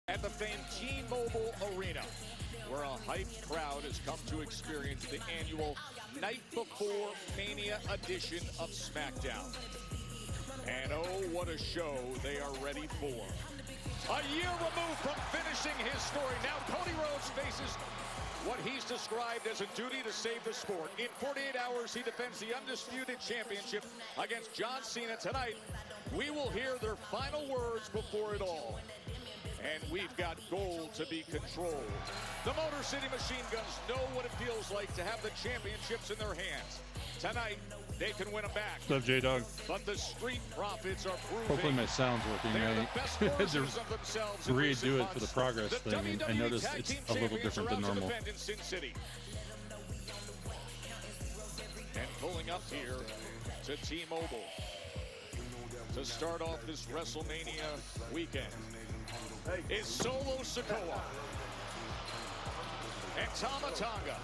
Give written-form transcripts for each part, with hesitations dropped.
At the famed T-Mobile Arena, where a hyped crowd has come to experience the annual Night Before Mania edition of SmackDown. And oh, what a show they are ready for. A year removed from finishing his story, now Cody Rhodes faces what he's described as a duty to save the sport. In 48 hours, he defends the Undisputed Championship against John Cena. Tonight, we will hear their final words before it all. And we've got gold to be controlled. The Motor City Machine Guns know what it feels like to have the championships in their hands. Tonight, they can win them back. What's up, J-Dog? But the Street Profits are proving hopefully my sound's working right. To redo it for the progress thing, and I noticed it's a little different than normal. And pulling up here to T-Mobile to start off this WrestleMania weekend is Solo Sikoa and Tama Tonga.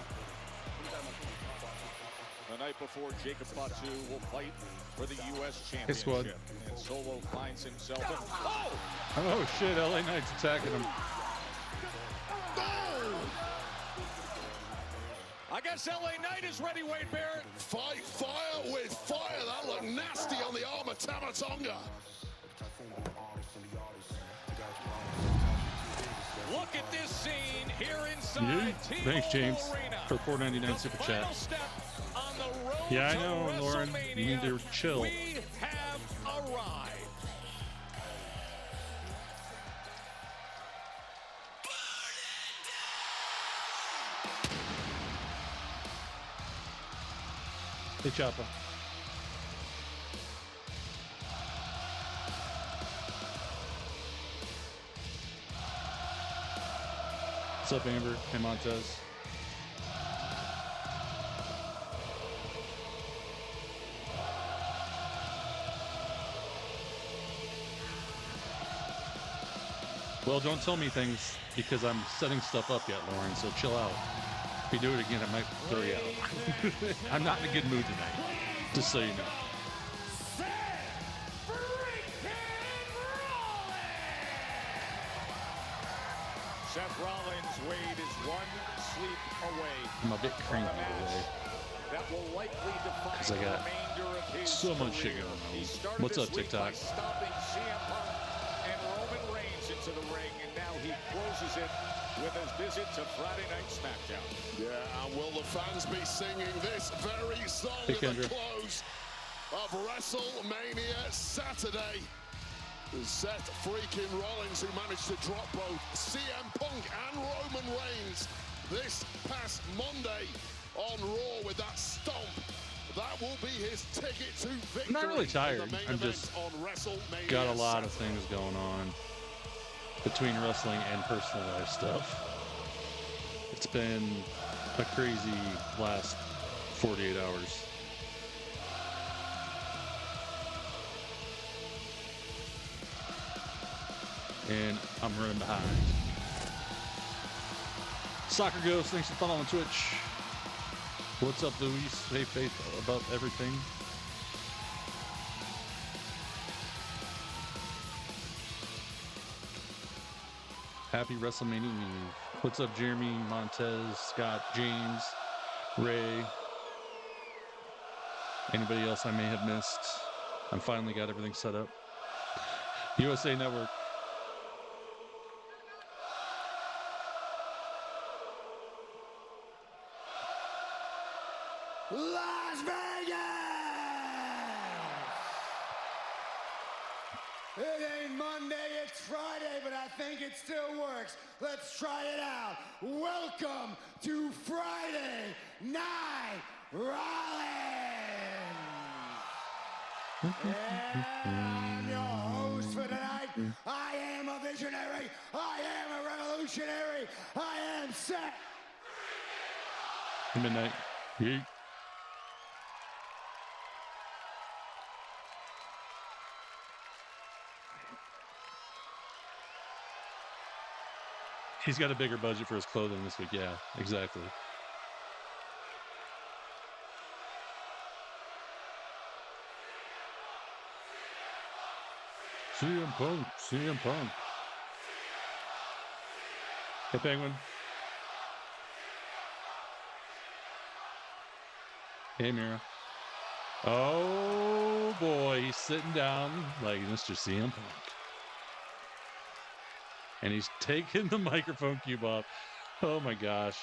The night before, Jacob Fatu will fight for the U.S. Championship. And Solo finds himself in... Oh shit, LA Knight's attacking him. I guess LA Knight is ready, Wade Barrett. Fight fire with fire. That looked nasty on the arm of Tama Tonga. Look at this scene here inside Thanks, James, for $4.99 super chat. Yeah, I know, Lauren. You need to chill. We have arrived. Hey, Choppa. What's up, Amber? Hey, Montez. Well, don't tell me things because I'm setting stuff up yet, Lauren, so chill out. If you do it again, I might throw you out. I'm not in a good mood tonight, just so you know. Seth Rollins, Wade is one sleep away. I'm a bit cranky today. That will likely define Because I got so much shit going on. What's up, TikTok? Stopping CM Punk and Roman Reigns into the ring, and now he closes it with his visit to Friday Night SmackDown. Yeah, and will the fans be singing this very song at the close of WrestleMania Saturday? Seth freaking Rollins, who managed to drop both CM Punk and Roman Reigns this past Monday on Raw with that stomp. That will be his ticket to victory. I'm not really tired. I'm just got a lot of things going on between wrestling and personal life stuff. It's been a crazy last 48 hours. And I'm running behind. Soccer Ghost, thanks for following Twitch. What's up, Luis? Hey, Faith, about everything. Happy WrestleMania Eve. What's up, Jeremy, Montez, Scott, James, Ray? Anybody else I may have missed? I finally got everything set up. USA Network. Las Vegas! It ain't Monday, it's Friday, but I think it still works. Let's try it out. Welcome to Friday Night Rollins! And I'm your host for tonight. I am a visionary. I am a revolutionary. I am Seth. Midnight. Yeet. He's got a bigger budget for his clothing this week. Yeah, exactly. CM Punk, CM Punk. Hey, Penguin. Hey, Mira. Oh, boy. He's sitting down like Mr. CM Punk. And he's taking the microphone cube off. Oh, my gosh.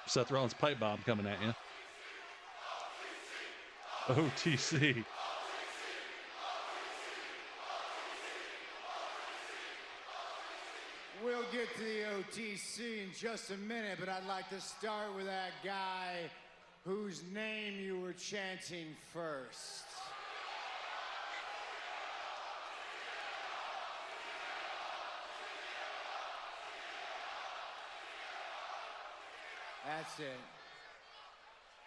Seth Rollins pipe bomb coming at you. OTC. We'll get to the OTC in just a minute, but I'd like to start with that guy whose name you were chanting first. That's it.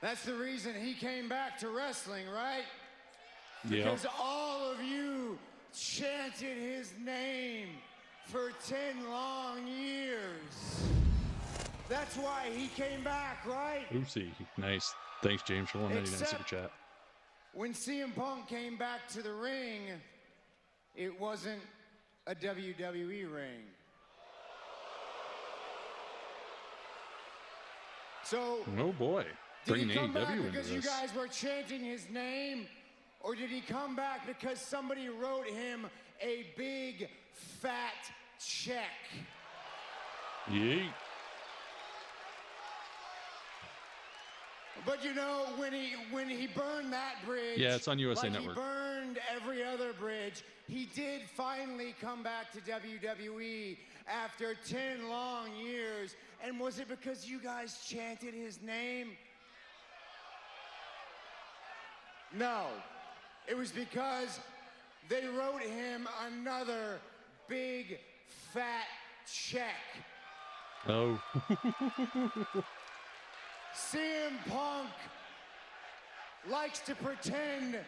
That's the reason he came back to wrestling, right? Yeah. Because all of you chanted his name for 10 long years. That's why he came back, right? Oopsie. Nice. Thanks, James, for 199 super chat. When CM Punk came back to the ring, it wasn't a WWE ring. So, Oh boy. did he Bringing come back AEW into because you this. guys were chanting his name? Or did he come back because somebody wrote him a big, fat check? Yeet. But you know, when he burned that bridge, Yeah, it's on USA like Network. He burned every other bridge. He did finally come back to WWE after 10 long years. And was it because you guys chanted his name? No. It was because they wrote him another big, fat check. Oh. CM Punk likes to pretend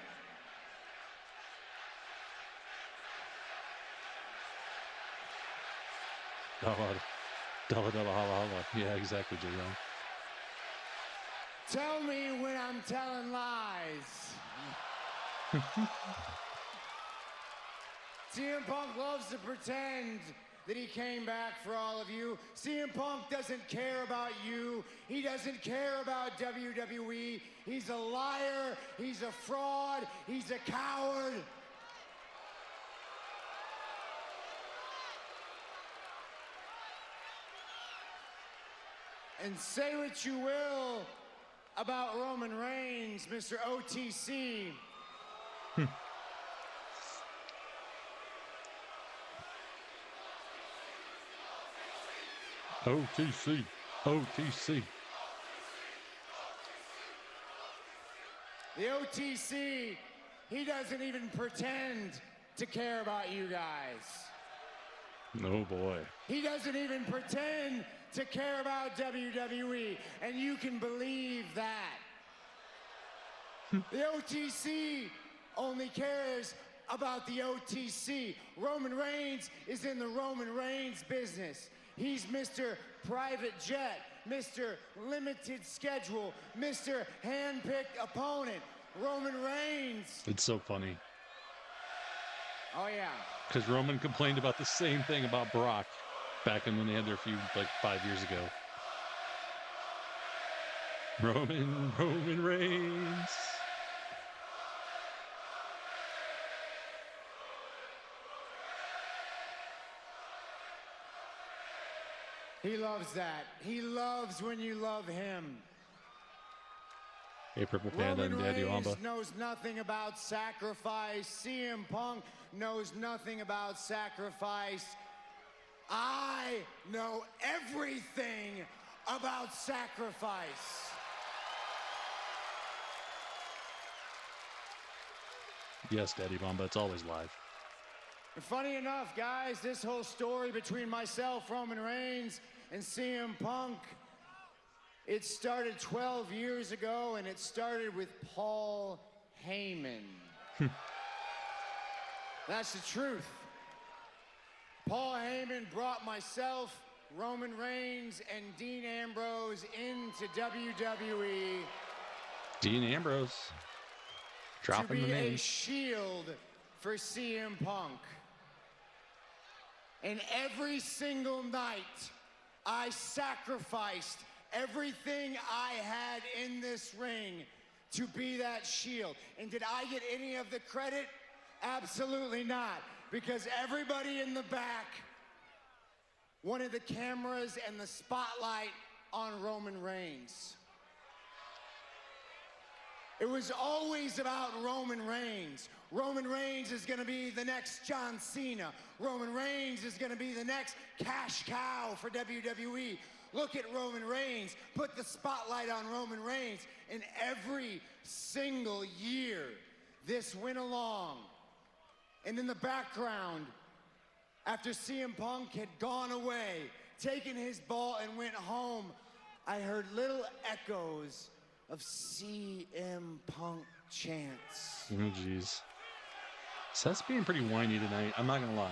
Dollar, holla, holla. Yeah, exactly, J. Young. tell me when I'm telling lies. CM Punk loves to pretend that he came back for all of you. CM Punk doesn't care about you. He doesn't care about WWE. He's a liar. He's a fraud. He's a coward. And say what you will about Roman Reigns, Mr. OTC. OTC. OTC. The OTC, he doesn't even pretend to care about you guys. Oh, boy. He doesn't even pretend to care about WWE, and you can believe that. The OTC only cares about the OTC. Roman Reigns is in the Roman Reigns business. He's Mr. Private Jet, Mr. Limited Schedule, Mr. Handpicked Opponent. Roman Reigns. It's so funny. Oh, yeah. Because Roman complained about the same thing about Brock back when they had their feud like 5 years ago. Roman Reigns. He loves that. He loves when you love him. Hey, Purple Panda and Daddy Roman Wamba. Reigns knows nothing about sacrifice. CM Punk knows nothing about sacrifice. I know everything about sacrifice. Yes, Daddy Wamba, it's always live. And funny enough, guys, this whole story between myself, Roman Reigns, and CM Punk, it started 12 years ago, and it started with Paul Heyman. That's the truth. Paul Heyman brought myself, Roman Reigns, and Dean Ambrose into WWE. Dean Ambrose. Dropping to the be a name. shield for CM Punk. And every single night, I sacrificed everything I had in this ring to be that Shield. And did I get any of the credit? Absolutely not. Because everybody in the back wanted the cameras and the spotlight on Roman Reigns. It was always about Roman Reigns. Roman Reigns is gonna be the next John Cena. Roman Reigns is gonna be the next cash cow for WWE. Look at Roman Reigns, put the spotlight on Roman Reigns. And every single year, this went along. And in the background, after CM Punk had gone away, taken his ball and went home, I heard little echoes of CM Punk chants. Oh, jeez. Seth's being pretty whiny tonight. I'm not going to lie.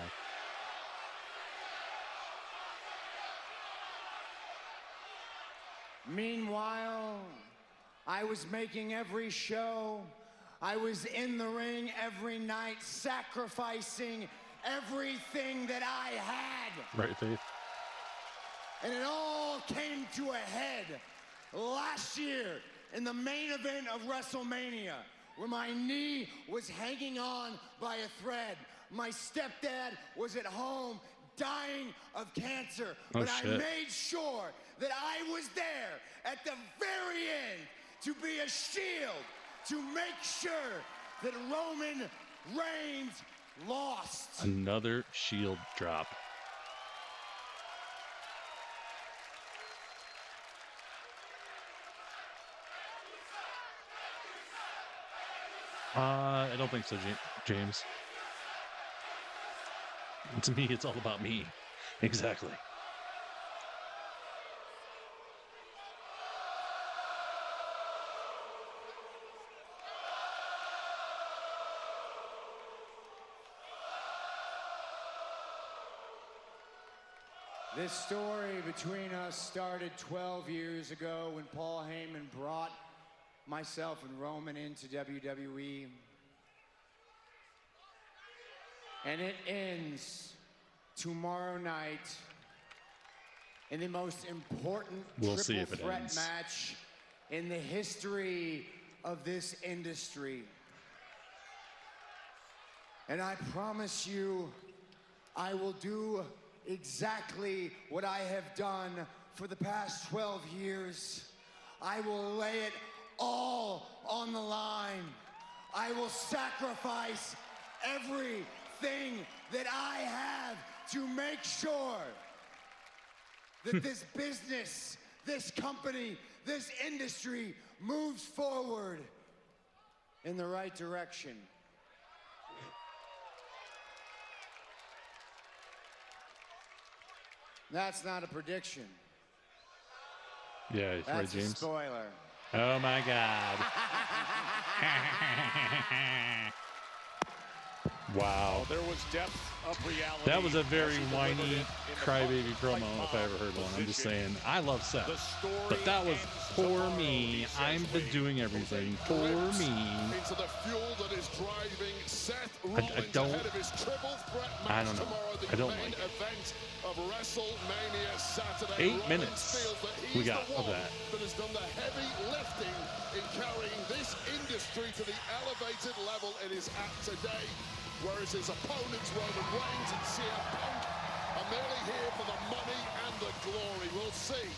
Meanwhile, I was making every show. I was in the ring every night, sacrificing everything that I had. Right, Faith? And it all came to a head last year in the main event of Wrestlemania, where my knee was hanging on by a thread. My stepdad was at home dying of cancer, but I made sure that I was there at the very end to be a shield, to make sure that Roman Reigns lost. Another Shield drop. I don't think so, James. To me, it's all about me. Exactly. This story between us started 12 years ago when Paul Heyman brought myself and Roman into WWE. And it ends tomorrow night in the most important triple threat match in the history of this industry. And I promise you, I will do exactly what I have done for the past 12 years. I will lay it all on the line. I will sacrifice everything that I have to make sure that this business, this company, this industry moves forward in the right direction. That's not a prediction. Yeah, right, James. That's a spoiler. Oh my God. Wow. There was depth of reality. That was a very whiny crybaby promo if I ever heard one. I'm just saying, I love Seth. But that was for me. I'm the doing everything for me. Into the fuel that is driving Seth I don't like it. Of WrestleMania Saturday. 8 minutes we got of that. That has done the heavy lifting in carrying this industry to the elevated level it is at today. Whereas his opponents, Roman Reigns and CM Punk, are merely here for the money and the glory. We'll see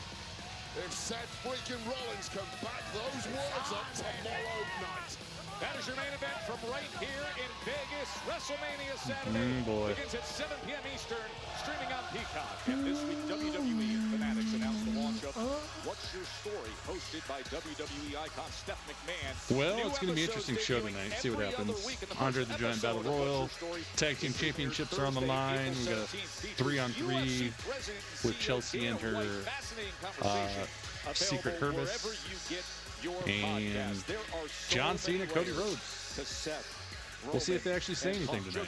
if Seth freaking Rollins can back those words up tomorrow night. That is your main event from right here in Vegas. WrestleMania Saturday begins at 7 p.m. Eastern, streaming on Peacock. And this week, WWE and Fanatics announced the launch of What's Your Story, hosted by WWE icon Steph McMahon. Well, it's going to be an interesting show tonight. See what happens. Andre the Giant Battle Royal. Tag Team Championships are on the line. We got a 3-on-3 with Chelsea and her Secret Hermes. And John Cena, Cody Rhodes. We'll see if they actually say anything tonight.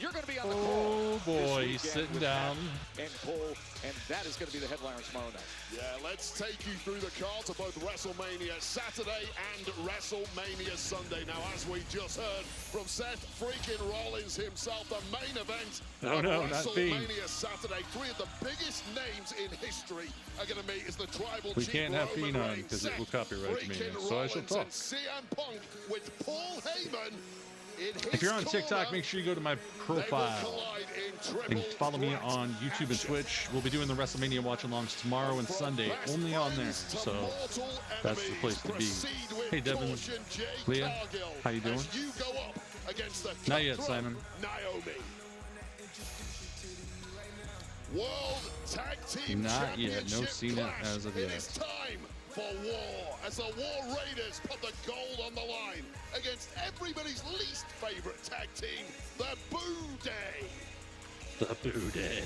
You're going to be on the oh boy, he's sitting down. And Cole, and that is going to be the headliner tomorrow night. Yeah, let's take you through the cards of both WrestleMania Saturday and WrestleMania Sunday. Now, as we just heard from Seth freaking Rollins himself, the main event of WrestleMania Saturday. Three of the biggest names in history are going to meet as the tribal we chief can't have Roman Fiend on Reigns, because it will copyright me, so I shall talk. And CM Punk with Paul Heyman. If you're on TikTok, make sure you go to my profile and follow me on YouTube and Twitch. We'll be doing the WrestleMania watch-alongs tomorrow and Sunday, only on there. So that's the place to be. Hey, Devin, Leah, how you doing? Not yet, Simon. World Tag Team Not yet. No Cena as of yet. It is time for war as the War Raiders put the gold on the line against everybody's least favorite tag team, the Boo Day. The Boo Day.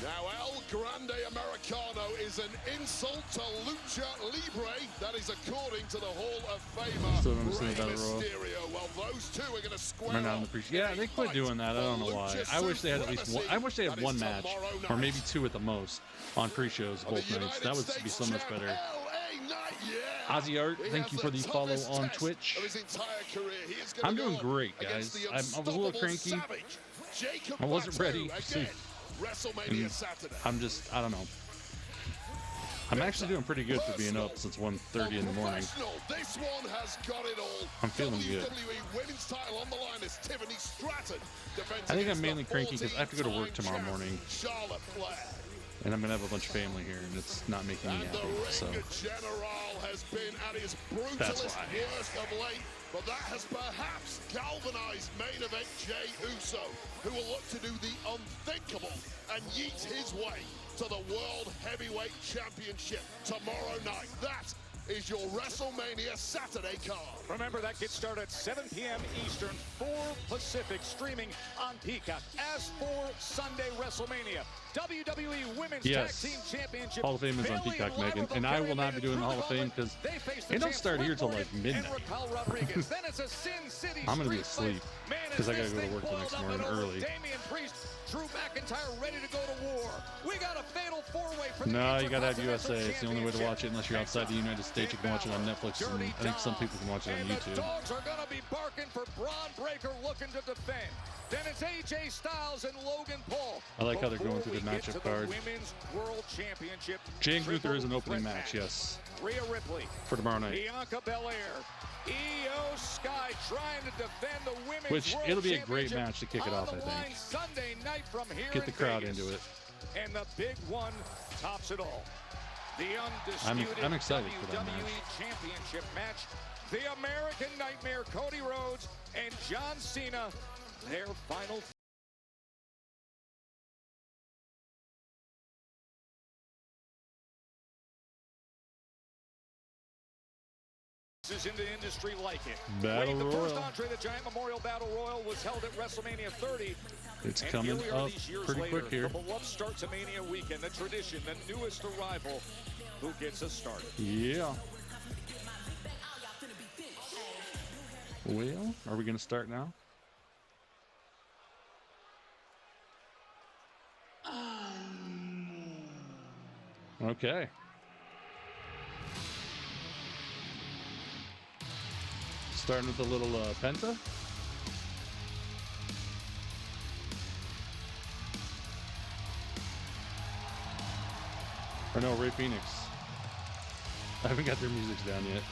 Now, El Grande Americano is an insult to Lucha Libre. That is according to the Hall of Famer, Still don't understand Rey about Mysterio. Well, those two are going to square up. Yeah, they quit doing that. I don't know why. I wish they had at least one. I wish they had one match, or maybe two at the most, on pre-shows both nights. That would be so much better. Ozzy Art, thank you for the follow on Twitch. I'm doing great, guys. I was a little cranky. I wasn't ready. I don't know. I'm actually doing pretty good for being up since 1:30 in the morning. I'm feeling good. I think I'm mainly cranky because I have to go to work tomorrow morning. And I'm going to have a bunch of family here, and it's not making me happy. So that's why. But that has perhaps galvanized main event Jey Uso, who will look to do the unthinkable and yeet his way to the World Heavyweight Championship tomorrow night. That is your WrestleMania Saturday card. Remember, that gets started at 7 p.m. Eastern, 4 Pacific, streaming on Peacock. As for Sunday WrestleMania, WWE Women's Tag Team Championship. Hall of Fame is on Peacock, Megan, and I will not be doing the Hall of Fame because it don't start here till like midnight. I'm going to be asleep because I got to go to work the next morning early. Drew McIntyre ready to go to war. We got a fatal four-way for the No, you gotta have USA. It's the only way to watch it unless you're outside the United States. You can watch it on Netflix, and I think some people can watch it on YouTube. The dogs are gonna be barking for Braun Breaker looking to defend. Then it's AJ Styles and Logan Paul. I like how they're going through the matchup card. Women's World Championship. Jay and Gunther is an opening match, yes. Rhea Ripley for tomorrow night. Bianca Belair. Io Sky trying to defend the women's Which World it'll be a great match to kick it off, I think. Sunday night from here Get the crowd into it. And the big one tops it all. The undisputed I'm excited for that match. WWE Championship match. The American Nightmare, Cody Rhodes and John Cena, their final. In the industry like it. Battle Royal. The first Andre the Giant Memorial Battle Royal was held at WrestleMania 30. It's coming up pretty quick here. The beloved starts a Mania weekend, the tradition, the newest arrival. Who gets us started? Yeah. Well, are we going to start now? Okay. Starting with a little Penta. Or no, Ray Phoenix. I haven't got their music down yet.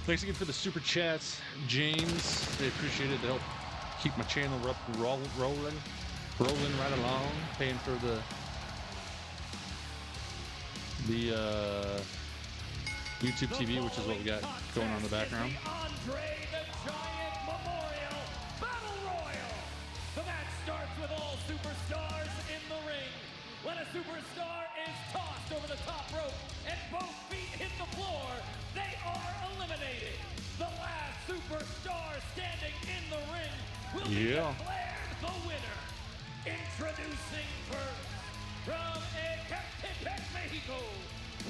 Thanks again for the super chats, James. They appreciate it to help keep my channel rolling right along. Paying for the YouTube TV, which is what we got going on in the background. Andre the Giant Memorial Battle Royal. The match starts with all superstars in the ring. When a superstar is tossed over the top rope and both feet hit the floor, they are eliminated. The last superstar standing in the ring will be declared the winner. Introducing first, from Ecatepec, Mexico,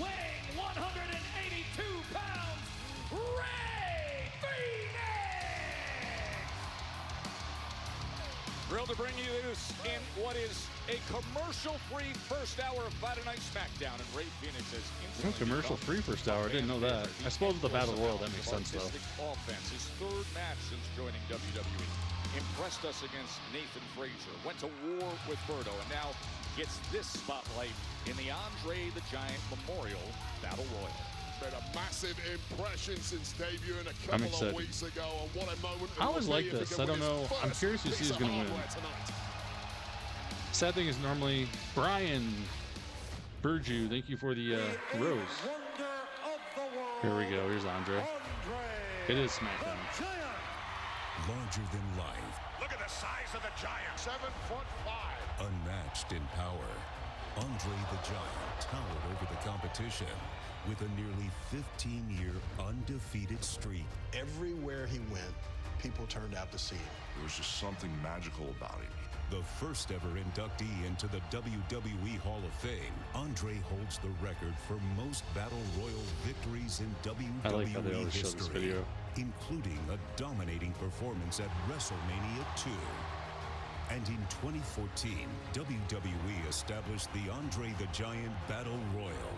weighing 182 pounds, Rey Fénix! Thrilled to bring you this in what is a commercial-free first hour of Friday Night Smackdown, and Rey Fénix has instantly commercial-free first hour. I didn't know that. I suppose the Battle Royal, that makes sense, though. Offense, his third match since joining WWE. Impressed us against Nathan Frazier, went to war with Murdo, and now gets this spotlight in the Andre the Giant Memorial Battle Royal. Made a massive impression since debuting a couple of weeks ago, and what a moment. I always like this. I don't know. I'm curious who is going to win. Sad thing is normally Brian Burju. Thank you for the rose. Here we go. Here's Andre. It is SmackDown. Larger than life. Look at the size of the Giant, 7'5". Unmatched in power. Andre the Giant towered over the competition with a nearly 15-year undefeated streak. Everywhere he went, people turned out to see him. There was just something magical about him. The first ever inductee into the WWE Hall of Fame, Andre holds the record for most Battle Royal victories in WWE history, including a dominating performance at Wrestlemania 2. And in 2014, WWE established the Andre the Giant Battle Royal,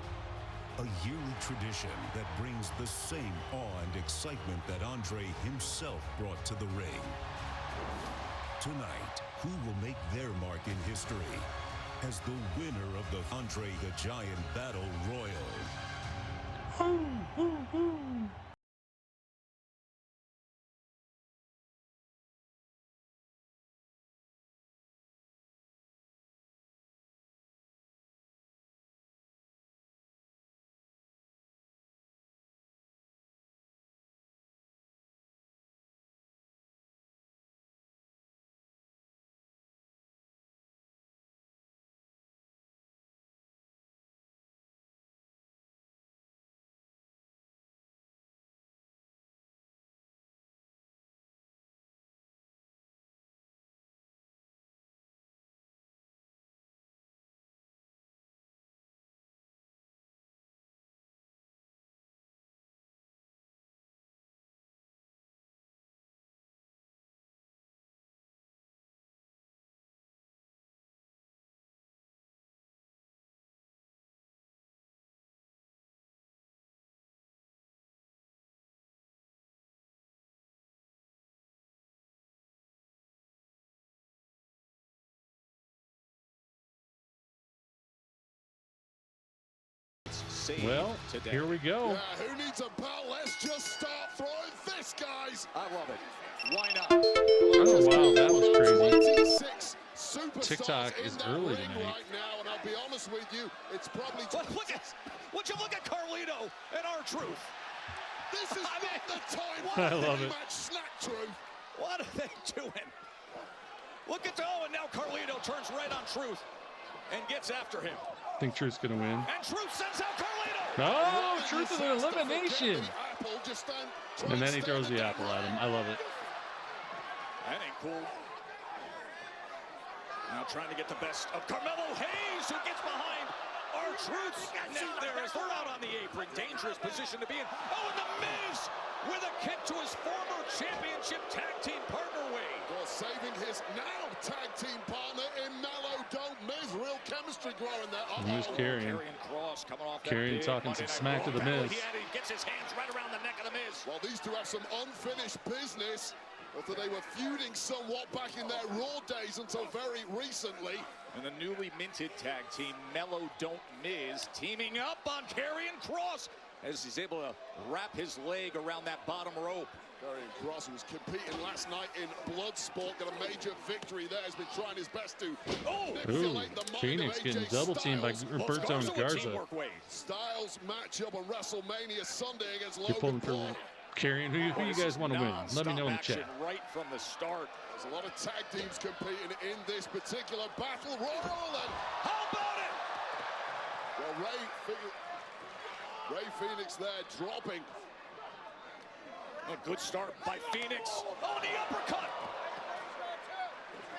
a yearly tradition that brings the same awe and excitement that Andre himself brought to the ring. Tonight, who will make their mark in history as the winner of the Andre the Giant Battle Royal? Well, here we go. Yeah, who needs a bell? Let's just start throwing this, guys. I love it. Why not? Oh, wow, that was crazy. 26 TikTok is early tonight. Right now, and I'll be honest with you, it's probably. Would you look at Carlito and R-Truth? This is not the time. I love it. Snack Truth. What are they doing? Look at and now Carlito turns right on Truth and gets after him. I think Truth's going to win. And Truth sends out Carlito. Oh, Truth is an elimination. And then he throws the apple at him. I love it. That ain't cool. Now trying to get the best of Carmelo Hayes, who gets behind R-Truth's net there as they're out on the apron. Dangerous position to be in. Oh, and The Miz with a kick to his former championship tag team partner Wade. Well, saving his now tag team partner in Mello Don't Miz. Real chemistry growing there. Who's carrying? Cross coming off Carrying talking some smack to The Miz. He gets his hands right around the neck of The Miz. Well, these two have some unfinished business. After they were feuding somewhat back in their Raw days until very recently. And the newly minted tag team, Mello Don't Miz, teaming up on Karrion Kross as he's able to wrap his leg around that bottom rope. Karrion Kross, who was competing last night in Bloodsport, got a major victory there. Has been trying his best to manipulate the mind Phoenix of getting AJ double teamed by Bert Jones Garza. Styles matchup on WrestleMania Sunday against You're pulling Logan Paul. Karrion, who you guys want to win? Let me know in the chat. Right from the start. There's a lot of tag teams competing in this particular battle royal. And how about it? Well, Rey Fénix there dropping. A good start by Fénix. Oh, the uppercut.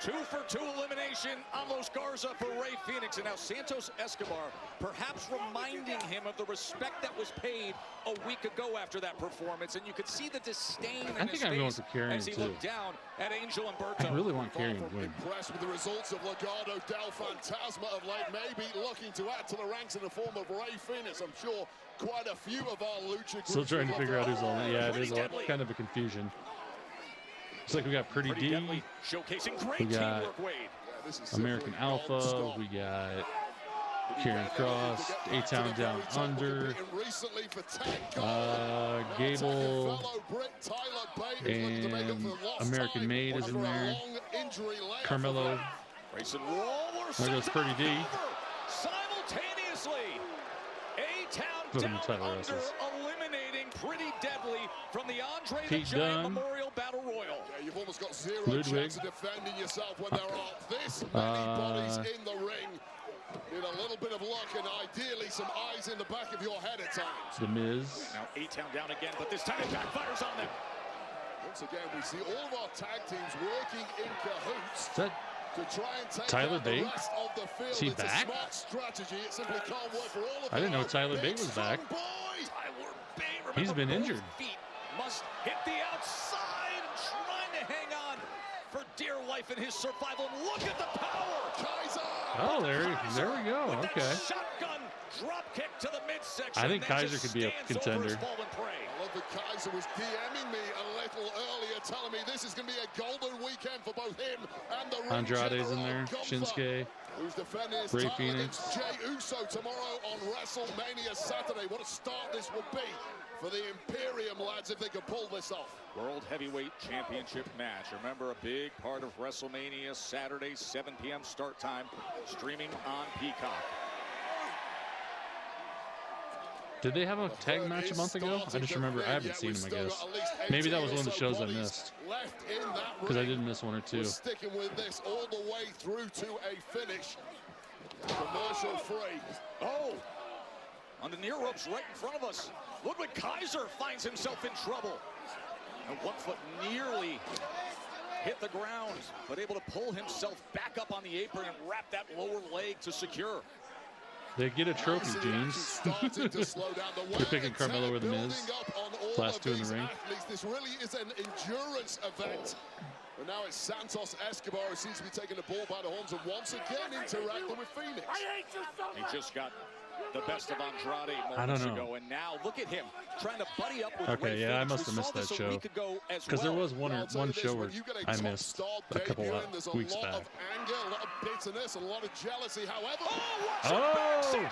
2-for-2 elimination on Los Garza for Rey Fenix. And now Santos Escobar perhaps reminding him of the respect that was paid a week ago after that performance. And you could see the disdain in his face as he looked down at Angel Humberto. I really want Carrion to win. Impressed with the results of Legado del Fantasma of late, maybe looking to add to the ranks in the form of Rey Fenix. I'm sure quite a few of our lucha Still trying to figure out who's all in. Yeah, it is kind of a confusion. It's like we got Pretty D, showcasing great we got teamwork, Wade. American Alpha, we got Karen Cross, A-Town Down Under, Gable, and American Made is in there. Carmelo. There goes Pretty D. Simultaneously, A-Town Down Tyler Under Wrestles. eliminating Pretty Deadly from the Andre the Pete Giant Dunne. Memorial Battle Royal. Yeah, you've almost got zero Ludwig. chance of defending yourself when there are this many bodies in the ring. Need a little bit of luck and ideally some eyes in the back of your head at times. The Miz. Now A-Town down again, but this time it backfires on them. Once again, we see all of our tag teams working in cahoots Is that to try and take Tyler out the Bate? rest of the field. Is he It's back? a smart strategy. It simply can't work for all of I didn't know them. Tyler Bate was Big back. strong boy. Tyler Bate, remember, He's been both injured. Feet must hit the outside, trying to hang on for dear life in his survival. And look at the power. Kaiser. Oh, there we go. With Okay. that shotgun drop kick to the midsection. I think Then Kaiser just could be a stands over his contender. fallen prey. I love that Kaiser was DMing me a little earlier, telling me this is going to be a golden weekend for both him and the ring Andrade's in general, there. Gunther, Shinsuke. who's defending his Rey title Fenix. against Jey Uso tomorrow on WrestleMania Saturday. What a start this will be for the Imperium lads if they can pull this off. World Heavyweight Championship match. Remember, a big part of WrestleMania Saturday, 7 p.m. start time, streaming on Peacock. Did they have a tag match a month ago? I just remember I haven't seen them, I guess. Maybe that was one of the shows I missed. Because I did miss one or two. We're sticking with this all the way through to a finish. Commercial free. Oh, on the near ropes right in front of us. Ludwig Kaiser finds himself in trouble. And 1 foot nearly hit the ground, but able to pull himself back up on the apron and wrap that lower leg to secure. They get a trophy, James. You're picking Carmelo or The Miz. Last two in the ring. This really is an endurance event. But now it's Santos Escobar who seems to be taking the ball by the horns and once again interacting with Phoenix. He just got the best of Andrade I don't moments know. ago, and now look at him trying to buddy up with Okay, Rey yeah, I Fenix. must have We missed saw that this a show. week ago as Because there well. was one show where I missed a couple of weeks There's a lot back. of anger, a lot of bitterness, a lot of jealousy. However, Oh!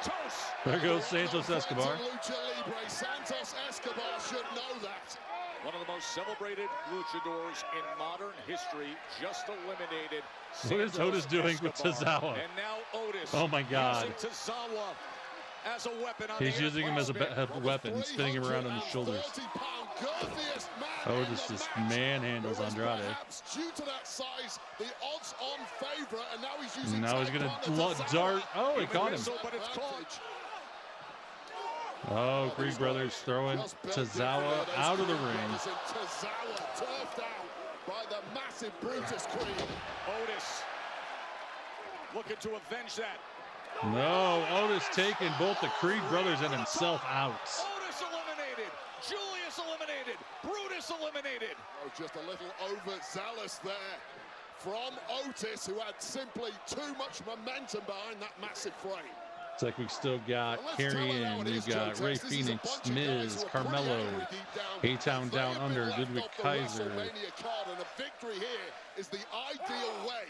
There goes Santos Escobar. Lucha Libre. Santos Escobar should know that. One of the most celebrated luchadors in modern history, just eliminated. What is Otis doing with Escobar. Tozawa? And now Otis. Oh my God. Using Tozawa as a weapon on He's the using him as a air. weapon, spinning him around on his shoulders. Otis just manhandles Andrade. Due to that size, the odds-on favorite, and now he's using Now he's gonna dart. Oh, he caught him. But it's caught. Oh, Creed Brothers throwing Tozawa out of the ring. Tozawa turfed out by the massive Brutus Creed. Otis looking to avenge that. No, Otis taking both the Creed Brothers and himself out. Otis eliminated. Julius eliminated. Brutus eliminated. Oh, just a little overzealous there from Otis, who had simply too much momentum behind that massive frame. It's like we've still got Carrion, we've got Rey Fenix, Miz, Carmelo, A-Town Down Under, Ludwig Kaiser. And a victory here is the ideal way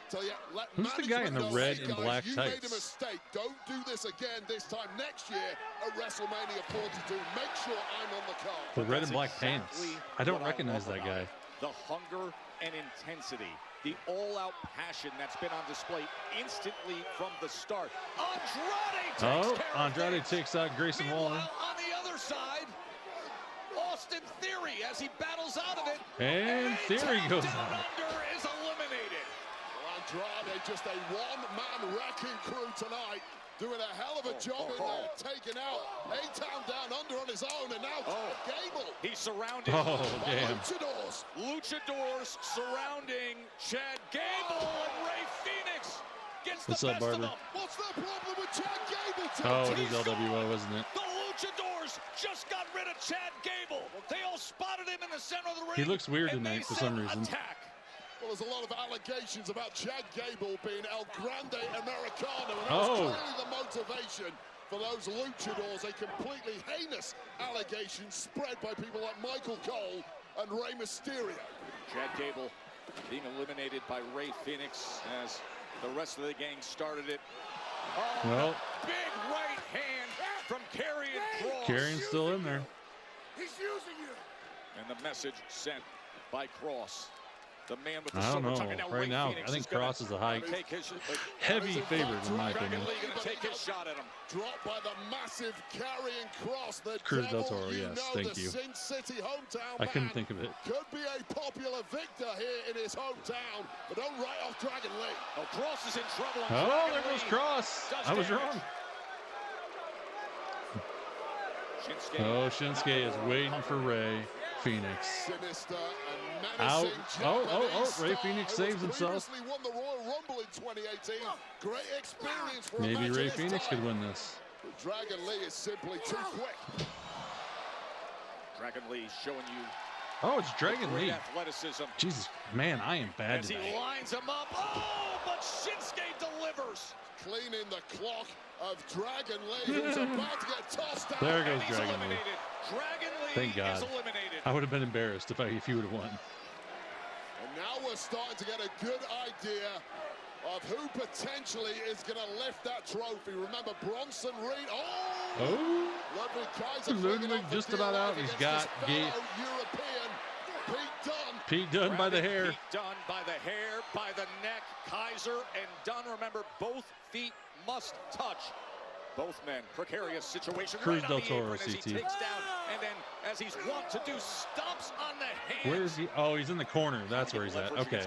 to let Who's the guy in the management red know, and "Hey, black guys, you made a tights?" mistake. Don't do this again this time next year at WrestleMania 42. Make sure I'm on the card." The red and black Exactly pants. I don't what recognize love that about guy. it. The hunger and intensity, the all-out passion that's been on display instantly from the start. Andrade takes Oh, care of Andrade Fenix. takes out Grayson Waller. Meanwhile, on the other side, Austin Theory, as he battles out of it. And Theory goes Down out. Under is eliminated. Well, Andrade just a one-man wrecking crew tonight. Doing a hell of a job in there, taking out A-Town down under on his own, and now Gable. He's surrounded by luchadors. Luchadors surrounding Chad Gable, and Ray Phoenix gets the best of them. What's the problem with Chad Gable? Oh, it is LWO, isn't it? The Luchadors just got rid of Chad Gable. They all spotted him in the center of the ring. He looks weird tonight for some reason. Attack. Well, there's a lot of allegations about Chad Gable being El Grande Americano, and that's clearly the motivation for those luchadors. A completely heinous allegation spread by people like Michael Cole and Rey Mysterio. Chad Gable being eliminated by Ray Phoenix as the rest of the gang started it. Oh, well, big right hand from Karrion Kross. Karrion's still in there. He's using you. And the message sent by Kross. The man with the I don't know. now, right now, I think Kross is a heavy favorite in my opinion. Dragon Lee take his shot at him. Dropped by the massive Karrion Kross. The Cruz del devil, Toro, yes, thank you. Sin City hometown I couldn't man think of it. Could be a popular victor here in his hometown, but don't write off Dragon Lee. Oh, Kross is in trouble. Oh, there goes Kross. I was wrong. Shinsuke. Oh, Shinsuke is waiting for Ray Phoenix. Sinister and Out. Oh, Ray Phoenix saves himself. Won the Royal Rumble in 2018. Great experience for Maybe Ray Phoenix could win this. Dragon Lee is simply too quick. Dragon Lee showing you. Oh, it's Dragon Lee. Athleticism. Jesus, man, I am bad as today. he lines him up. Oh, but Shinsuke delivers. Cleaning the clock of Dragon Lee, who's about to get tossed out. There goes Dragon Lee. Dragon Lee Thank God. is eliminated. I would have been embarrassed if he would have won. And now we're starting to get a good idea of who potentially is going to lift that trophy. Remember Bronson Reed. Oh! Ludwig Kaiser just about out. He's got European Pete Dunne. By the hair. Pete Dunne by the hair, by the neck. Kaiser and Dunne, remember, both feet must touch. Both men, precarious situation. Cruz right del on the Toro, apron as he CT. takes down, and then, as he's wont to do, stomps on the hands. Where is he? Oh, he's in the corner. That's where he's at. Okay.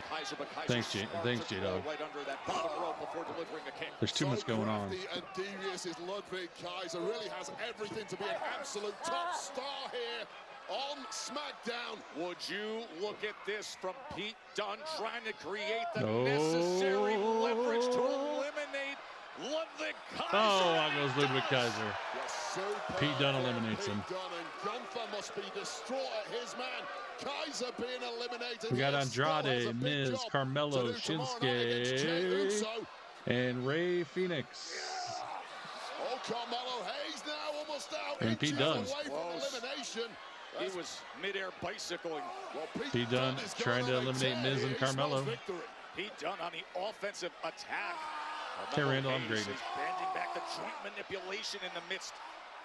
Thanks, J-Dog. Right under that bottom rope before delivering the king. There's too much going on. And devious is Ludwig Kaiser. Really has everything to be an absolute top star here on SmackDown. Would you look at this from Pete Dunne trying to create the necessary leverage to eliminate Ludwig Kaiser? Oh, out goes Ludwig Kaiser. Pete Dunne eliminates him. And Gunther must be distraught at his man. Kaiser being eliminated. We got Andrade, Miz, Carmelo, Shinsuke, and Ray Phoenix. Oh, Carmelo Hayes now almost out. And Pete Dunne. He was midair bicycling. Well, Pete Dunne trying to eliminate Miz and Carmelo. Pete Dunne on the offensive attack. Hey, Randall, I'm graded. Banding back the joint manipulation in the midst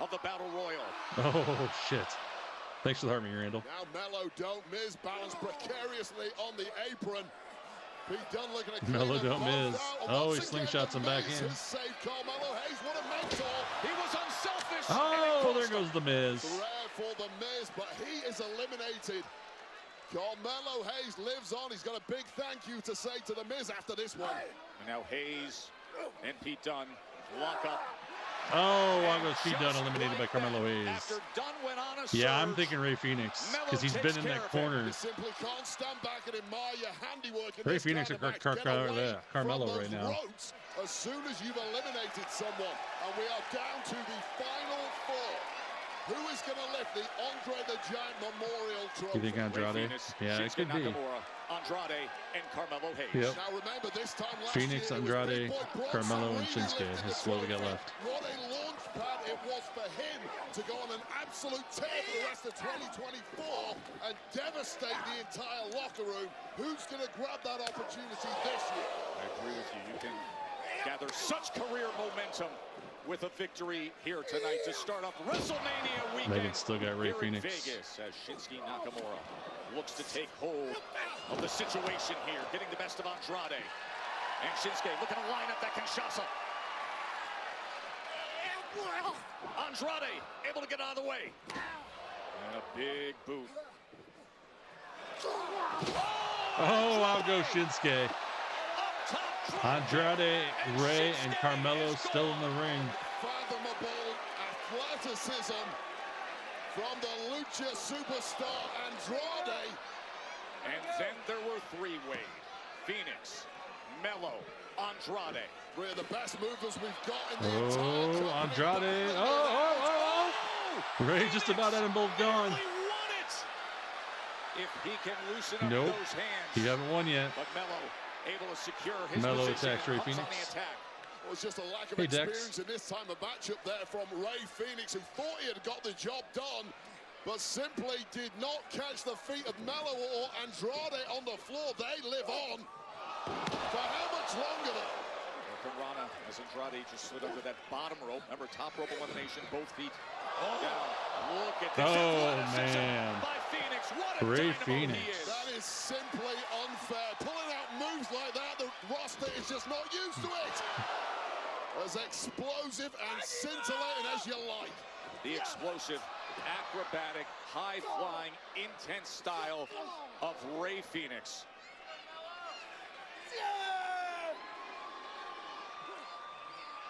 of the Battle Royal. Oh, shit. Thanks for the harmony, Randall. Now Mello don't Miz balanced precariously on the apron. Pete Dunne looking at Mello don't Miz. Oh, he slingshots him back in. Carmelo Hayes, what a mentor. He was unselfish. Oh, there goes the Miz. Rare for the Miz, but he is eliminated. Carmelo Hayes lives on. He's got a big thank you to say to the Miz after this one. And now Hayes and Pete Dunne lock up. Oh, I goes Pete Dunne eliminated by Carmelo Hayes. After Dunne went on a Yeah, I'm surge, thinking Ray Phoenix because he's been in that corner. You simply can't stand back and admire your handiwork. Ray Phoenix or Carmelo right now. As soon as you've eliminated someone, and we are down to the final four. Who is going to lift the Andre the Giant Memorial Trophy? You think Andrade? Yeah, it could be. Andrade and Carmelo Hayes. Yep. Now remember, this time last Phoenix, year, Andrade, Carmelo, and Shinsuke is what we got left. What a launch pad it was for him to go on an absolute tear for the rest of 2024 and devastate the entire locker room. Who's going to grab that opportunity this year? I agree with you. You can gather such career momentum with a victory here tonight to start off WrestleMania weekend. Megan still got Ray Phoenix. Vegas as Shinsuke Nakamura looks to take hold of the situation here, getting the best of Andrade. And Shinsuke looking to line up that Kinshasa. Andrade able to get out of the way. And a big boot. Oh, I'll go Shinsuke. Up top Andrade, Rey, and Carmelo still in the ring. Unfathomable athleticism from the Lucha superstar Andrade. And then there were three-way. Phoenix, Mello, Andrade. Three of the best movers we've got in the entire company. Andrade. Oh. Rey just about had them both gone. If he can loosen up Nope. those hands. He haven't won yet. But Mello able to secure his Mello position. attacks Rey Comes on Fenix. the attack. It was just a lack of Hey, Dex. experience in this time of matchup there from Rey Fenix, who thought he had got the job done, but simply did not catch the feet of Mello or Andrade on the floor. They live on. For how much longer, though? Rana as Andrade just slid under that bottom rope. Remember, top rope elimination, both feet down. Look at this. Oh, man. By Phoenix. What a Rey dynamo Fenix. he is. That is simply unfair. Pulling out moves like that, the roster is just not used to it. As explosive and scintillating as you like. The explosive, acrobatic, high-flying, intense style of Rey Fenix.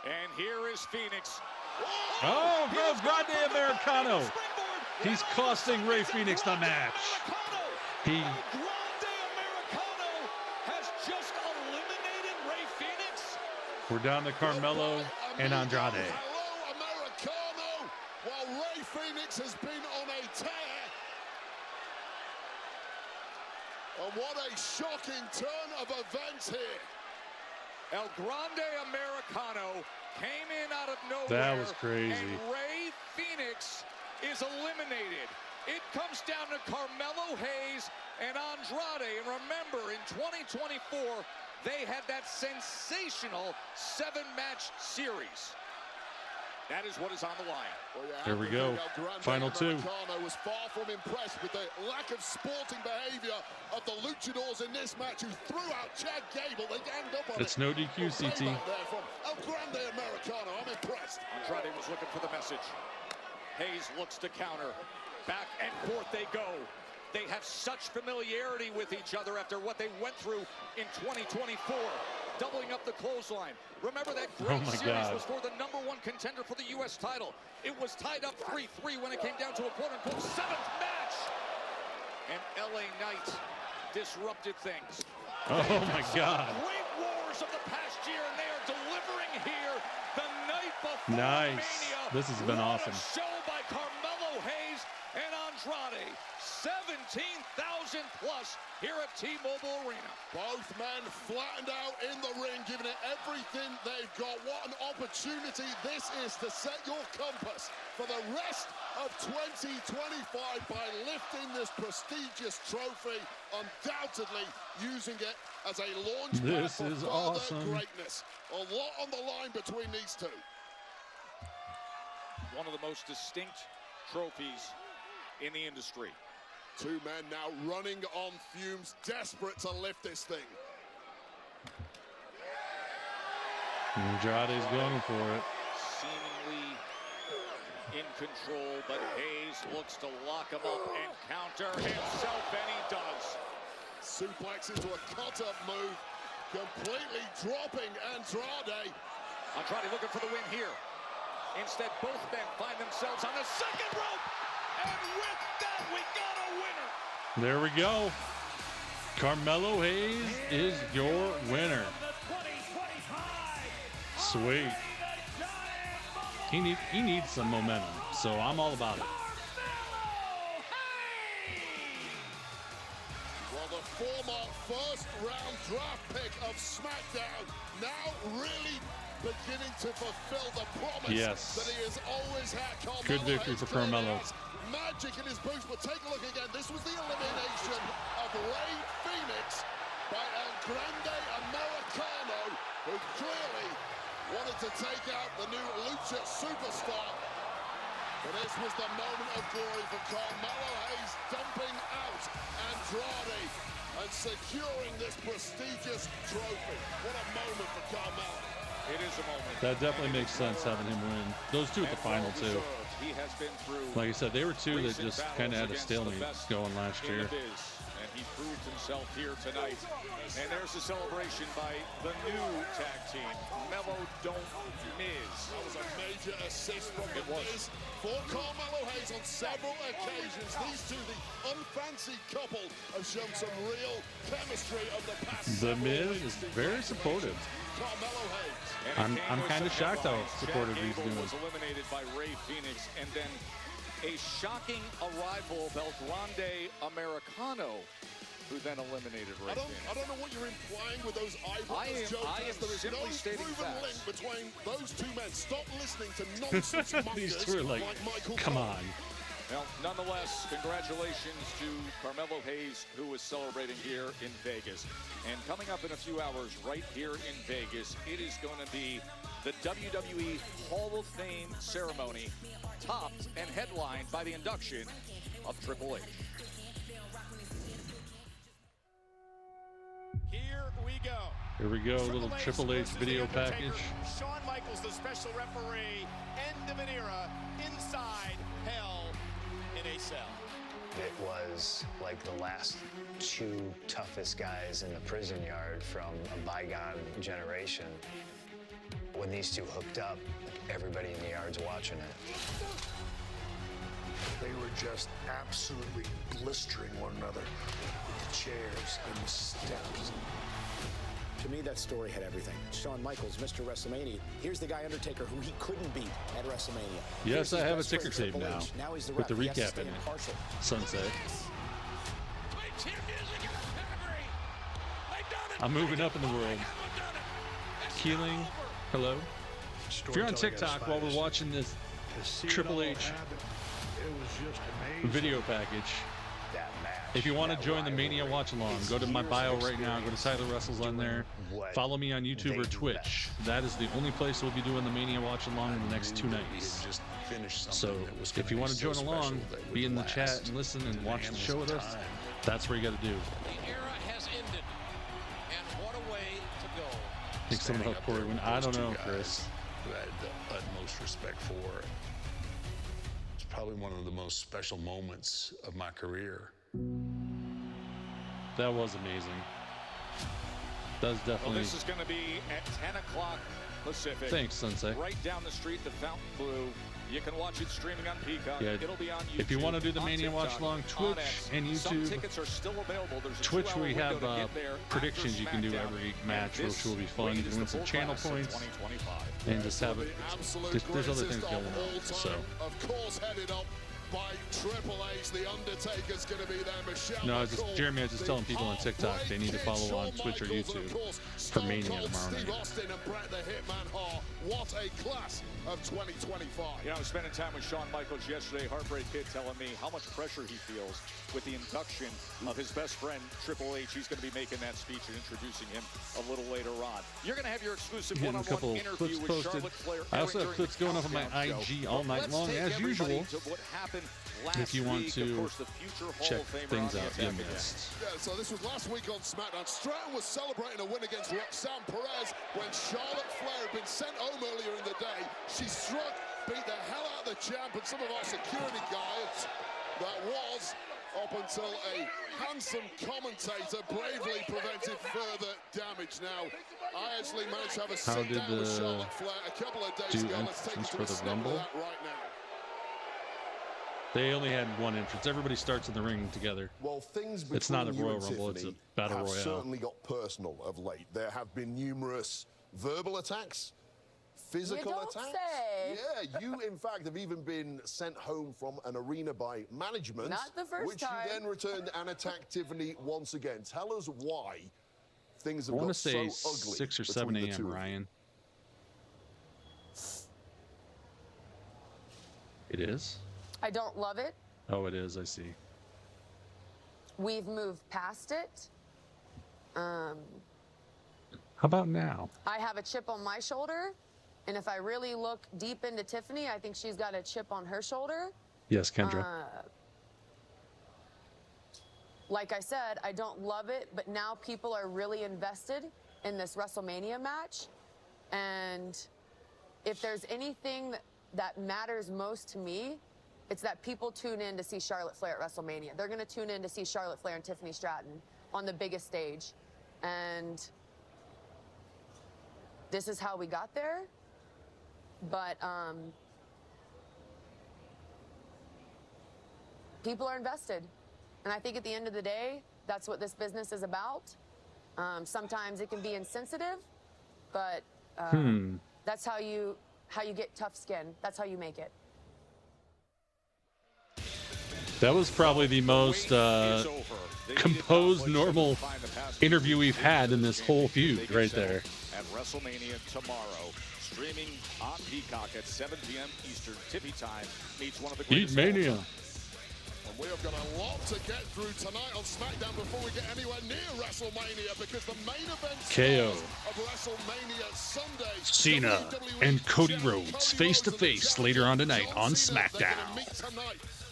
And here is Phoenix. Oh, bro, Grande Americano. He's costing Rey Fenix the match. He Grande Americano has just eliminated Rey Phoenix. We're down to Carmelo and Andrade. Hello, Americano. While Rey Fenix has been on a tear. And what a shocking turn of events here. El Grande Americano came in out of nowhere. That was crazy. And Rey Phoenix is eliminated. It comes down to Carmelo Hayes and Andrade. And remember, in 2024, they had that sensational 7-match series. That is what is on the line. Well, There we go. Final two. Americano was far from impressed with the lack of sporting behavior of the luchadors in this match, who threw out Chad Gable. They ganged up on It's it. no DQ, CT. Payback there from El Grande Americano. I'm impressed. Andrade was looking for the message. Hayes looks to counter. Back and forth they go. They have such familiarity with each other after what they went through in 2024. Doubling up the clothesline. Remember that great series was for the #1 contender for the U.S. title. It was tied up 3-3 when it came down to a quote-unquote 7th match. And LA Knight disrupted things. Oh, my God. Great wars of the past year, and they are delivering here the night before Nice. Mania. This has been What awesome. a show by Carmelo Hayes and Andrade. 17,000 plus here at T-Mobile Arena. Both men flattened out in the ring, giving it everything they've got. What an opportunity this is to set your compass for the rest of 2025 by lifting this prestigious trophy, undoubtedly using it as a launch pad for further awesome. greatness. A lot on the line between these two. One of the most distinct trophies in the industry. Two men now running on fumes, desperate to lift this thing. Andrade's going for it. Seemingly in control, but Hayes looks to lock him up and counter himself, and he does. Suplex into a cut-up move, completely dropping Andrade. Andrade looking for the win here. Instead, both men find themselves on the second rope. And with that, we got a winner. There we go. Carmelo Hayes is your winner. Sweet. He needs some momentum, so I'm all about it. Well, the former first-round draft pick of SmackDown now really beginning to fulfill the promise that he has always had. Carmelo Good victory for Carmelo. Magic in his boots, but take a look again. This was the elimination of Rey Fenix by El Grande Americano, who clearly wanted to take out the new Lucha superstar. But this was the moment of glory for Carmelo Hayes, dumping out Andrade and securing this prestigious trophy. What a moment for Carmelo. It is a moment. That definitely makes sense, having him win. Those two at the final, too. He has been through, Like I said, they were two that just kind of had a stalemate going last year. and he proved himself here tonight. And there's the celebration by the new tag team, Mello Don't Miz. That was a major assist from the Miz for Carmelo Hayes on several occasions. These two, the unfancy couple, have shown some real chemistry of the past. The Miz is very supportive. Carmelo Hayes. I'm kind of shocked how supportive he's doing. Was eliminated by Ray Phoenix, and then a shocking arrival of El Grande Americano, who then eliminated Ray Phoenix. I don't know what you're implying with those eyebrows, Joe. I am There is no proven link between those two men. Stop listening to nonsense These mongers two are like Michael come Cole. on. Well, nonetheless, congratulations to Carmelo Hayes, who is celebrating here in Vegas. And coming up in a few hours right here in Vegas, it is going to be the WWE Hall of Fame ceremony, topped and headlined by the induction of Triple H. Here we go. Here we go, a little Triple H video package. Shawn Michaels, the special referee. End of an era inside hell in a cell. It was like the last two toughest guys in the prison yard from a bygone generation. When these two hooked up, everybody in the yard's watching it. They were just absolutely blistering one another with the chairs and the steps. To me, that story had everything. Shawn Michaels, Mr. WrestleMania. Here's the guy Undertaker who he couldn't beat at WrestleMania. Yes, I have a ticker tape now with the recap in it. Sunset. I'm moving up in the world. Keeling, hello. If you're on TikTok while we're watching this Triple H video package, if you want to join the Mania watch along, go to my bio right now. Go to Tyler Wrestles on there. Follow me on YouTube or Twitch. That is the only place we'll be doing the Mania watch along in the next 2 nights. So if you want to join along, be in the chat and listen and watch the show with us, that's where you got to do. The era has ended, and what a way to go. I think someone else Corey went. I don't know, Chris. Who I had the utmost respect for. It's probably one of the most special moments of my career. That was amazing. That was definitely. Well, this is going to be at 10 o'clock Pacific. Thanks, Sensei. Right down the street, the Fountain Blue. You can watch it streaming on Peacock. Yeah. It'll be on YouTube. If you want to do the Mania TikTok, watch along, Twitch and YouTube. Some tickets are still available. There's a Twitch, we have predictions you can do SmackDown. every match, which will be fun. You can win some channel points and just have it. There's other things going on. So. Of course, headed up by Triple H, the Undertaker's going to be there. Michelle No, Jeremy, I was just telling people on TikTok they need to follow on Twitch or YouTube for Mania tomorrow night. Steve Austin and Bret the Hitman Hart. What a class of 2025. You know, I was spending time with Shawn Michaels yesterday. Heartbreak Kid telling me how much pressure he feels with the induction of his best friend, Triple H. He's going to be making that speech and introducing him a little later on. You're going to have your exclusive one-on-one interview with Charlotte Flair. I also have clips going up on my IG all night long, as usual. If you want to check things out you missed. Yeah, so this was last week on SmackDown. Stratton was celebrating a win against Roxanne Perez when Charlotte Flair had been sent home earlier in the day. She struck, beat the hell out of the champ and some of our security guards. That was up until a handsome commentator bravely prevented further damage. Now, I actually managed to have a sit-down with Charlotte Flair a couple of days ago. Let's take you to a snippet of that right now. They only had one entrance. Everybody starts in the ring together. Well, things it's not a Royal Rumble, it's a Battle Royale. Certainly got personal of late. There have been numerous verbal attacks, physical attacks. Say. Yeah, you in fact have even been sent home from an arena by management. Not the first which time. you then returned and attacked Tiffany once again. Tell us why things have got so ugly. I want to say 6 or 7 a.m., Ryan. It is? I don't love it. Oh, it is. I see. We've moved past it. How about now? I have a chip on my shoulder, and if I really look deep into Tiffany, I think she's got a chip on her shoulder. Yes, Kendra. Like I said, I don't love it, but now people are really invested in this WrestleMania match. And if there's anything that matters most to me, It's that people tune in to see Charlotte Flair at WrestleMania. They're going to tune in to see Charlotte Flair and Tiffany Stratton on the biggest stage. And this is how we got there. But people are invested. And I think at the end of the day, that's what this business is about. Sometimes it can be insensitive, but that's how you get tough skin. That's how you make it. That was probably the most composed, normal interview we've had in this whole feud right there. At WrestleMania tomorrow, streaming on Peacock at 7 p.m. Eastern Tippy time, meets one of the greatest. Mania. And we have got a lot to get through tonight on SmackDown before we get anywhere near WrestleMania, because the main event KO of WrestleMania Sunday, Cena and Cody Rhodes face to face later on tonight on SmackDown.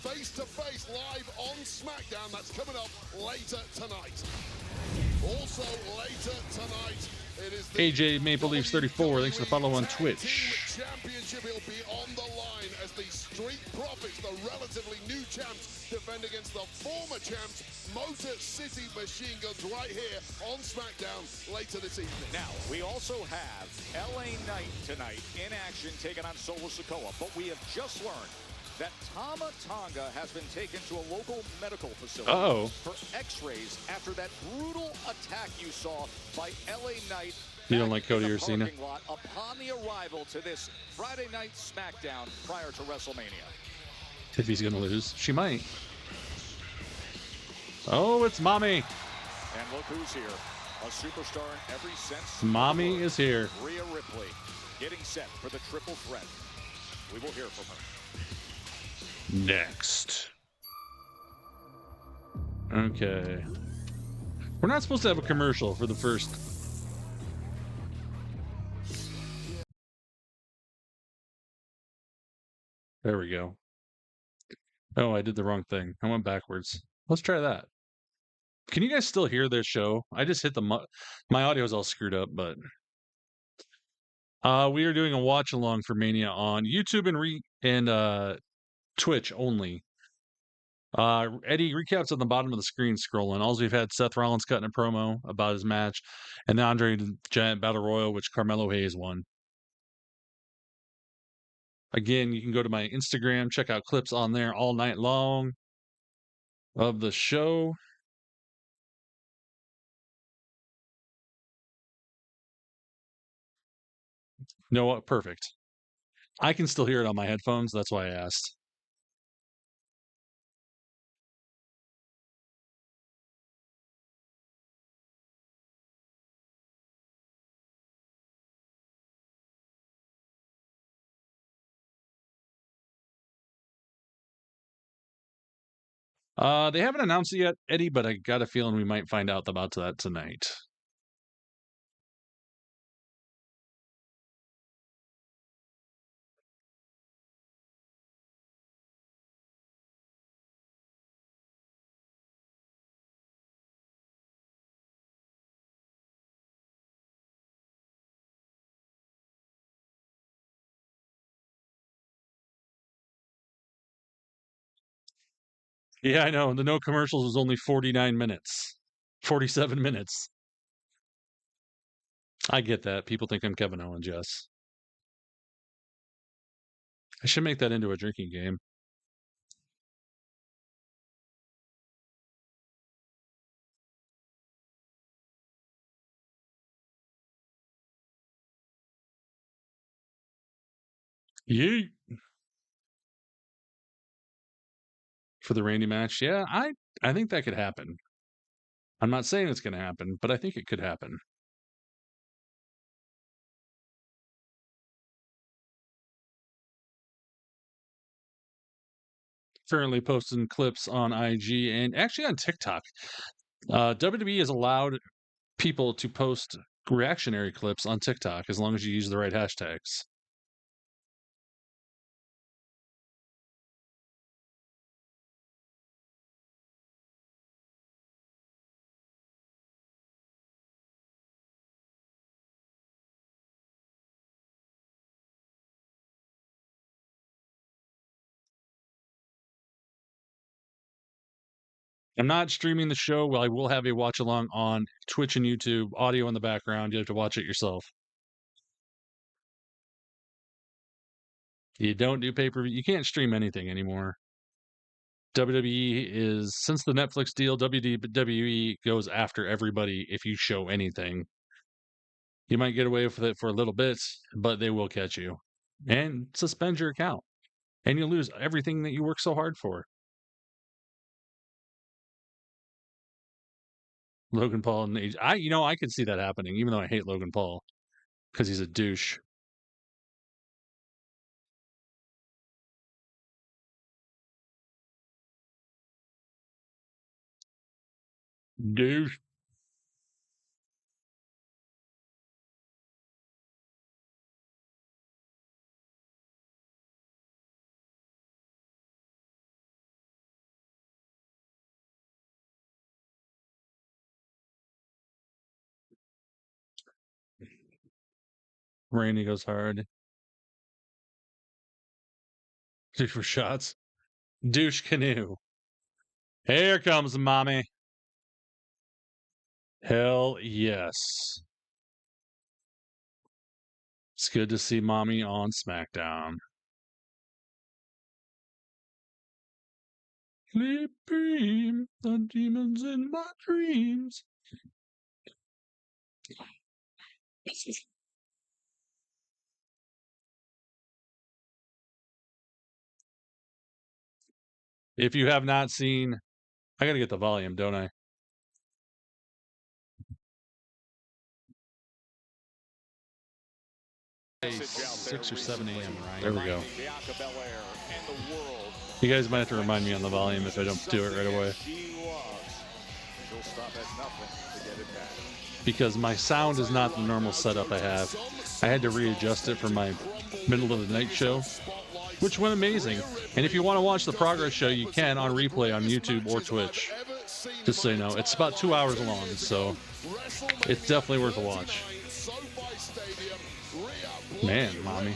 Face to face live on SmackDown. That's coming up later tonight. Also later tonight, it is the AJ Maple Leafs 34. Thanks for the follow on Twitch. Championship will be on the line as the Street Profits, the relatively new champs, defend against the former champs, Motor City Machine Guns, right here on SmackDown later this evening. Now, we also have LA Knight tonight in action, taking on Solo Sikoa. But we have just learned that Tama Tonga has been taken to a local medical facility for x-rays after that brutal attack you saw by LA Knight. You don't like Cody or Cena? Upon the arrival to this Friday night SmackDown prior to WrestleMania. If he's going to lose, she might. Oh, it's Mommy. And look who's here. A superstar in every sense. Mommy is here. Rhea Ripley getting set for the triple threat. We will hear from her next. Okay. We're not supposed to have a commercial for the first. There we go. Oh, I did the wrong thing. I went backwards. Let's try that. Can you guys still hear this show? I just hit the my audio is all screwed up, but we are doing a watch along for Mania on YouTube and Twitch only. Eddie, recaps at the bottom of the screen scrolling. Also, we've had Seth Rollins cutting a promo about his match, and the Andre the Giant Battle Royal, which Carmelo Hayes won. Again, you can go to my Instagram, check out clips on there all night long of the show. No, what? Perfect. I can still hear it on my headphones. That's why I asked. They haven't announced it yet, Eddie, but I got a feeling we might find out about that tonight. Yeah, I know. The no commercials was only 49 minutes. 47 minutes. I get that. People think I'm Kevin Owens, yes. I should make that into a drinking game. Yeet. For the Randy match, yeah, I think that could happen. I'm not saying it's going to happen, but I think it could happen. Currently posting clips on IG and actually on TikTok. WWE has allowed people to post reactionary clips on TikTok as long as you use the right hashtags. I'm not streaming the show. Well, I will have a watch along on Twitch and YouTube, audio in the background. You have to watch it yourself. You don't do pay-per-view. You can't stream anything anymore. WWE is, since the Netflix deal, WWE goes after everybody if you show anything. You might get away with it for a little bit, but they will catch you and suspend your account. And you lose everything that you work so hard for. Logan Paul and AJ. I could see that happening, even though I hate Logan Paul because he's a douche. Douche. Randy goes hard. Two for shots. Douche canoe. Here comes mommy. Hell yes. It's good to see mommy on SmackDown. Sleeping, the demons in my dreams. If you have not seen, I gotta get the volume, don't I? It's 6 or 7 a.m., right? There we go. You guys might have to remind me on the volume if I don't do it right away. Because my sound is not the normal setup I have. I had to readjust it for my middle of the night show, which went amazing. And if you want to watch the progress show, you can on replay on YouTube or Twitch. Just so you know, it's about 2 hours long, so it's definitely worth a watch. Man, mommy.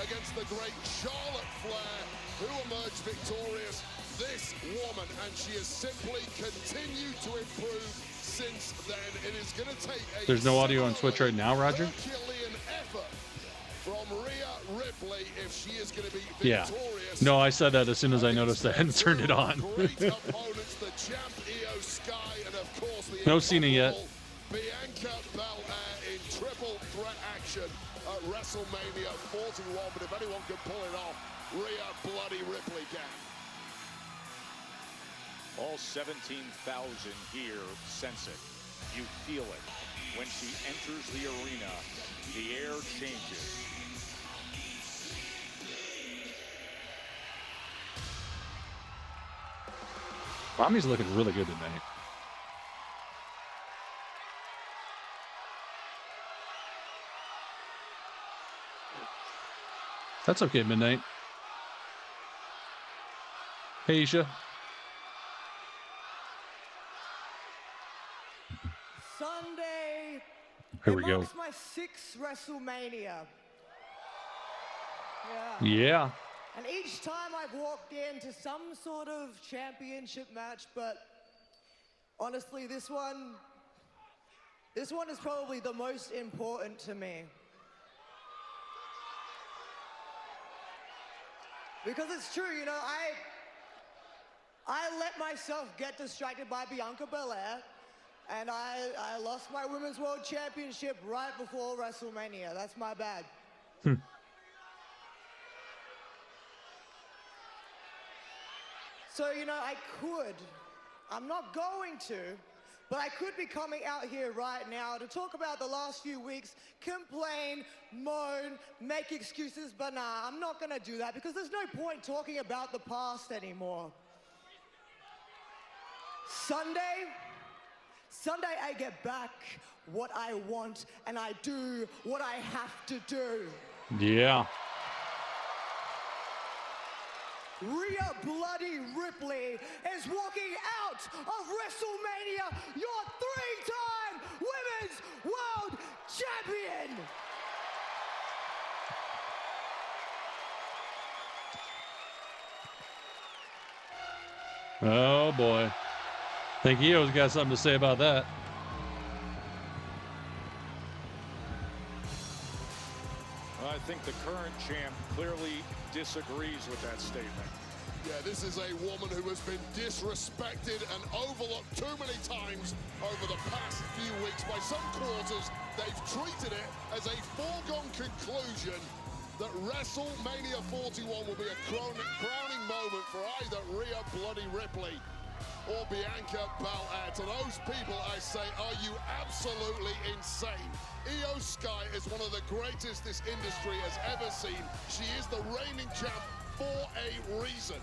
Against the great Charlotte Flair, who emerged victorious. This woman, and she has simply continued to improve since then. It is going to take a There's no audio on Twitch right now, Roger? From Rhea Ripley if she is going to be yeah. victorious. No, I said that as soon as I noticed I hadn't turned it on. No Cena yet. Bianca Belair in triple threat action at WrestleMania 41, but if anyone can pull it off, Rhea bloody Ripley can. All 17,000 here sense it. You feel it. When she enters the arena, the air changes. Mommy's looking really good tonight. That's okay, Midnight. Hey, Isha. Sunday. Here we go. Marks my 6th WrestleMania. Yeah. And each time I've walked into some sort of championship match, but honestly, this one is probably the most important to me. Because it's true, you know, I let myself get distracted by Bianca Belair, and I lost my Women's World Championship right before WrestleMania. That's my bad. So, you know, I'm not going to, but I could be coming out here right now to talk about the last few weeks, complain, moan, make excuses, but nah, I'm not gonna do that because there's no point talking about the past anymore. Sunday, I get back what I want and I do what I have to do. Yeah. Rhea Bloody Ripley is walking out of WrestleMania, your 3-time Women's World Champion! Oh, boy. think Io's got something to say about that. Well, I think the current champ clearly disagrees with that statement. Yeah, this is a woman who has been disrespected and overlooked too many times over the past few weeks. By some quarters, they've treated it as a foregone conclusion that WrestleMania 41 will be a crowning moment for either Rhea Bloody Ripley or Bianca Belair. To those people, I say, are you absolutely insane? Io Sky is one of the greatest this industry has ever seen. She is the reigning champ for a reason.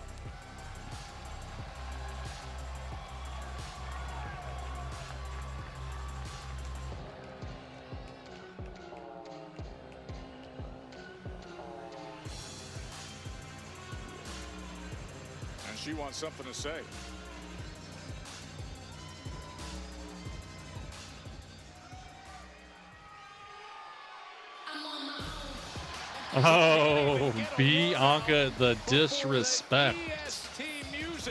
And she wants something to say. Oh, Bianca, the disrespect.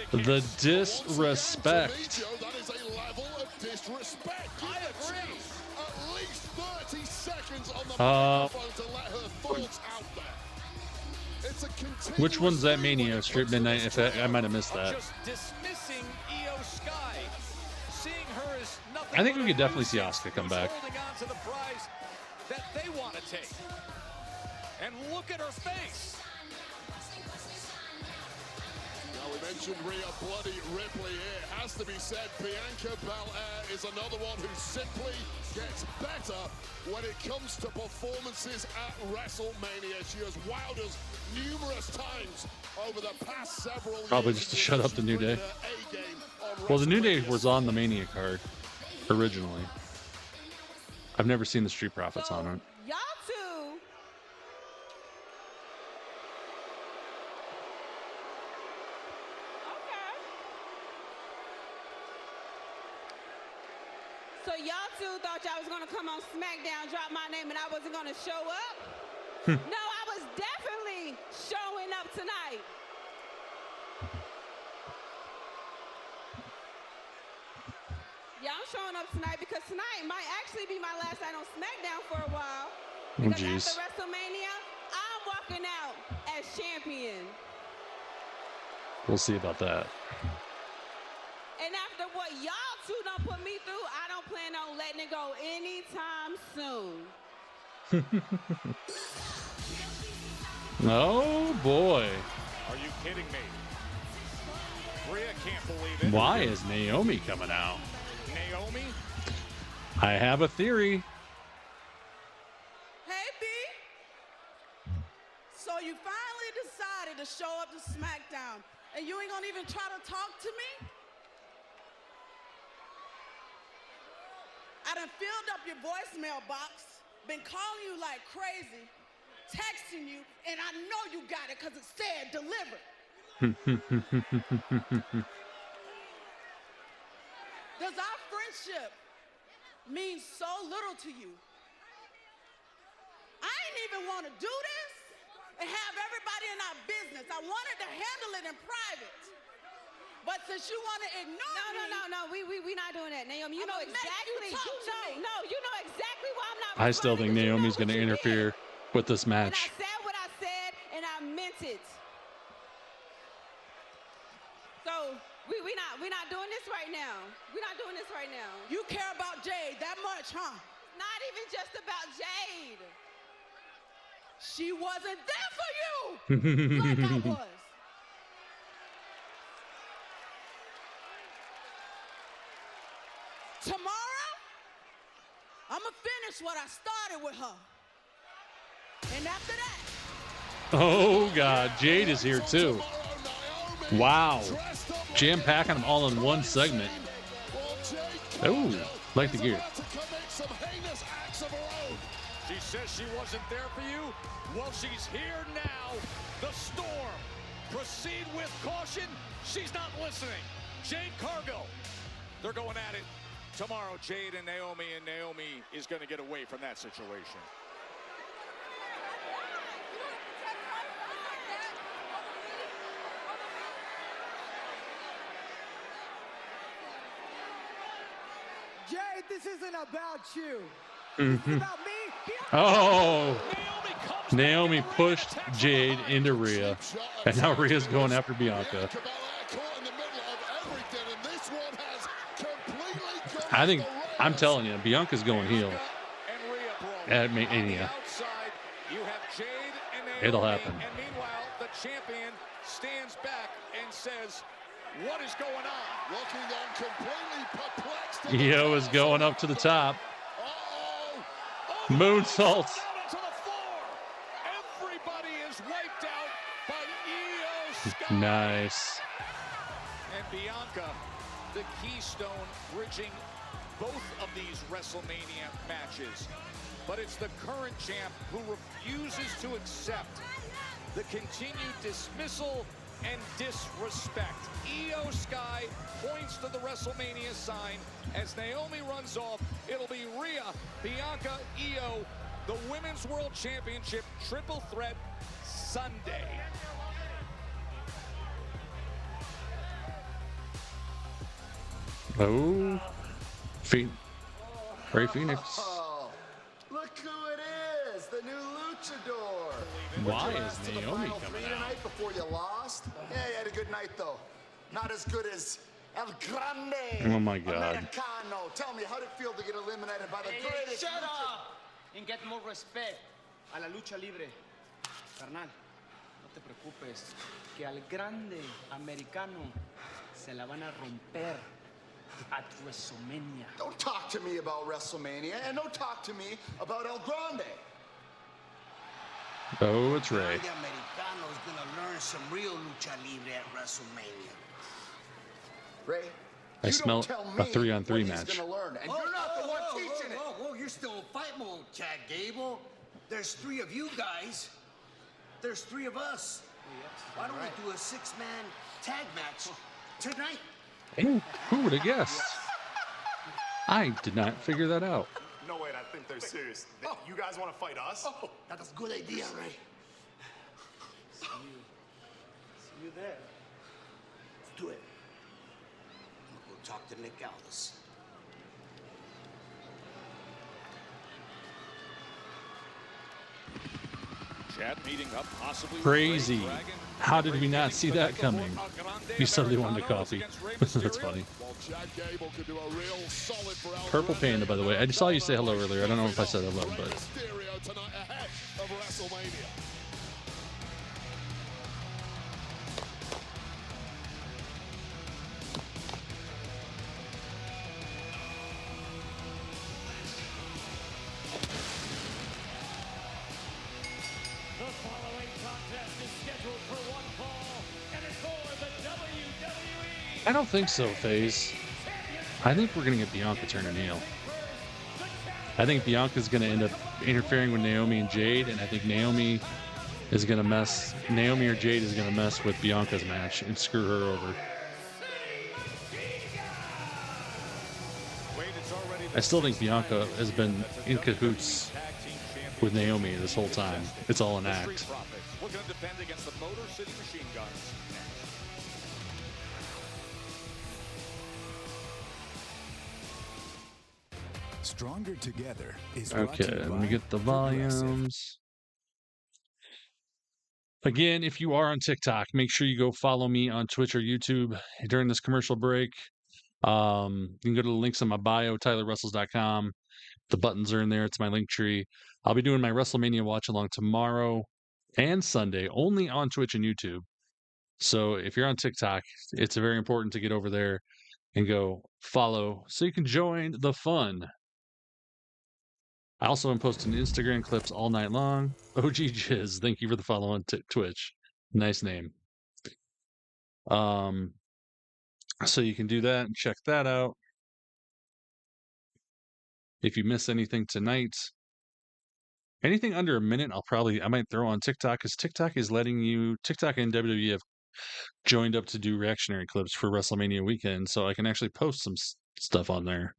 The disrespect. That is a level of disrespect. I agree. At least 30 seconds on the microphone to let her thoughts out there. It's a continuous. Which one's that Mania? Straight Midnight? If I might have missed that. Just dismissing Io Sky. Seeing her as nothing. I think we could definitely see Asuka come back. Holding on to the prize that they want to take. And look at her face. Now, we mentioned Rhea Bloody Ripley here. It has to be said, Bianca Belair is another one who simply gets better when it comes to performances at WrestleMania. She has wowed us numerous times over the past several years. Probably just to shut up the New Day. Well, the New Day was on the Mania card originally. I've never seen the Street Profits on it. Y'all two. Okay. So y'all two thought y'all was gonna come on SmackDown, drop my name, and I wasn't gonna show up? No, I was definitely showing up tonight. Yeah, I'm showing up tonight because tonight might actually be my last night on SmackDown for a while. Oh, Because geez. after WrestleMania, I'm walking out as champion. We'll see about that. And after what y'all two done put me through, I don't plan on letting it go anytime soon. Oh, boy. Are you kidding me? Rhea can't believe it. Why is Naomi coming out? Naomi? I have a theory. Hey, B. So you finally decided to show up to SmackDown, and you ain't gonna even try to talk to me? I done filled up your voicemail box, been calling you like crazy, texting you, and I know you got it because it said delivered. Does our friendship mean so little to you? I ain't even want to do this and have everybody in our business. I wanted to handle it in private. But since you want to ignore me... No, we not doing that, Naomi. You know exactly. You know exactly why I'm not... I still think Naomi's going to interfere with this And I match. said what I said, and I meant it. So we not doing this right now. We're not doing this right now. You care about Jade that much, huh? Not even just about Jade. She wasn't there for you like I was. Tomorrow, I'm going to finish what I started with her. And after that... Oh, God. Jade is here, too. Wow. Jam-packing them all in one segment. Oh, like the gear. She says she wasn't there for you. Well, she's here now. The Storm. Proceed with caution. She's not listening. Jade Cargill. They're going at it tomorrow, Jade and Naomi is going to get away from that situation. Jade, this isn't about you. Mm-hmm. This is about me. Oh, Naomi pushed Jade into Rhea, and now Rhea's going after Bianca. I'm telling you, Bianca's going heel at Mania. It'll happen. And meanwhile, the champion stands back and says, "What is going on?" Looking on completely perplexed. Io is going up to the top. Moonsault. Everybody is wiped out by Io Sky. Nice. And Bianca, the keystone, bridging both of these WrestleMania matches. But it's the current champ who refuses to accept the continued dismissal and disrespect. Io Sky points to the WrestleMania sign. As Naomi runs off, it'll be Rhea, Bianca, Io, the Women's World Championship Triple Threat Sunday. Oh, Ray Phoenix. Oh, look who it is, the new luchador. Why is Naomi coming out? Tonight before you lost? Yeah, you had a good night though. Not as good as El Grande. Oh my God. Americano. Tell me, how did it feel to get eliminated by the greatest? Shut up and get more respect a la lucha libre. Carnal, no te preocupes, que al grande americano se la van a romper at Wrestlemania. Don't talk to me about Wrestlemania, and don't talk to me about El Grande. Oh, it's Ray. The Americano is gonna learn some real lucha libre at Wrestlemania. Ray, I smell a 3-on-3 match. gonna learn, and you're not the one teaching it. Whoa, you're still in fight mode, Chad Gable. There's 3 of you guys. There's 3 of us. Why don't we do a 6-man tag match tonight? Ooh, who would have guessed? I did not figure that out. No, wait, I think they're serious. You guys want to fight us? Oh, that's a good idea, Ray. See you there. Let's do it. I'm gonna go talk to Nick Aldis. Chad meeting up, possibly Crazy. How did we not see that coming? We suddenly wanted coffee. That's funny. Purple Panda, by the way. I just saw you say hello earlier. I don't know if I said hello, but... The following contest is scheduled for one fall, and it's for the WWE. I don't think so, FaZe. I think we're going to get Bianca turning heel. I think Bianca's going to end up interfering with Naomi and Jade, and I think Naomi or Jade is going to mess with Bianca's match and screw her over. I still think Bianca has been in cahoots with Naomi this whole time. It's all an act. Looking to defend against the Motor City Machine Guns. Stronger Together is Okay, let me get the volumes. Again, if you are on TikTok, make sure you go follow me on Twitch or YouTube during this commercial break. You can go to the links in my bio, tylerwrestles.com. The buttons are in there. It's my link tree. I'll be doing my WrestleMania watch along tomorrow and Sunday, only on Twitch and YouTube. So if you're on TikTok, it's very important to get over there and go follow so you can join the fun. I also am posting Instagram clips all night long. OG Jizz, thank you for the follow on Twitch. Nice name. So you can do that and check that out. If you miss anything tonight, anything under a minute, I might throw on TikTok, because TikTok and WWE have joined up to do reactionary clips for WrestleMania weekend, so I can actually post some stuff on there.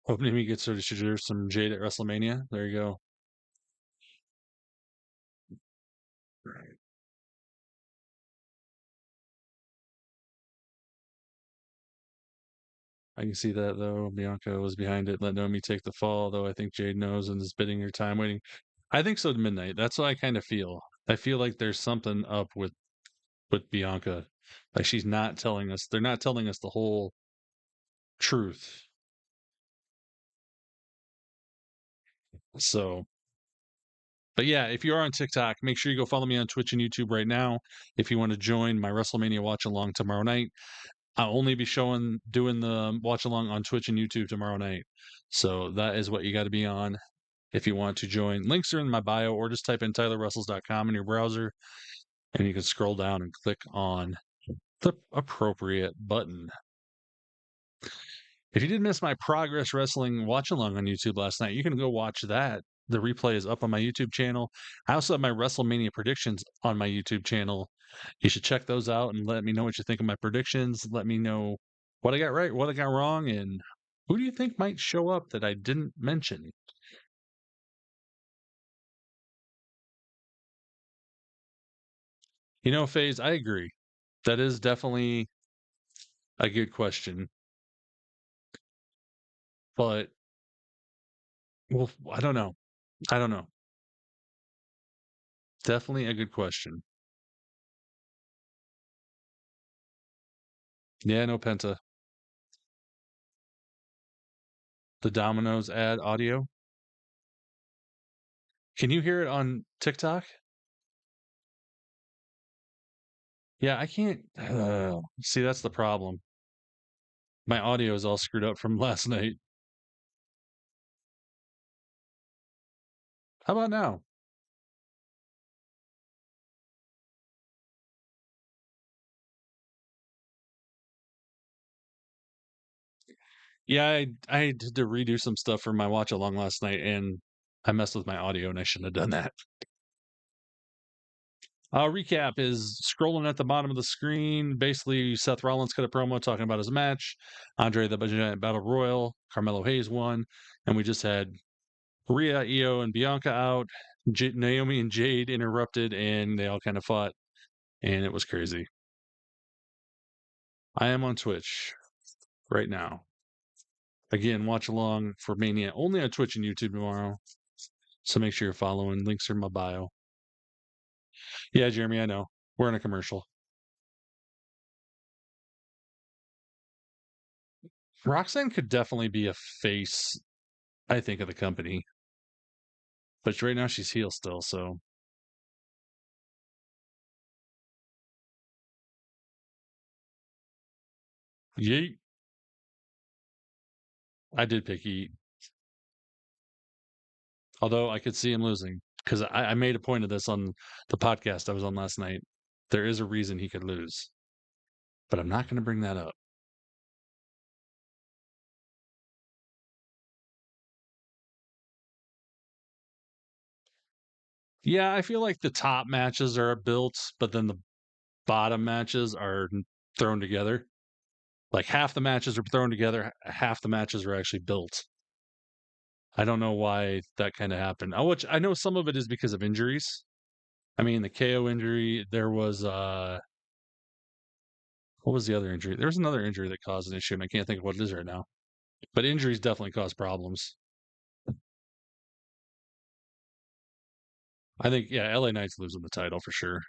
Hoping he gets to share some Jade at WrestleMania. There you go. I can see that, though. Bianca was behind it, let Naomi take the fall, though I think Jade knows and is bidding her time waiting. I think so at midnight. That's what I kind of feel. I feel like there's something up with Bianca. Like she's not telling us. They're not telling us the whole truth. So, but yeah, if you are on TikTok, make sure you go follow me on Twitch and YouTube right now. If you want to join my Wrestlemania watch along tomorrow night, I'll only be doing the watch along on Twitch and YouTube tomorrow night. So that is what you got to be on if you want to join. Links are in my bio, or just type in tylerwrestles.com in your browser, and you can scroll down and click on the appropriate button. If you did miss my Progress Wrestling watch along on YouTube last night, you can go watch that. The replay is up on my YouTube channel. I also have my WrestleMania predictions on my YouTube channel. You should check those out and let me know what you think of my predictions. Let me know what I got right, what I got wrong, and who do you think might show up that I didn't mention? You know, FaZe, I agree. That is definitely a good question. But, well, I don't know. Definitely a good question. Yeah, no Penta. The Domino's ad audio. Can you hear it on TikTok? Yeah, I can't. See, that's the problem. My audio is all screwed up from last night. How about now? Yeah, I had to redo some stuff for my watch along last night, and I messed with my audio, and I shouldn't have done that. Recap is scrolling at the bottom of the screen. Basically, Seth Rollins cut a promo talking about his match. Andre the Giant Battle Royal. Carmelo Hayes won. And we just had Rhea, Io, and Bianca out. Naomi and Jade interrupted, and they all kind of fought. And it was crazy. I am on Twitch right now. Again, watch along for Mania only on Twitch and YouTube tomorrow. So make sure you're following. Links are in my bio. Yeah, Jeremy, I know. We're in a commercial. Roxanne could definitely be a face, I think, of the company. But right now she's heel still, so. Yeet. I did pick Yeet. Although I could see him losing. Because I made a point of this on the podcast I was on last night. There is a reason he could lose. But I'm not going to bring that up. Yeah, I feel like the top matches are built, but then the bottom matches are thrown together. Like half the matches are thrown together, half the matches are actually built. I don't know why that kind of happened. Which I know some of it is because of injuries. I mean, the KO injury, there was what was the other injury? There was another injury that caused an issue, and I can't think of what it is right now. But injuries definitely cause problems. I think, yeah, LA Knight's losing the title for sure.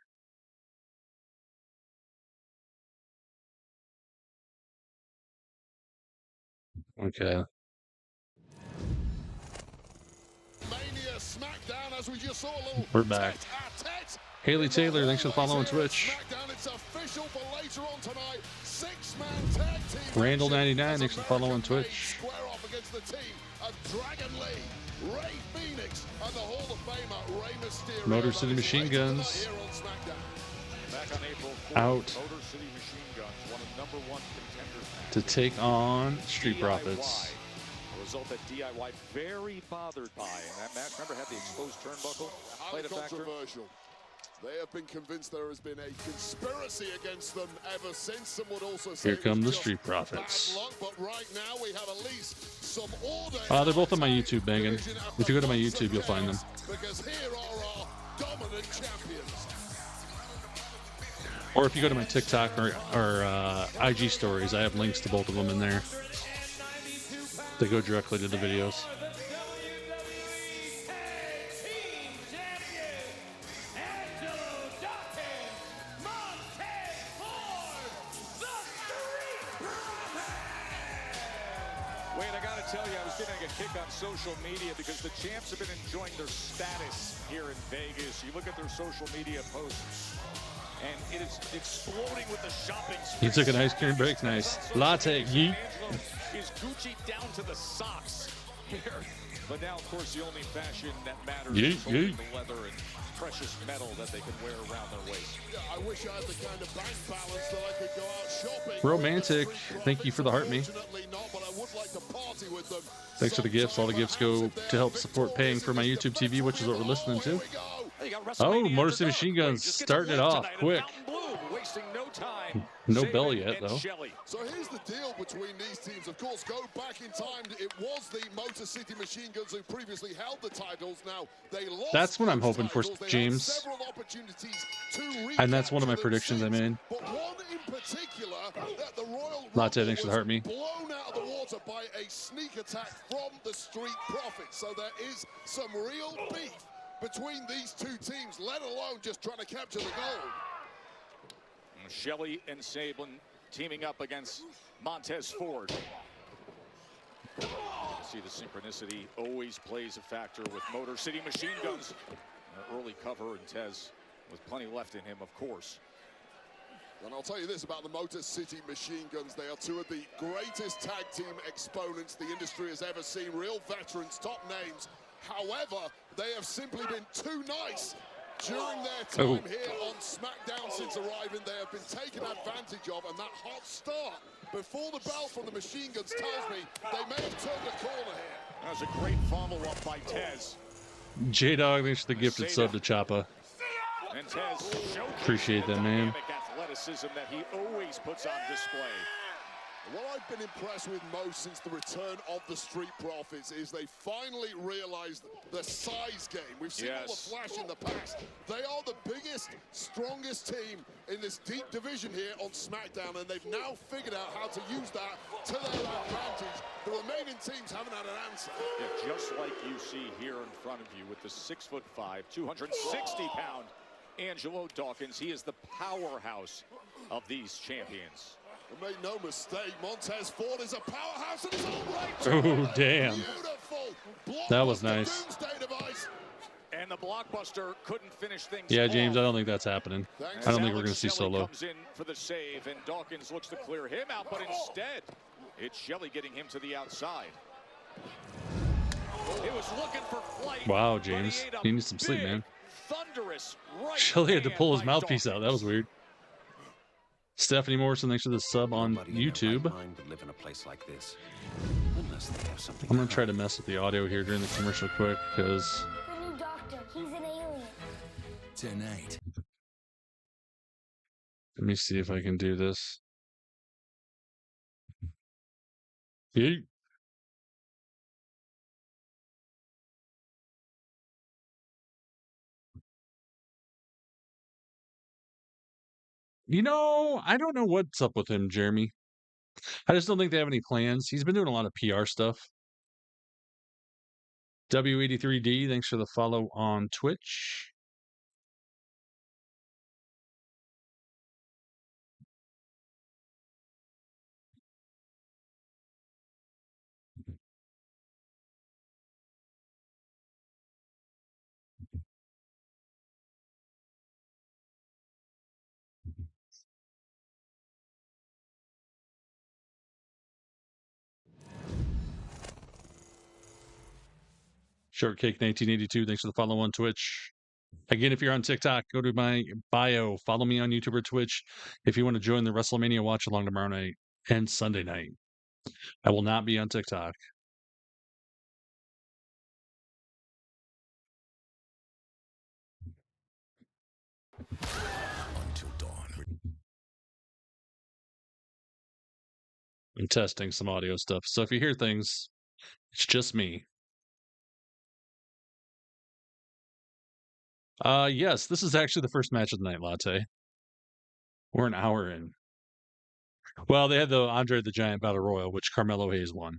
Okay. Mania Smackdown, as we just saw a little. We're back. Haley Taylor, thanks for following Twitch. It's official for later on tonight. Six-man tag team. Randall 99, thanks for following Twitch. Square off against the team of Dragon Lee, Ray Phoenix, and the Hall of Famer Rey Mysterio. Motor City Machine Guns. Back on April 4th, Out. Motor City Machine Guns, one of #1 contenders match. To take on Street Profits. A result that DIY very bothered by in that match. Remember, had the exposed turnbuckle. Played a factor. Controversial. They have been convinced there has been a conspiracy against them ever since. Some would also say Here come the Street Profits. bad luck, but right now we have at least some order. They're both on my YouTube, Megan. If you go to my YouTube, you'll find them. Because here are our dominant champions. Or if you go to my TikTok or IG stories, I have links to both of them in there. They go directly to the videos. Wait, I gotta tell you, I was getting a kick on social media because the champs have been enjoying their status here in Vegas. You look at their social media posts, and it is exploding with the shopping spree. He took an ice cream break. Nice. Latte. Yeet. Is Gucci down to the socks here. But now, of course, the only fashion that matters is holding the leather and precious metal that they can wear around their waist. Yeah, I wish I had the kind of bank balance that I could go out shopping. Romantic. Thank you for the heart me. Not, but I would like to party with them. Thanks for the gifts. All the gifts go to help support paying for my YouTube TV, which is what we're listening to. Oh, Motor City Machine Guns starting it off quick. No bell yet, though. So here's the deal between these teams. Of course, go back in time. It was the Motor City Machine Guns who previously held the titles. Now they lost. That's what I'm hoping for, James. And that's one of my predictions I made. But one in particular that the Royal Latte, thanks for the heart me. Blown out of the water by a sneak attack from the Street Profits. So there is some real beef between these two teams, let alone just trying to capture the gold. Shelley and Sablin teaming up against Montez Ford. You see the synchronicity always plays a factor with Motor City Machine Guns. An early cover, and Tez with plenty left in him, of course. And I'll tell you this about the Motor City Machine Guns. They are two of the greatest tag team exponents the industry has ever seen. Real veterans, top names. However, they have simply been too nice during their time here on SmackDown since arriving. They have been taken advantage of, and that hot start before the bell from the Machine Guns tells me they may have turned a corner here. That was a great follow-up by Tez. J-Dog, thanks for the gifted sub to Choppa. And Tez Appreciate that, man. Athleticism that he always puts on display. What I've been impressed with most since the return of the Street Profits is they finally realized the size game. We've seen all the flash in the past. They are the biggest, strongest team in this deep division here on SmackDown, and they've now figured out how to use that to their advantage. The remaining teams haven't had an answer. Yeah, just like you see here in front of you with the 6'5", 260-pound Angelo Dawkins. He is the powerhouse of these champions. Make no mistake, Montez Ford is a powerhouse in his own right. Oh, damn. That was nice. And the blockbuster couldn't finish things. Yeah, James, I don't think that's happening. I don't think we're going to see Solo. Comes in for the save, and Dawkins looks to clear him out, but instead, it's Shelley getting him to the outside. It was looking for flight. Wow, James. He needs some sleep, man. Thunderous right Shelley had to pull his mouthpiece out. That was weird. Stephanie Morrison, thanks for the sub on YouTube. Live in a place like this. I'm going to try to mess with the audio here during the commercial quick, because... The new doctor, he's an alien. Tonight. Let me see if I can do this. Yeet. You know, I don't know what's up with him, Jeremy. I just don't think they have any plans. He's been doing a lot of PR stuff. W83D, thanks for the follow on Twitch. Shortcake 1982, thanks for the follow on Twitch. Again, if you're on TikTok, go to my bio, follow me on YouTube or Twitch if you want to join the WrestleMania watch along tomorrow night and Sunday night. I will not be on TikTok. Until dawn. I'm testing some audio stuff, so if you hear things, it's just me. Yes, this is actually the first match of the night, Latte. We're an hour in. Well, they had the Andre the Giant Battle Royal, which Carmelo Hayes won.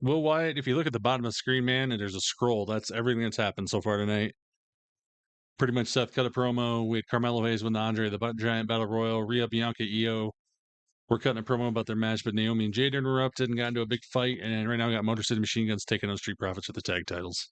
Will Wyatt, if you look at the bottom of the screen, man, and there's a scroll, that's everything that's happened so far tonight. Pretty much Seth cut a promo. We had Carmelo Hayes with Andre, the Butt Giant Battle Royal, Rhea, Bianca, Io. We're cutting a promo about their match, but Naomi and Jade interrupted and got into a big fight. And right now we got Motor City Machine Guns taking on Street Profits with the tag titles.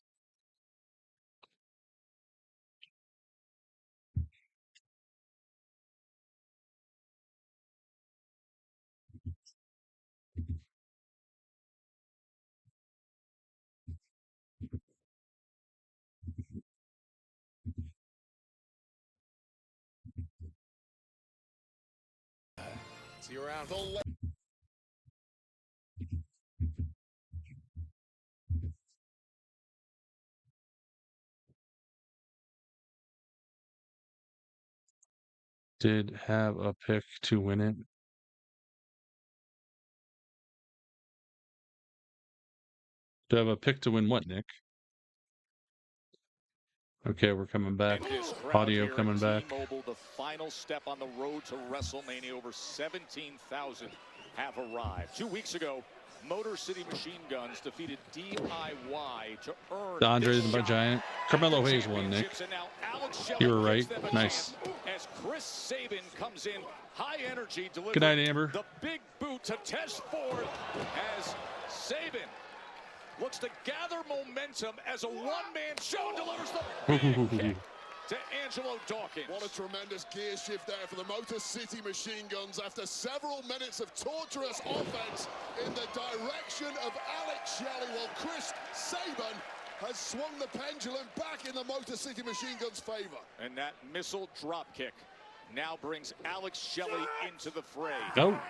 See you around. Did have a pick to win it. Do I have a pick to win what, Nick? Okay, we're coming back. Audio coming back. T-Mobile, the final step on the road to WrestleMania. Over 17,000 have arrived. 2 weeks ago, Motor City Machine Guns defeated DIY to earn The Andre the Butt Giant. Carmelo Hayes won, Nick. You were right. Nice. As Chris Sabin comes in, high energy, delivering Good night, Amber. the big boot to Tez Ford as Sabin looks to gather momentum as a one-man show, delivers the big kick to Angelo Dawkins. What a tremendous gear shift there for the Motor City Machine Guns after several minutes of torturous offense in the direction of Alex Shelley, while Chris Sabin has swung the pendulum back in the Motor City Machine Guns' favor. And that missile drop kick now brings Alex Shelley into the fray. Oh,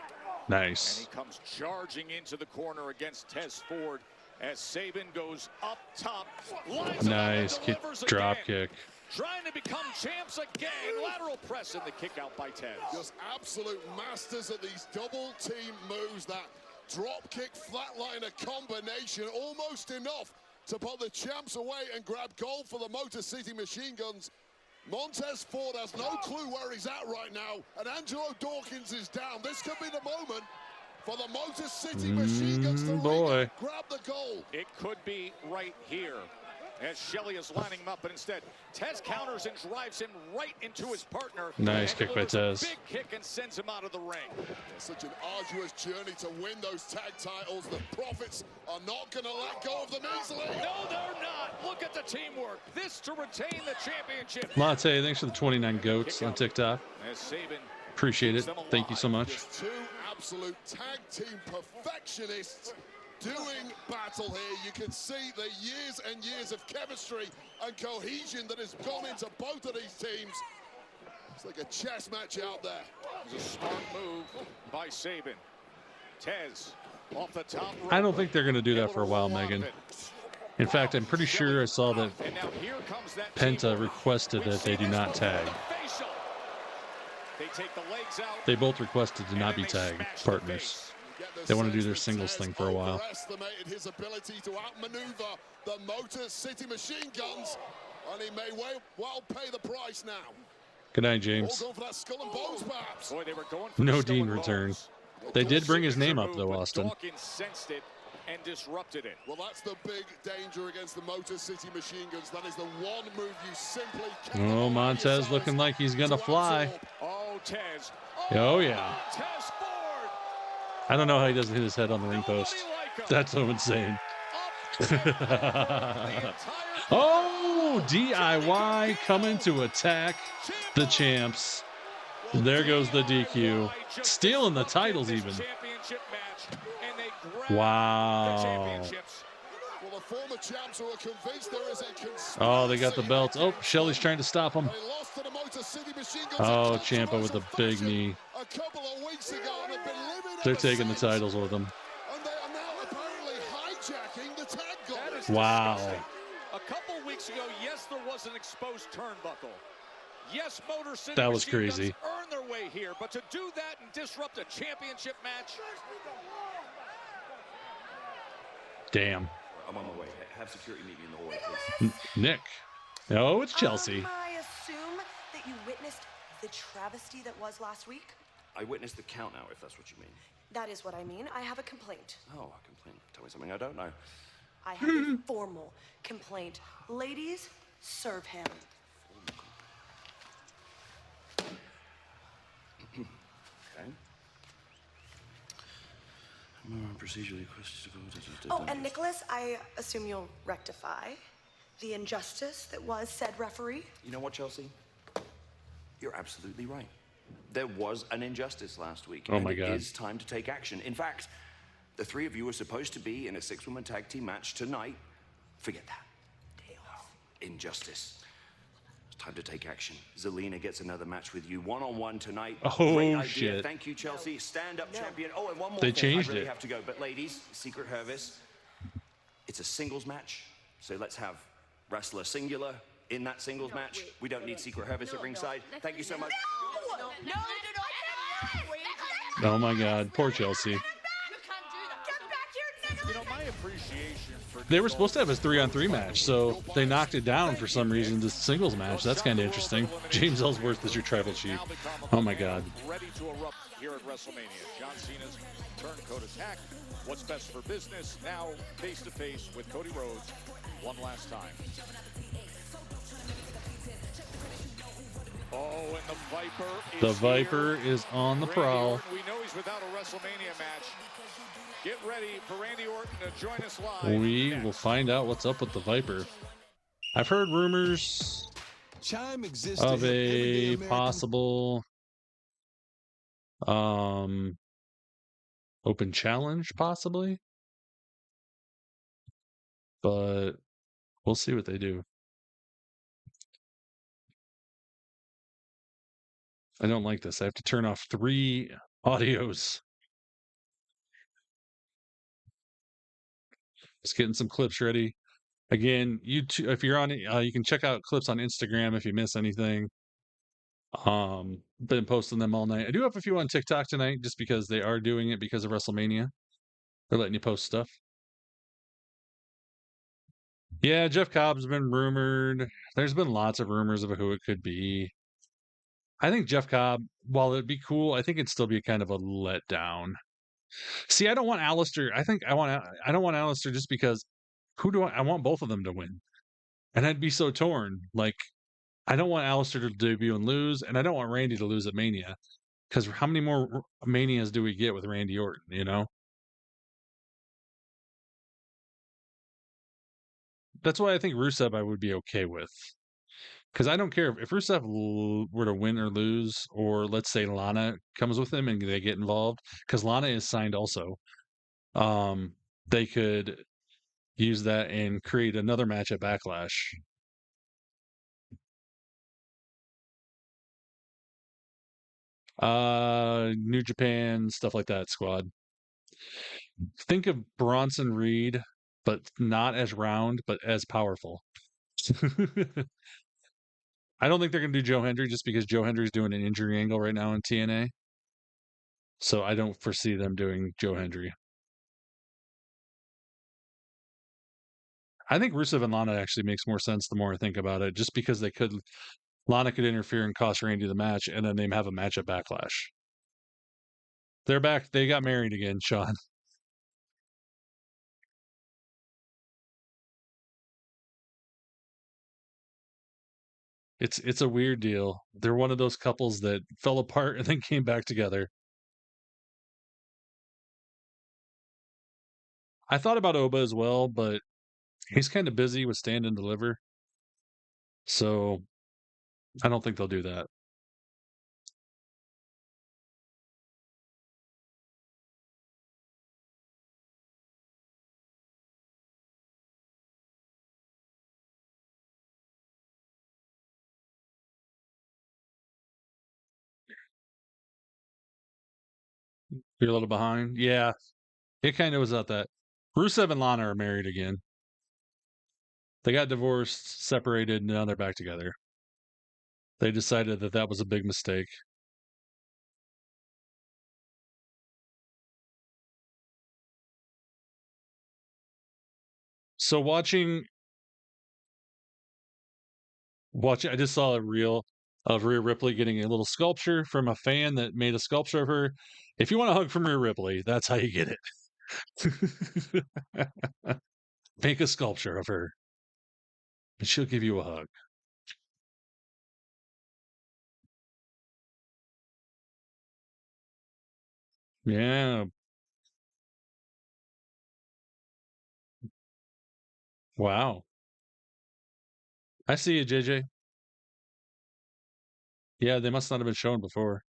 nice. And he comes charging into the corner against Tez Ford as Sabin goes up top. Nice kick, drop kick. Trying to become champs again. Lateral press and the kick out by Tez. Just absolute masters of these double team moves. That drop kick flatliner combination, almost enough to put the champs away and grab gold for the Motor City Machine Guns. Montez Ford has no clue where he's at right now, and Angelo Dawkins is down. This could be the moment for the Motor City Machine Guns to grab the goal. It could be right here as Shelley is lining him up, but instead Tez counters and drives him right into his partner. Nice kick by Tez. Big kick and sends him out of the ring. It's such an arduous journey to win those tag titles. The Profits are not going to let go of them easily. No, they're not. Look at the teamwork. This to retain the championship. Latte, thanks for the 29 goats on TikTok. As Sabin Appreciate it. Thank you so much. Just two absolute tag team perfectionists doing battle here. You can see the years and years of chemistry and cohesion that has gone into both of these teams. It's like a chess match out there. It was a smart move by Sabin. Tez off the top rope. I don't think they're going to do that for a while, Megan. In fact, I'm pretty sure I saw that Penta requested that they do not tag. They take the legs out. They both requested to not be tag partners. They want to do their singles thing for a while. Overestimated his ability to outmaneuver the Motor City Machine Guns, and he may well pay the price now. Good night, James. All going for that skull and bones, perhaps. Boy, they were going for No Dean return. They did bring his name up, though, Austin. Dawkins sensed it and disrupted it. Well, that's the big danger against the Motor City Machine Guns. That is the one move you simply can't. Oh, Montez looking like he's going to fly. Oh, Tez. Oh, yeah. Tez Ford. I don't know how he doesn't hit his head on the ring post. That's so insane. Oh, DIY coming to attack the champs. There goes the DQ. Stealing the titles even. Wow. Well, the former champs who are convinced there is a conspiracy. Oh, they got the belts. Oh, Shelley's trying to stop him. They lost to the Motor City Machine Guns. Oh, Ciampa with the big knee. A couple of weeks ago, and they've been living They're taking the titles with them. And they are now apparently hijacking the tag goal. Wow. A couple weeks ago, yes, there was an exposed turnbuckle. Yes, Motor City That was Machine crazy. Guns earn their way here, but to do that and disrupt a championship match. Damn. I'm on my way. Have security meet me in the hallway, please. Nick. Oh, it's Chelsea. I assume that you witnessed the travesty that was last week? I witnessed the count now, if that's what you mean. That is what I mean. I have a complaint. Oh, a complaint. Tell me something I don't know. I have a formal complaint. Ladies, serve him. Okay. Procedurally questionable. Oh, and Nicholas, I assume you'll rectify the injustice that was said referee? You know what, Chelsea? You're absolutely right. There was an injustice last week. Oh my God. It is time to take action. In fact, the three of you are supposed to be in a 6-woman tag team match tonight. Forget that. Injustice. It's time to take action. Zelina gets another match with you one-on-one tonight. Oh, great idea. shit. Thank you, Chelsea. Stand-up champion. Oh, and one more They thing. changed I really it. have to go. But ladies, Secret Service, it's a singles match. So let's have wrestler singular in that singles match. We don't need Secret Service at ringside. Thank you so much. Oh my God, poor Chelsea. You know, my appreciation for They were supposed to have a 3-on-3 match, so they knocked it down for some reason to singles match. That's kind of interesting. James Ellsworth is your tribal chief. Oh my God. ready to erupt here at WrestleMania. John Cena's turncoat attack. What's best for business? Now face to face with Cody Rhodes one last time. Oh, and the Viper is The Viper is on the prowl. We know he's without a WrestleMania match. Get ready for Randy Orton to join us live. We will find out what's up with the Viper. I've heard rumors of a possible open challenge, possibly. But we'll see what they do. I don't like this. I have to turn off 3 audios. Just getting some clips ready. Again, YouTube, if you're on it, you can check out clips on Instagram if you miss anything. Been posting them all night. I do have a few on TikTok tonight just because they are doing it because of WrestleMania. They're letting you post stuff. Yeah, Jeff Cobb's been rumored. There's been lots of rumors of who it could be. I think Jeff Cobb, while it'd be cool, I think it'd still be kind of a letdown. See, I don't want Alistair. I don't want Alistair just because I want both of them to win. And I'd be so torn. Like, I don't want Alistair to debut and lose, and I don't want Randy to lose at Mania. Because how many more Manias do we get with Randy Orton, you know? That's why I think Rusev I would be okay with. Because I don't care if Rusev were to win or lose, or let's say Lana comes with him and they get involved, because Lana is signed also. They could use that and create another match at Backlash. New Japan, stuff like that, squad. Think of Bronson Reed, but not as round, but as powerful. I don't think they're going to do Joe Hendry just because Joe Hendry's doing an injury angle right now in TNA. So I don't foresee them doing Joe Hendry. I think Rusev and Lana actually makes more sense the more I think about it, just because Lana could interfere and cost Randy the match, and then they have a match at Backlash. They're back. They got married again, Sean. It's a weird deal. They're one of those couples that fell apart and then came back together. I thought about Oba as well, but he's kind of busy with Stand and Deliver. So I don't think they'll do that. You're a little behind? Yeah. It kind of was at that. Rusev and Lana are married again. They got divorced, separated, and now they're back together. They decided that that was a big mistake. So watching, I just saw a reel. of Rhea Ripley getting a little sculpture from a fan that made a sculpture of her. If you want a hug from Rhea Ripley, that's how you get it. Make a sculpture of her, and she'll give you a hug. Yeah. Wow. I see you, JJ. Yeah, they must not have been shown before.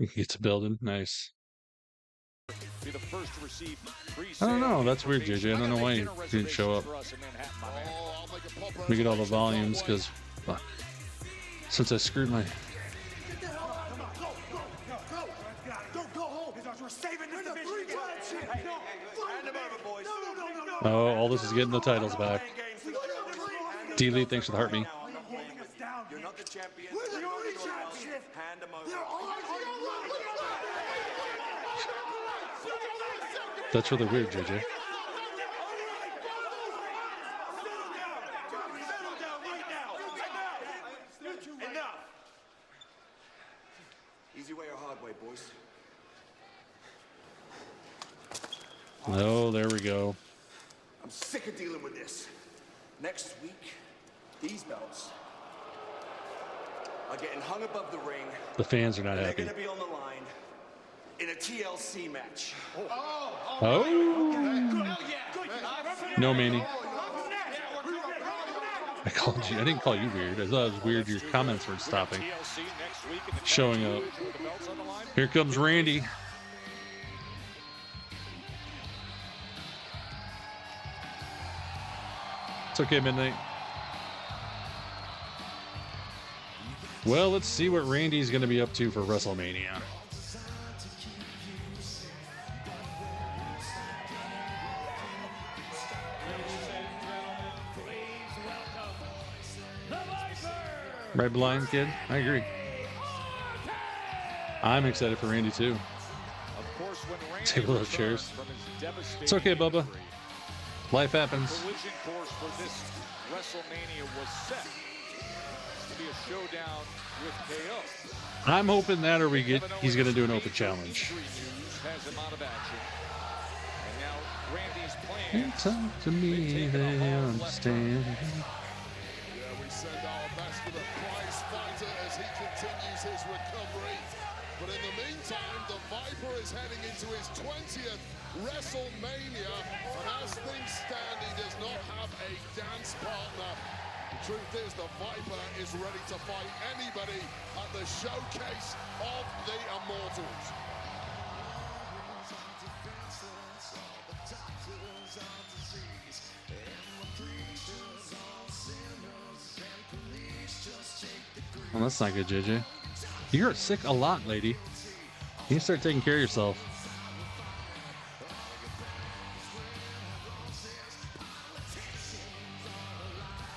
It's building. Nice. Be the first to receive I don't know. That's weird, JJ. I don't know why you didn't show up. Let me get all the volumes, because since I screwed my... Oh, all this is getting the titles back. D-Lee, thanks for the heart me. You're not the champion. Hand them over. That's really weird, JJ. Easy way or hard way, boys? Oh, there we go. I'm sick of dealing with this. Next week, these belts are getting hung above the ring. The fans are not happy. They're going to be on the line in a TLC match. Oh. No, Manny. I called you. I didn't call you weird. I thought it was weird your comments weren't stopping. Showing up. Here comes Randy. It's okay, Midnight. Well, let's see what Randy's going to be up to for WrestleMania. Right, blind kid? I agree. I'm excited for Randy too. Table those chairs. It's okay, Bubba. Life happens. Collision course for this WrestleMania was set to be a showdown with KO. I'm hoping that, or he's going to do an open challenge. Has him out of action. And now Randy's plan. Talk to me, they understand. Yeah, we send our best to the prize fighter as he continues his recovery. But in the meantime, the Viper is heading into his 20th WrestleMania. And as things stand, he does not have a dance partner. The truth is, the Viper is ready to fight anybody at the showcase of the Immortals. Well, that's not good, JJ. You're sick a lot, lady. You need to start taking care of yourself.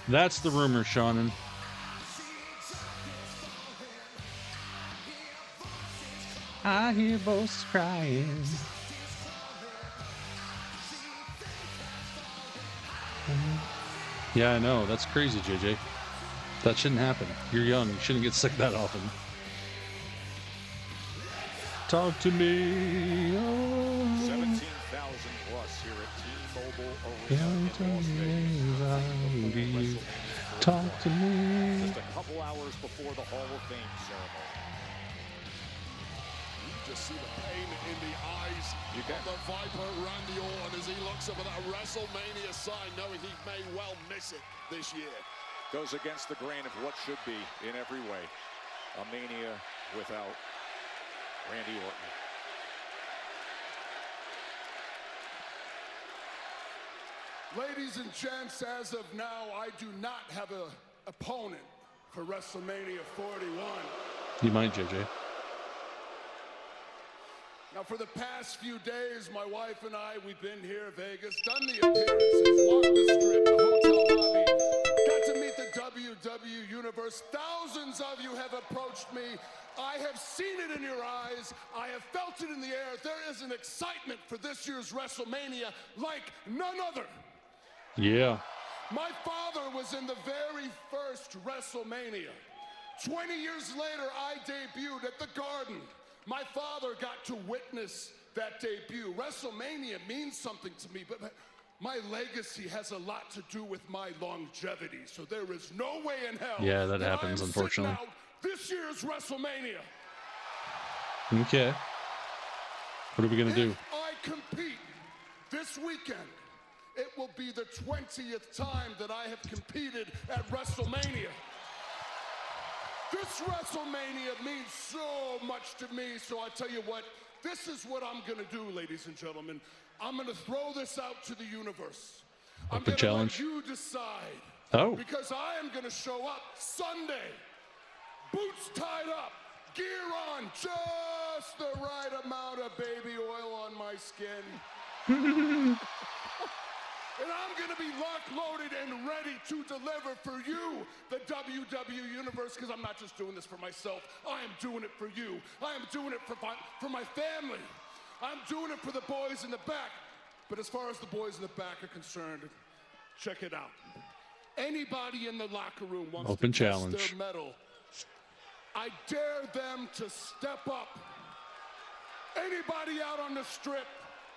That's the rumor, Shannon. I hear voices crying. Yeah, I know. That's crazy, JJ. That shouldn't happen. You're young. You shouldn't get sick that often. Talk to me. Oh. 17,000 plus here at T-Mobile Arena. Talk to me. Just a couple hours before the Hall of Fame ceremony. You just see the pain in the eyes of the Viper, Randy Orton, as he looks up at that WrestleMania sign, knowing he may well miss it this year. Goes against the grain of what should be in every way. A Mania without Randy Orton. Ladies and gents, as of now, I do not have an opponent for WrestleMania 41. You might, JJ. Now, for the past few days, my wife and I, we've been here in Vegas, done the appearances, walked the strip, the hotel lobby, got to meet the WWE Universe. Thousands of you have approached me. I have seen it in your eyes. I have felt it in the air. There is an excitement for this year's WrestleMania like none other. Yeah. My father was in the very first WrestleMania. 20 years later, I debuted at the Garden. My father got to witness that debut. WrestleMania means something to me, but my legacy has a lot to do with my longevity. So there is no way in hell. Yeah, that happens, unfortunately. This year's WrestleMania. Okay. What are we gonna do? If I compete this weekend, it will be the 20th time that I have competed at WrestleMania. This WrestleMania means so much to me, so I tell you what, this is what I'm gonna do, ladies and gentlemen. I'm gonna throw this out to the universe. I'm gonna let you decide. Oh. Because I am gonna show up Sunday, boots tied up, gear on, just the right amount of baby oil on my skin. And I'm going to be locked, loaded, and ready to deliver for you, the WWE Universe, because I'm not just doing this for myself. I am doing it for you. I am doing it for my family. I'm doing it for the boys in the back. But as far as the boys in the back are concerned, check it out. Anybody in the locker room wants to test their mettle, I dare them to step up. Anybody out on the strip,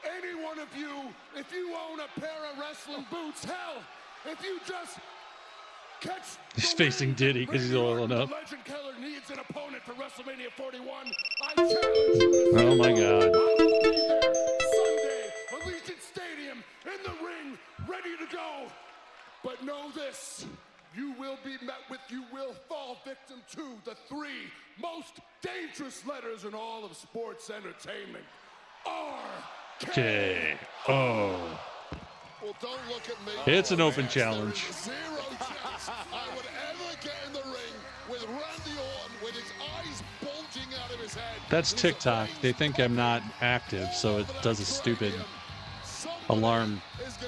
any one of you, if you own a pair of wrestling boots, hell, if you just catch He's facing Diddy because he's oiling up. Legend Killer needs an opponent for WrestleMania 41. I challenge you. Oh my God. I will be there Sunday, Allegiant Stadium, in the ring, ready to go. But know this, you will be met with, you will fall victim to the 3 most dangerous letters in all of sports entertainment. Okay. Oh. Well, don't look at me. It's an open challenge. Zero chance I would ever get in the ring with Randy Orton with his eyes bulging out of his head. That's TikTok. They think I'm not active, so it does a stupid alarm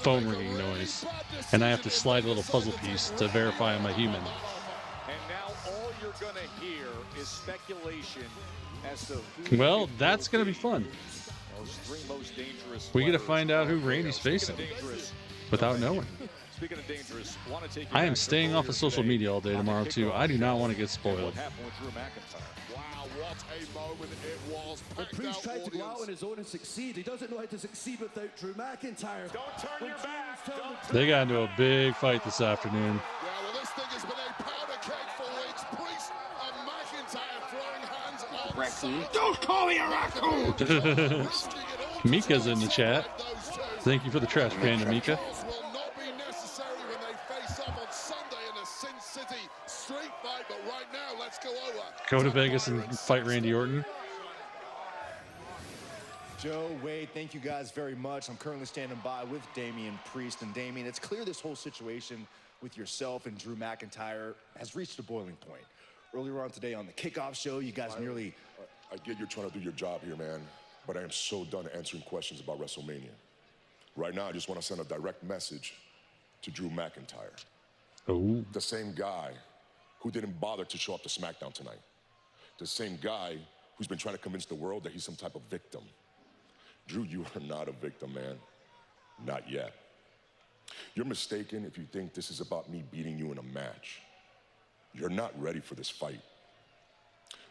phone ringing noise. And I have to slide a little puzzle piece to verify I'm a human. And now all you're going to hear is speculation as to who. Well, that's going to be fun. Those 3 most dangerous. We get to find out who Randy's facing without knowing. Speaking of dangerous, want to take I am staying off of social media all day tomorrow, too. I do not want to get spoiled. What happened with Drew McIntyre? Wow, what a moment it was. The Priest tried to go out on his own and succeed. He doesn't know how to succeed without Drew McIntyre. Don't turn your back. They got into a big fight this afternoon. Yeah, well, this thing has been a powder keg for weeks. Priest and McIntyre throwing hands on Raccoon. Don't call me a raccoon! Mika's in the chat. Thank you for the trash panda, Mika. will not be necessary when they face up on Sunday in the Sin City street fight, but right now, let's go over. Go to Vegas and fight Randy Orton. Joe, Wade, thank you guys very much. I'm currently standing by with Damian Priest. And Damian, it's clear this whole situation with yourself and Drew McIntyre has reached a boiling point. Earlier on today on the kickoff show, you guys nearly... I get you're trying to do your job here, man, but I am so done answering questions about WrestleMania. Right now, I just want to send a direct message to Drew McIntyre. Oh. The same guy who didn't bother to show up to SmackDown tonight. The same guy who's been trying to convince the world that he's some type of victim. Drew, you are not a victim, man. Not yet. You're mistaken if you think this is about me beating you in a match. You're not ready for this fight.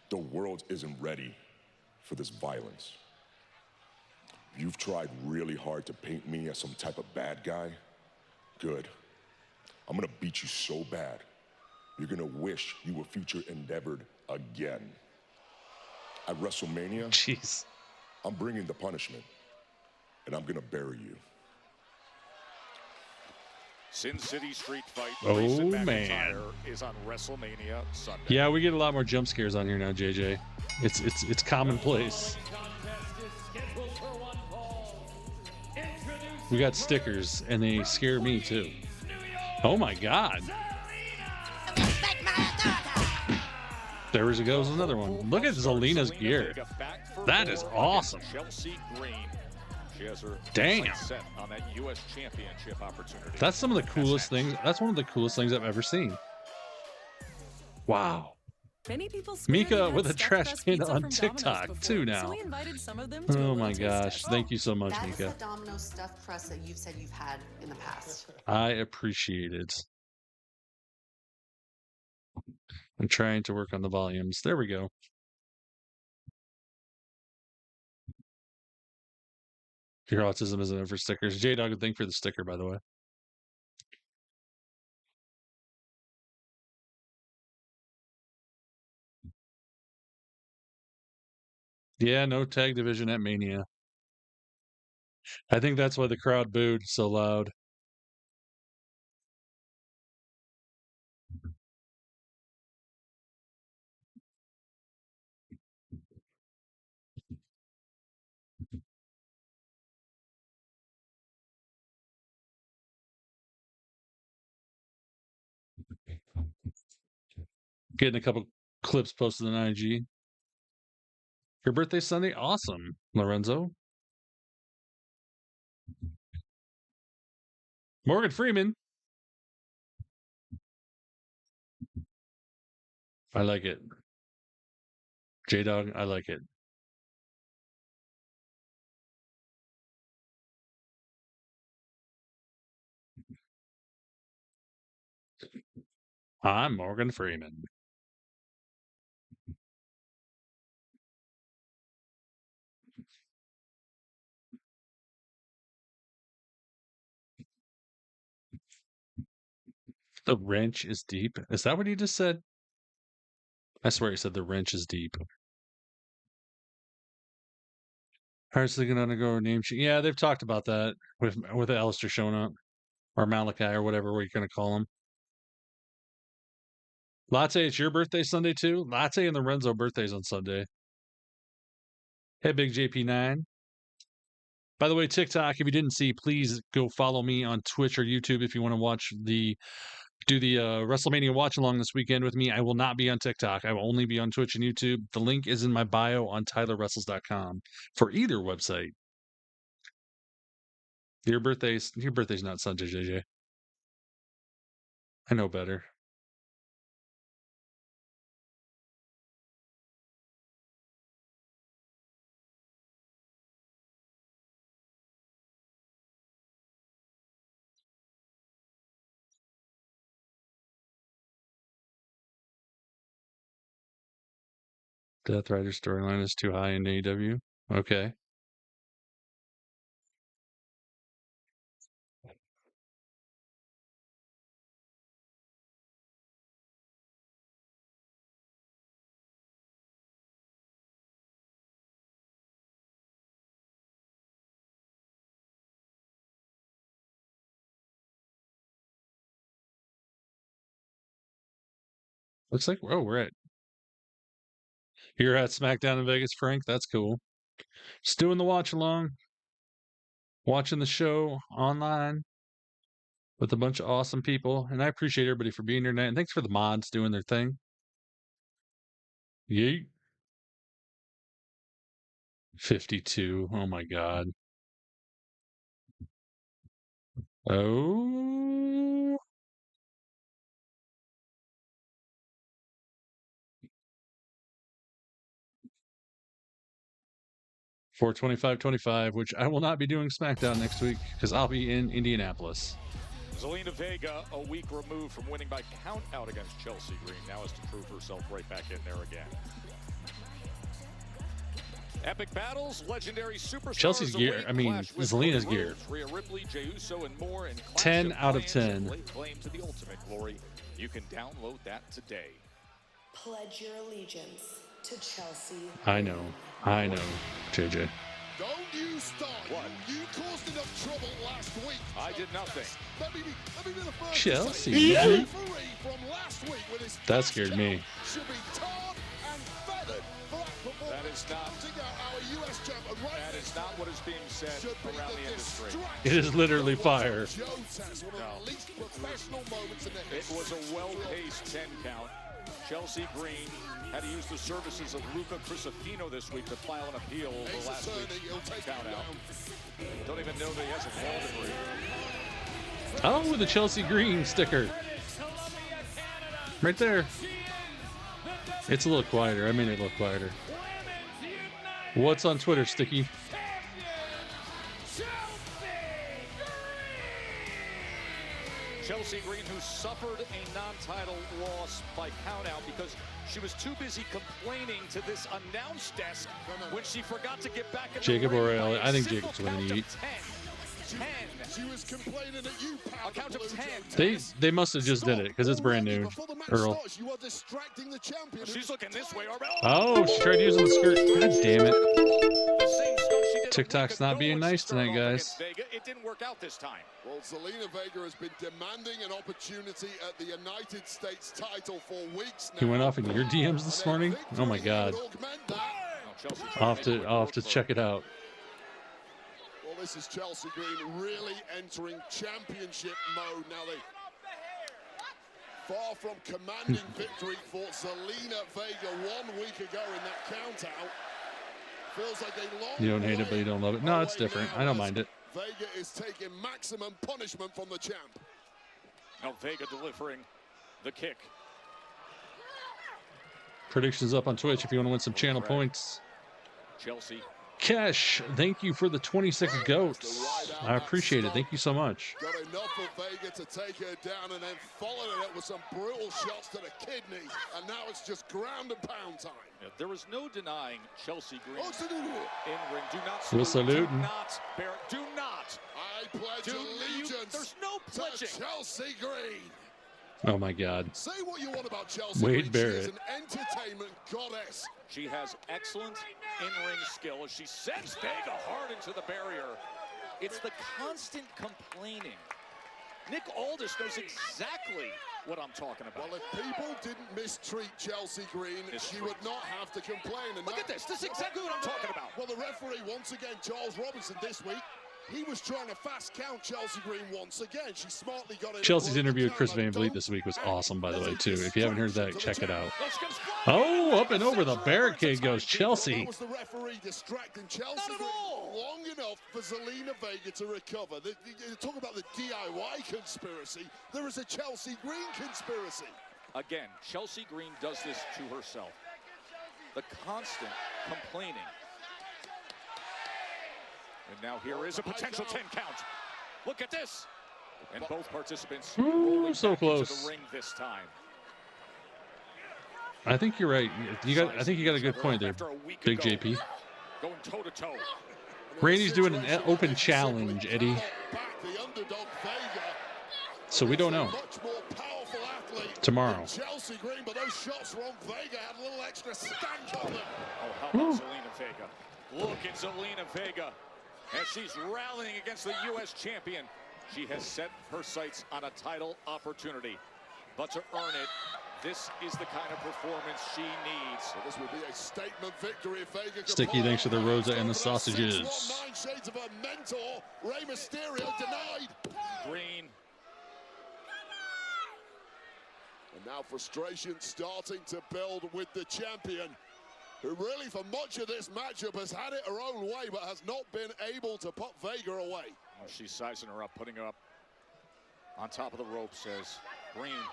The world isn't ready for this violence. You've tried really hard to paint me as some type of bad guy. Good. I'm gonna beat you so bad, you're gonna wish you were future endeavored again. At WrestleMania, jeez, I'm bringing the punishment, and I'm gonna bury you. Sin City Street Fight. Oh, Priest and man. McIntyre is on WrestleMania Sunday. Yeah, we get a lot more jump scares on here now, JJ. It's commonplace. We got stickers, and they scare me too. Oh my God! There goes another one. Look at Zelina's gear. That is awesome. Chelsea Green. She has her Damn. sights set on that U.S. Championship opportunity. That's some of the coolest things. That's one of the coolest things I've ever seen. Wow. Many people Mika with a trash can on TikTok too now. So we invited some of them Oh my gosh. Thank you so much, That Mika. is the Domino stuffed crust that you've said you've had in the past. I appreciate it. I'm trying to work on the volumes. There we go. Your autism isn't it for stickers. J-Dog, thank you for the sticker, by the way. Yeah, no tag division at Mania. I think that's why the crowd booed so loud. Getting a couple clips posted on IG. Your birthday Sunday? Awesome, Lorenzo. Morgan Freeman. I like it. J-Dog, I like it. I'm Morgan Freeman. The wrench is deep. Is that what he just said? I swear he said the wrench is deep. How's they gonna go name sheet? Yeah, they've talked about that with Alistair showing up. Or Malachi or whatever we're gonna call him. Latte, it's your birthday Sunday too? Latte and Lorenzo birthdays on Sunday. Hey, Big JP9. By the way, TikTok, if you didn't see, please go follow me on Twitch or YouTube if you want to do the WrestleMania watch along this weekend with me. I will not be on TikTok. I will only be on Twitch and YouTube. The link is in my bio on TylerWrestles.com for either website. Your birthday's not Sunday, JJ. I know better. Death Rider storyline is too high in AEW. Okay. Looks like we're at SmackDown in Vegas, Frank. That's cool. Just doing the watch along, watching the show online with a bunch of awesome people, and I appreciate everybody for being here tonight. And thanks for the mods doing their thing. Yeet. 52. Oh my god. Oh. For 25-25, which I will not be doing SmackDown next week because I'll be in Indianapolis. Zelina Vega, a week removed from winning by count out against Chelsea Green, now has to prove herself right back in there again. Epic battles, legendary superstars. Chelsea's gear. I mean, Zelina's gear. Rhea Ripley, Jey Uso, and more. And 10 out of 10. Claim to the ultimate glory. You can download that today. Pledge your allegiance to Chelsea. I know, JJ. Don't you start. What? You caused enough trouble last week. I did nothing. Let me be the first Chelsea. from last week with his That scared me. should be tarred and feathered for that performance. That is not our US champion. Right, that is not what is being said around the industry. It is literally fire. Joe Tess, one of the least professional moments in the It was a well-paced 10 count. Chelsea Green had to use the services of Luca Crisafino this week to file an appeal over last week's count out. Don't even know that he has a ball degree. Oh, with the Chelsea Green sticker. Right there. It's a little quieter. I made it look quieter. What's on Twitter, Sticky? Chelsea Green, who suffered a non-title loss by countout because she was too busy complaining to this announce desk when she forgot to get back in Jacob the ring. O'Reilly. I think Jacob's winning the 10. She was complaining at you, pal. A count of 10. They must have just did it because it's brand new. Earl. You are distracting the champion. She's looking this way. Oh, she tried using the skirt. God damn it. TikTok's not being nice tonight, guys. It didn't work out this time. Well, Zelina Vega has been demanding an opportunity at the United States title for weeks now. He went off in your DMs this morning? Oh my God. I'll have to check it out. Well, this is Chelsea Green really entering championship mode now. They far from commanding victory for Zelina Vega 1 week ago in that count out. Feels like a long You don't hate it, but you don't love it. No, it's different. I don't mind it. Vega is taking maximum punishment from the champ. Now Vega delivering the kick. Predictions up on Twitch if you want to win some channel points. Chelsea. Cash, thank you for the 26 goats. I appreciate it. Thank you so much. Got enough of Vega to take her down and then followed it up with some brutal shots to the kidney. And now it's just ground and pound time. Yeah, there is no denying Chelsea Green in ring. Do not We'll salute. salute. Do not, Barrett. Do not. I pledge allegiance there's no pledging. to Chelsea Green. Oh my God. Say what you want about Chelsea Wade Green. Barrett. She is an entertainment goddess. She has excellent in-ring skill as she sends Vega hard into the barrier. It's the constant complaining. Nick Aldis knows exactly what I'm talking about. Well, if people didn't mistreat Chelsea Green, she would not have to complain. And Look at this. This is exactly what I'm talking about. Well, the referee, once again, Charles Robinson, this week, he was trying to fast count Chelsea Green once again. She smartly got it. Chelsea's interview with Chris Van Vliet this week was awesome, by the way, too. If you haven't heard that, check it out. Oh, up and over the barricade goes Chelsea. That was the referee distracting Chelsea Green long enough for Zelina Vega to recover. You talk about the DIY conspiracy. There is a Chelsea Green conspiracy. Again, Chelsea Green does this to herself. The constant complaining. And now here is a potential 10 count. Look at this. And both participants rolling so back close. into the ring this time. I think you're right. I think you got a good point there, Big JP. Going toe to toe. Randy's doing an open challenge, Eddie. So we don't know. Tomorrow. Chelsea Green, but those shots from Vega had a little extra stank on them. Oh, how about Zelina Vega? Look at Zelina Vega. As she's rallying against the U.S. champion, she has set her sights on a title opportunity. But to earn it, this is the kind of performance she needs. So this would be a statement victory if Vega can Sticky, thanks for the rosa and the sausages. 9 shades of her mentor, Rey Mysterio, denied. Green. And now frustration starting to build with the champion, who really for much of this matchup has had it her own way, but has not been able to put Vega away. Oh, she's sizing her up, putting her up on top of the ropes as Green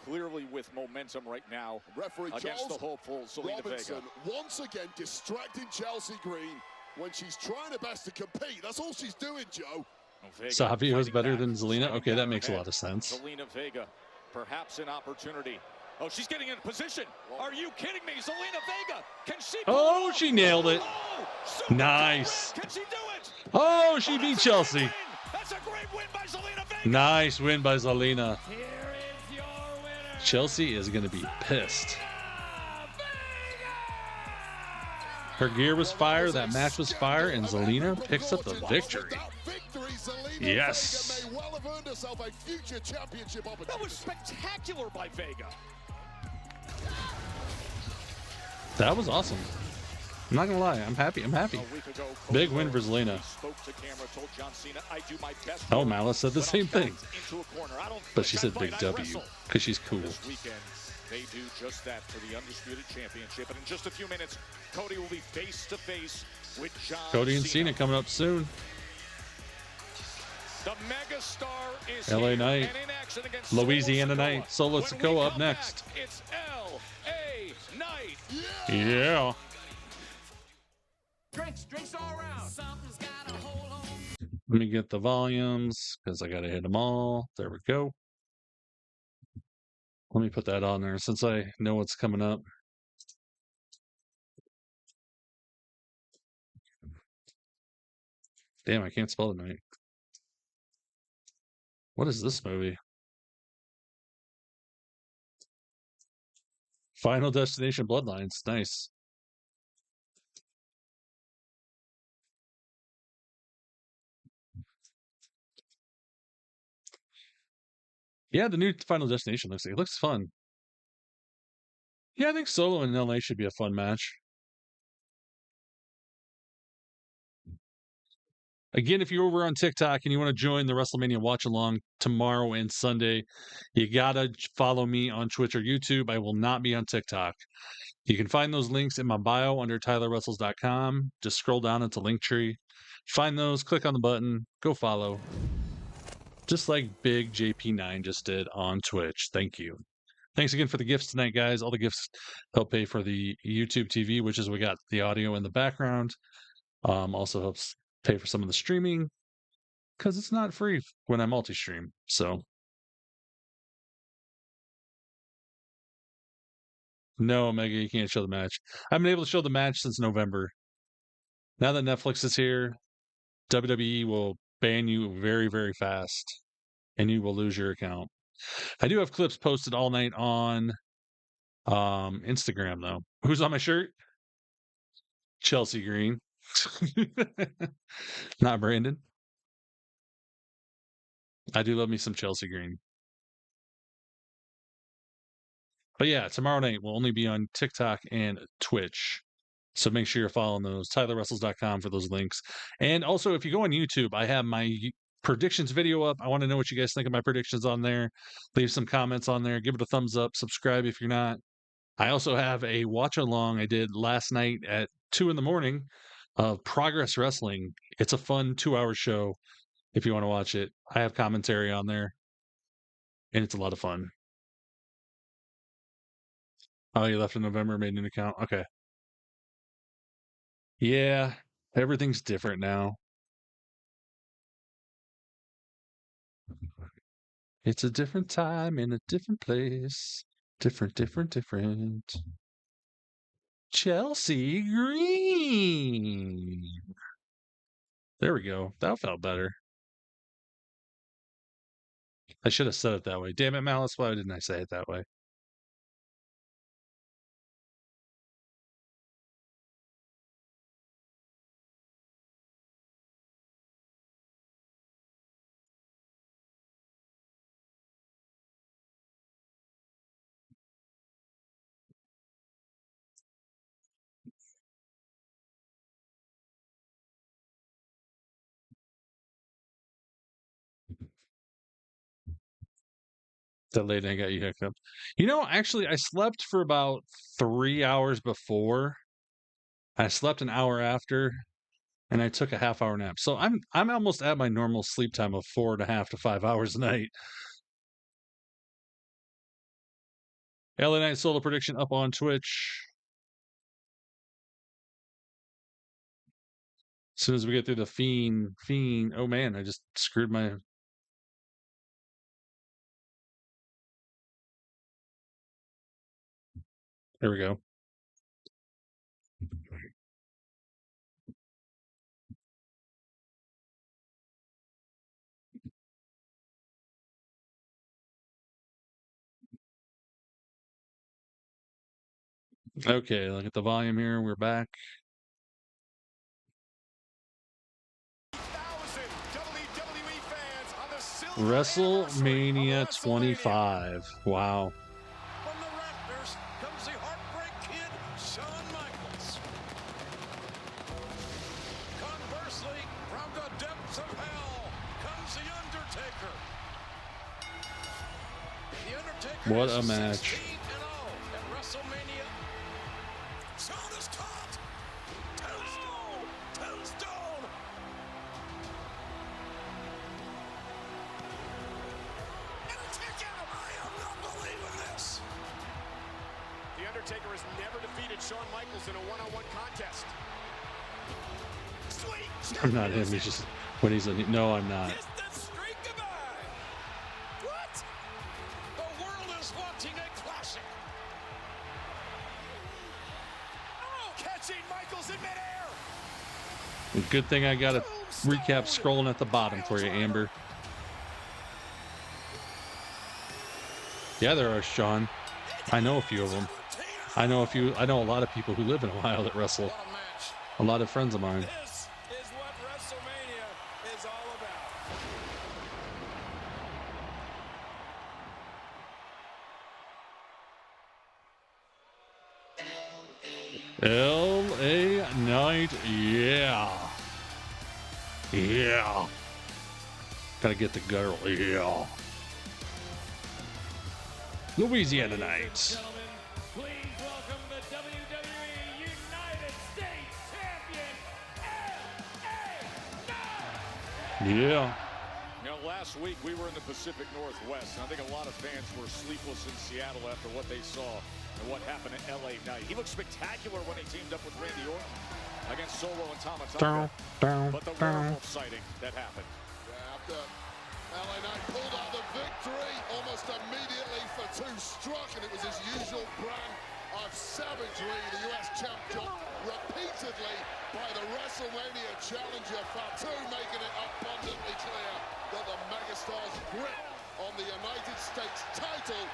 clearly with momentum right now Referee against Charles the hopeful Zelina Robinson Vega. once again distracting Chelsea Green when she's trying her best to compete. That's all she's doing, Joe. Savio's better than Zelina? Okay, that makes a lot of sense. Zelina Vega, perhaps an opportunity. Oh, she's getting in position. Are you kidding me? Zelina Vega, can she? Oh, she nailed it. Oh, nice. Can she do it? Oh, she beat Chelsea. That's a great win by Zelina Vega. Nice win by Zelina. Here is your winner. Chelsea is going to be pissed. Her gear was fire, that match was fire, and Zelina picks up the victory. Yes. That was spectacular by Vega. That was awesome. I'm not gonna lie, I'm happy. I'm happy. Big win for Zelina. Oh, Malice said the same thing, but she said big W because she's cool. They do just that for the Undisputed Championship. And in just a few minutes, Cody will be face-to-face with John Cody and Cena coming up soon. The megastar is LA here, Knight, and in action against Louisiana Solo Knight, Solo Sikoa up next. Back, it's L.A. Knight. Yeah. Drinks all around. Something's got a hold on. Let me get the volumes because I gotta hit them all. There we go. Let me put that on there since I know what's coming up. Damn, I can't spell tonight. What is this movie? Final Destination Bloodlines. Nice. Yeah, the new Final Destination looks fun. Yeah, I think Solo and LA should be a fun match. Again, if you're over on TikTok and you want to join the WrestleMania watch along tomorrow and Sunday, you gotta follow me on Twitch or YouTube. I will not be on TikTok. You can find those links in my bio under tylerwrestles.com. Just scroll down into Linktree. Find those, click on the button, go follow. Just like Big JP9 just did on Twitch. Thank you. Thanks again for the gifts tonight, guys. All the gifts help pay for the YouTube TV, which is we got the audio in the background. Also helps pay for some of the streaming because it's not free when I multi-stream. So no, Omega, you can't show the match. I've been able to show the match since November. Now that Netflix is here, WWE will ban you very, very fast, and you will lose your account. I do have clips posted all night on Instagram, though. Who's on my shirt? Chelsea Green. Not Brandon. I do love me some Chelsea Green. But yeah, tomorrow night will only be on TikTok and Twitch. So make sure you're following those. TylerWrestles.com for those links. And also, if you go on YouTube, I have my predictions video up. I want to know what you guys think of my predictions on there. Leave some comments on there. Give it a thumbs up. Subscribe if you're not. I also have a watch along I did last night at 2 a.m. of Progress Wrestling. It's a fun 2-hour show if you want to watch it. I have commentary on there, and it's a lot of fun. Oh, you left in November, made an account? Okay. Yeah, everything's different now. It's a different time in a different place. Different. Chelsea Green. There we go. That felt better. I should have said it that way. Damn it, Malice. Why didn't I say it that way? That late night got you hooked up. You know, actually, I slept for about 3 hours before. I slept an hour after, and I took a half-hour nap. So I'm almost at my normal sleep time of 4.5 to 5 hours a night. LA Knight solo prediction up on Twitch. As soon as we get through the Fiend. Oh man, I just screwed my. There we go. Okay, look at the volume here. We're back. WrestleMania 25. Wow. From the Raptors comes the Heartbreak Kid, Shawn Michaels. What a match. The Undertaker has never defeated Shawn Michaels in a one-on-one contest. Sweet. I'm not him. He's just when he's in. No, I'm not. What? The world is watching a classic. Oh, catching Michaels in midair. Good thing I got a recap scrolling at the bottom for you, Amber. Yeah, there are, Sean. I know a few of them. I know a lot of people who live in Ohio that wrestle. A lot of friends of mine. This is what WrestleMania is all about. LA Knight, yeah. Yeah. Gotta get the girl, yeah. Louisiana Knights. Please welcome the WWE United States Champion, LA Knight. Yeah. You know, last week we were in the Pacific Northwest, and I think a lot of fans were sleepless in Seattle after what they saw and what happened at LA Knight. He looked spectacular when he teamed up with Randy Orton against Solo and Tama Tonga. But the werewolf sighting that happened. Yeah, after LA Knight pulled out the victory almost immediately for two struck, and it was his usual brand of savagery. The US champ jumped repeatedly by the WrestleMania challenger Fatu, making it abundantly clear that the megastar's grip on the United States title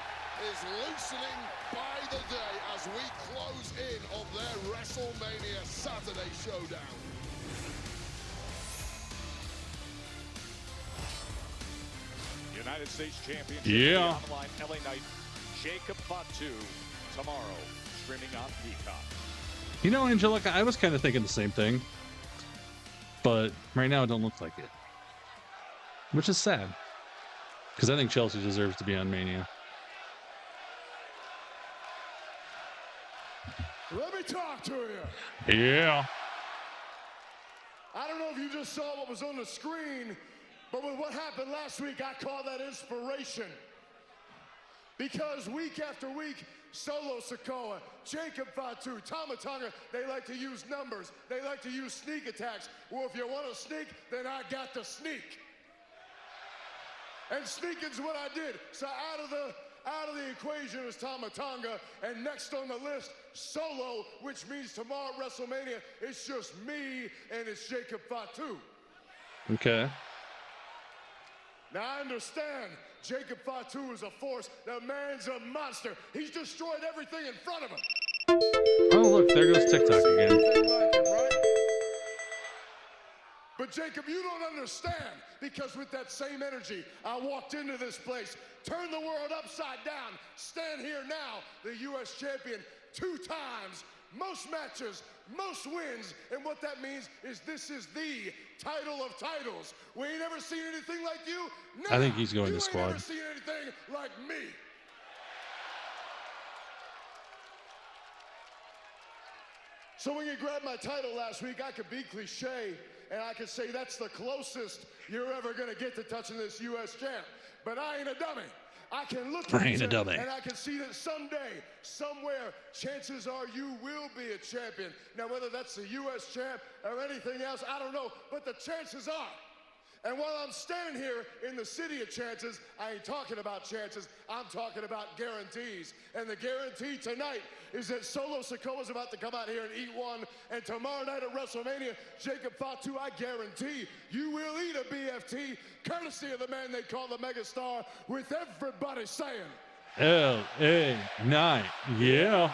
is loosening by the day as we close in on their WrestleMania Saturday showdown. United States Championship. Yeah. On the line, LA Knight, Jacob Fatu, tomorrow, streaming on Peacock. You know, Angelica, I was kind of thinking the same thing. But right now it don't look like it. Which is sad. Because I think Chelsea deserves to be on Mania. Let me talk to you. Yeah. I don't know if you just saw what was on the screen, but with what happened last week, I call that inspiration. Because week after week, Solo Sikoa, Jacob Fatu, Tama Tonga, they like to use numbers. They like to use sneak attacks. Well, if you want to sneak, then I got to sneak. And sneaking's what I did. So out of the equation is Tama Tonga, and next on the list, Solo, which means tomorrow at WrestleMania, it's just me and it's Jacob Fatu. Okay. Now I understand Jacob Fatu is a force. The man's a monster. He's destroyed everything in front of him. Oh, look, there goes TikTok again. But Jacob, you don't understand, because with that same energy, I walked into this place, turned the world upside down, stand here now, the U.S. champion 2 times, most matches, most wins, and what that means is this is the title of titles. We ain't ever seen anything like you. I think he's going to squad. You ain't ever seen anything like me. So when you grabbed my title last week, I could be cliche, and I could say that's the closest you're ever going to get to touching this U.S. champ. But I ain't a dummy. I can look at you and I can see that someday, somewhere, chances are you will be a champion. Now, whether that's the U.S. champ or anything else, I don't know, but the chances are. And while I'm standing here in the city of chances, I ain't talking about chances, I'm talking about guarantees. And the guarantee tonight is that Solo Sikoa is about to come out here and eat one. And tomorrow night at WrestleMania, Jacob Fatu, I guarantee you will eat a BFT, courtesy of the man they call the megastar, with everybody saying, LA Knight, yeah.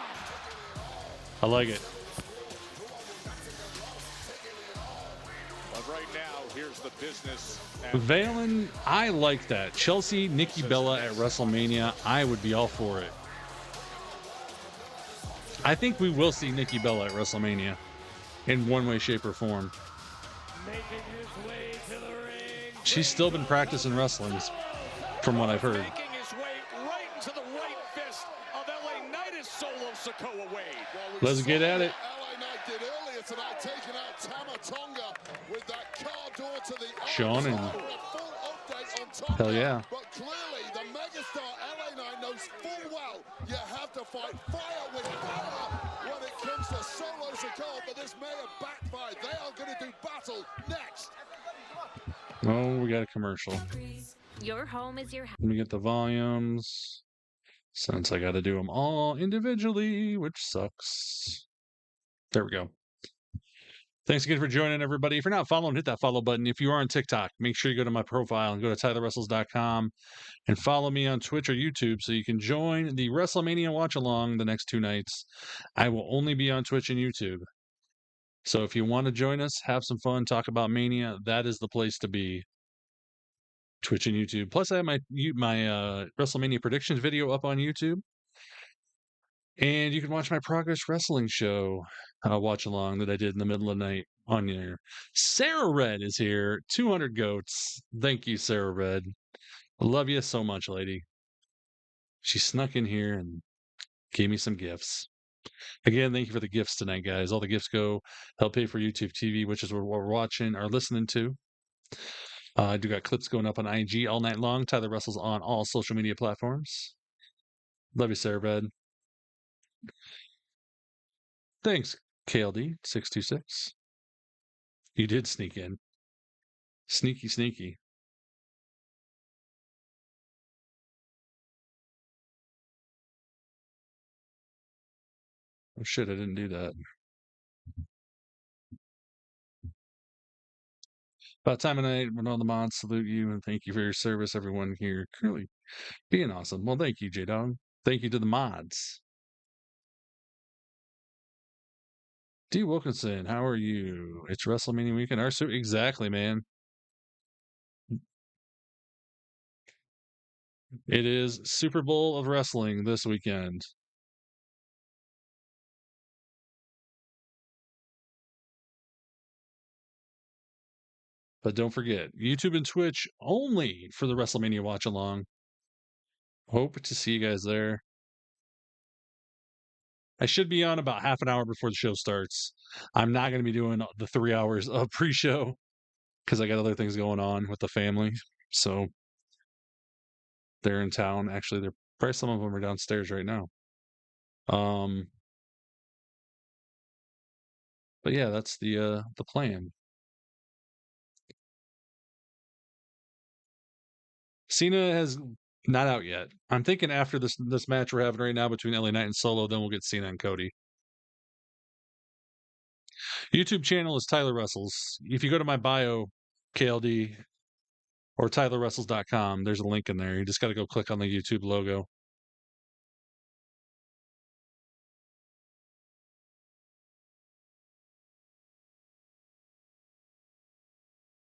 I like it. But right now, here's the business. Valen, I like that. Chelsea, Nikki Bella at WrestleMania, I would be all for it. I think we will see Nikki Bella at WrestleMania in one way, shape, or form. Making his way to the ring. She's still been practicing wrestling, from what I've heard. Making his way right into the Knight is solo Sikoa Wade. Let's get at it. LA Knight did earlier tonight, taking out Tama Tonga with that car door to the Sean and full update on Tonga. hell yeah. But clearly, the megastar LA Knight knows full well you have to fight fire with fire when it comes to solo Sikoa, but this may have backfired. They are going to do battle next. Oh, we got a commercial. Your home is your house. Let me get the volumes. Since I got to do them all individually, which sucks. There we go. Thanks again for joining, everybody. If you're not following, hit that follow button. If you are on TikTok, make sure you go to my profile and go to tylerwrestles.com and follow me on Twitch or YouTube so you can join the Wrestlemania watch-along the next 2 nights. I will only be on Twitch and YouTube. So if you want to join us, have some fun, talk about Mania, that is the place to be. Twitch and YouTube. Plus, I have my WrestleMania predictions video up on YouTube. And you can watch my Progress Wrestling show watch along that I did in the middle of the night on there. Sarah Red is here. 200 goats. Thank you, Sarah Red. I love you so much, lady. She snuck in here and gave me some gifts. Again, thank you for the gifts tonight, guys. All the gifts go help pay for YouTube TV, which is what we're watching or listening to. I do got clips going up on IG all night long. Tyler Wrestles on all social media platforms. Love you, Sarah Bed. Thanks, KLD626. You did sneak in. Sneaky, sneaky. Oh, shit, I didn't do that. About time of night, when all the mods salute you and thank you for your service, everyone here currently being awesome. Well, thank you, J-Dog. Thank you to the mods. D. Wilkinson, how are you? It's WrestleMania weekend. Exactly, man. It is Super Bowl of wrestling this weekend. But don't forget, YouTube and Twitch only for the WrestleMania watch along. Hope to see you guys there. I should be on about half an hour before the show starts. I'm not going to be doing the 3 hours of pre-show because I got other things going on with the family. So they're in town. Actually, they're probably some of them are downstairs right now. But yeah, that's the plan. Cena has not out yet. I'm thinking after this match we're having right now between LA Knight and Solo, then we'll get Cena and Cody. YouTube channel is Tyler Wrestles. If you go to my bio, KLD, or tylerwrestles.com, there's a link in there. You just got to go click on the YouTube logo.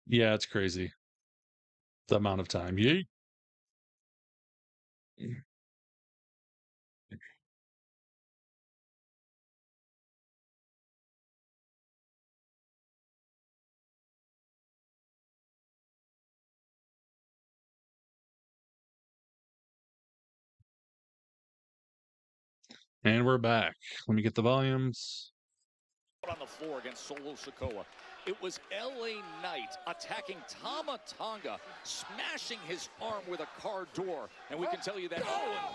Yeah, it's crazy. The amount of time. Yeet. And we're back. Let me get the volumes. On the floor against Solo Sikoa. It was LA Knight attacking Tama Tonga, smashing his arm with a car door. And we can tell you that, and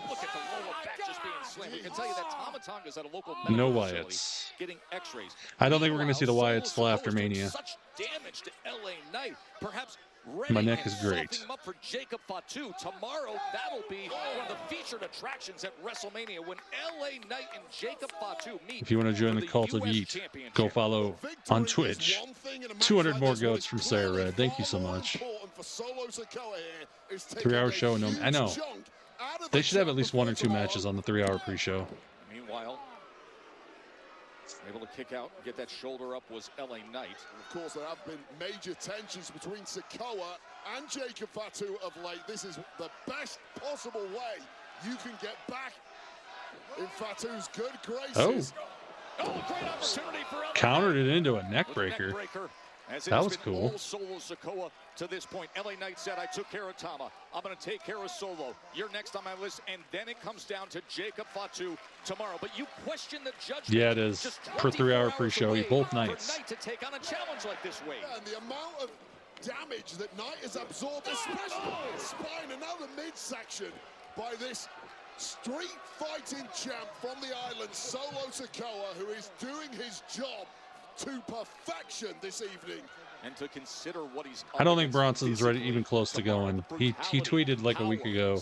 look at the lower back just being slammed. We can tell you that Tama Tonga's at a local medical facility getting x-rays. I don't think we're going to see the Wyatts till after Mania. Such damage to LA Knight. Perhaps my neck is great. Him up for Jacob Fatu. Tomorrow, that'll be one of the featured attractions at WrestleMania when LA Knight and Jacob Fatu meet. If you want to join the Cult of Yeet, go follow on Twitch. 200 more goats from Sarah Red. Thank you so much. 3-hour show. No, I know. They should have at least 1 or 2 matches on the 3-hour pre-show. Meanwhile, able to kick out and get that shoulder up was LA Knight. And of course, there have been major tensions between Sikoa and Jacob Fatu of late. This is the best possible way you can get back in Fatu's good graces. Oh, great opportunity for LA. Countered it into a neck breaker. As it That has was been cool. all Solo Sikoa to this point. LA Knight said, I took care of Tama. I'm going to take care of Solo. You're next on my list. And then it comes down to Jacob Fatu tomorrow. But you question the judgment. Yeah, it is. Just For 3-hour 24 pre-show, hours both away nights. for Knight to take on a challenge like this, Wade. Yeah, and the amount of damage that Knight has absorbed, especially his spine, another midsection by this street fighting champ from the island, Solo Sikoa, who is doing his job to perfection this evening. And to consider what he's I don't think Bronson's ready, even close to going. He tweeted like a week ago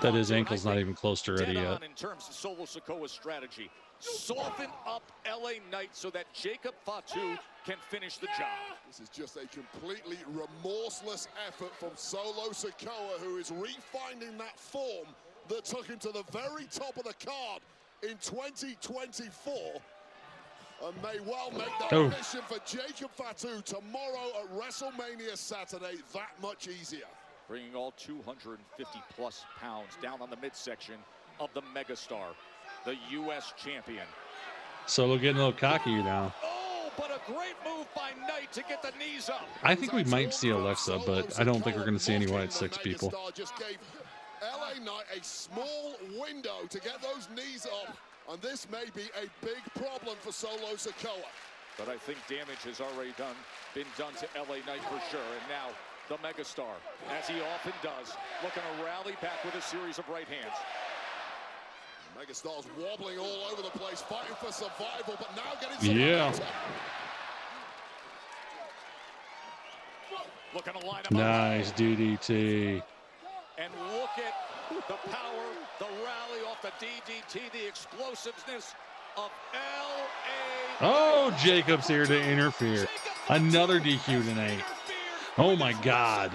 that his ankle's not even close to ready yet. In terms of Solo Sikoa's strategy, soften up LA Knight so that Jacob Fatu can finish the job. This is just a completely remorseless effort from Solo Sikoa, who is refinding that form that took him to the very top of the card in 2024. And may well make that mission for Jacob Fatu tomorrow at WrestleMania Saturday that much easier. Bringing all 250-plus pounds down on the midsection of the megastar, the U.S. champion. Solo getting a little cocky now. Oh, but a great move by Knight to get the knees up. I think we might see Alexa, but I don't think we're going to see any White Six people. Just gave LA Knight a small window to get those knees up. And this may be a big problem for Solo Sikoa. But I think damage has already been done to LA Knight for sure. And now the megastar, as he often does, looking to rally back with a series of right hands. Megastar's wobbling all over the place, fighting for survival, but now getting some momentum. Looking to line up. Nice DDT. And look at the power, the rally off the DDT, the explosiveness of LA. Oh, Jacob's here to interfere. Another DQ tonight. Oh my God.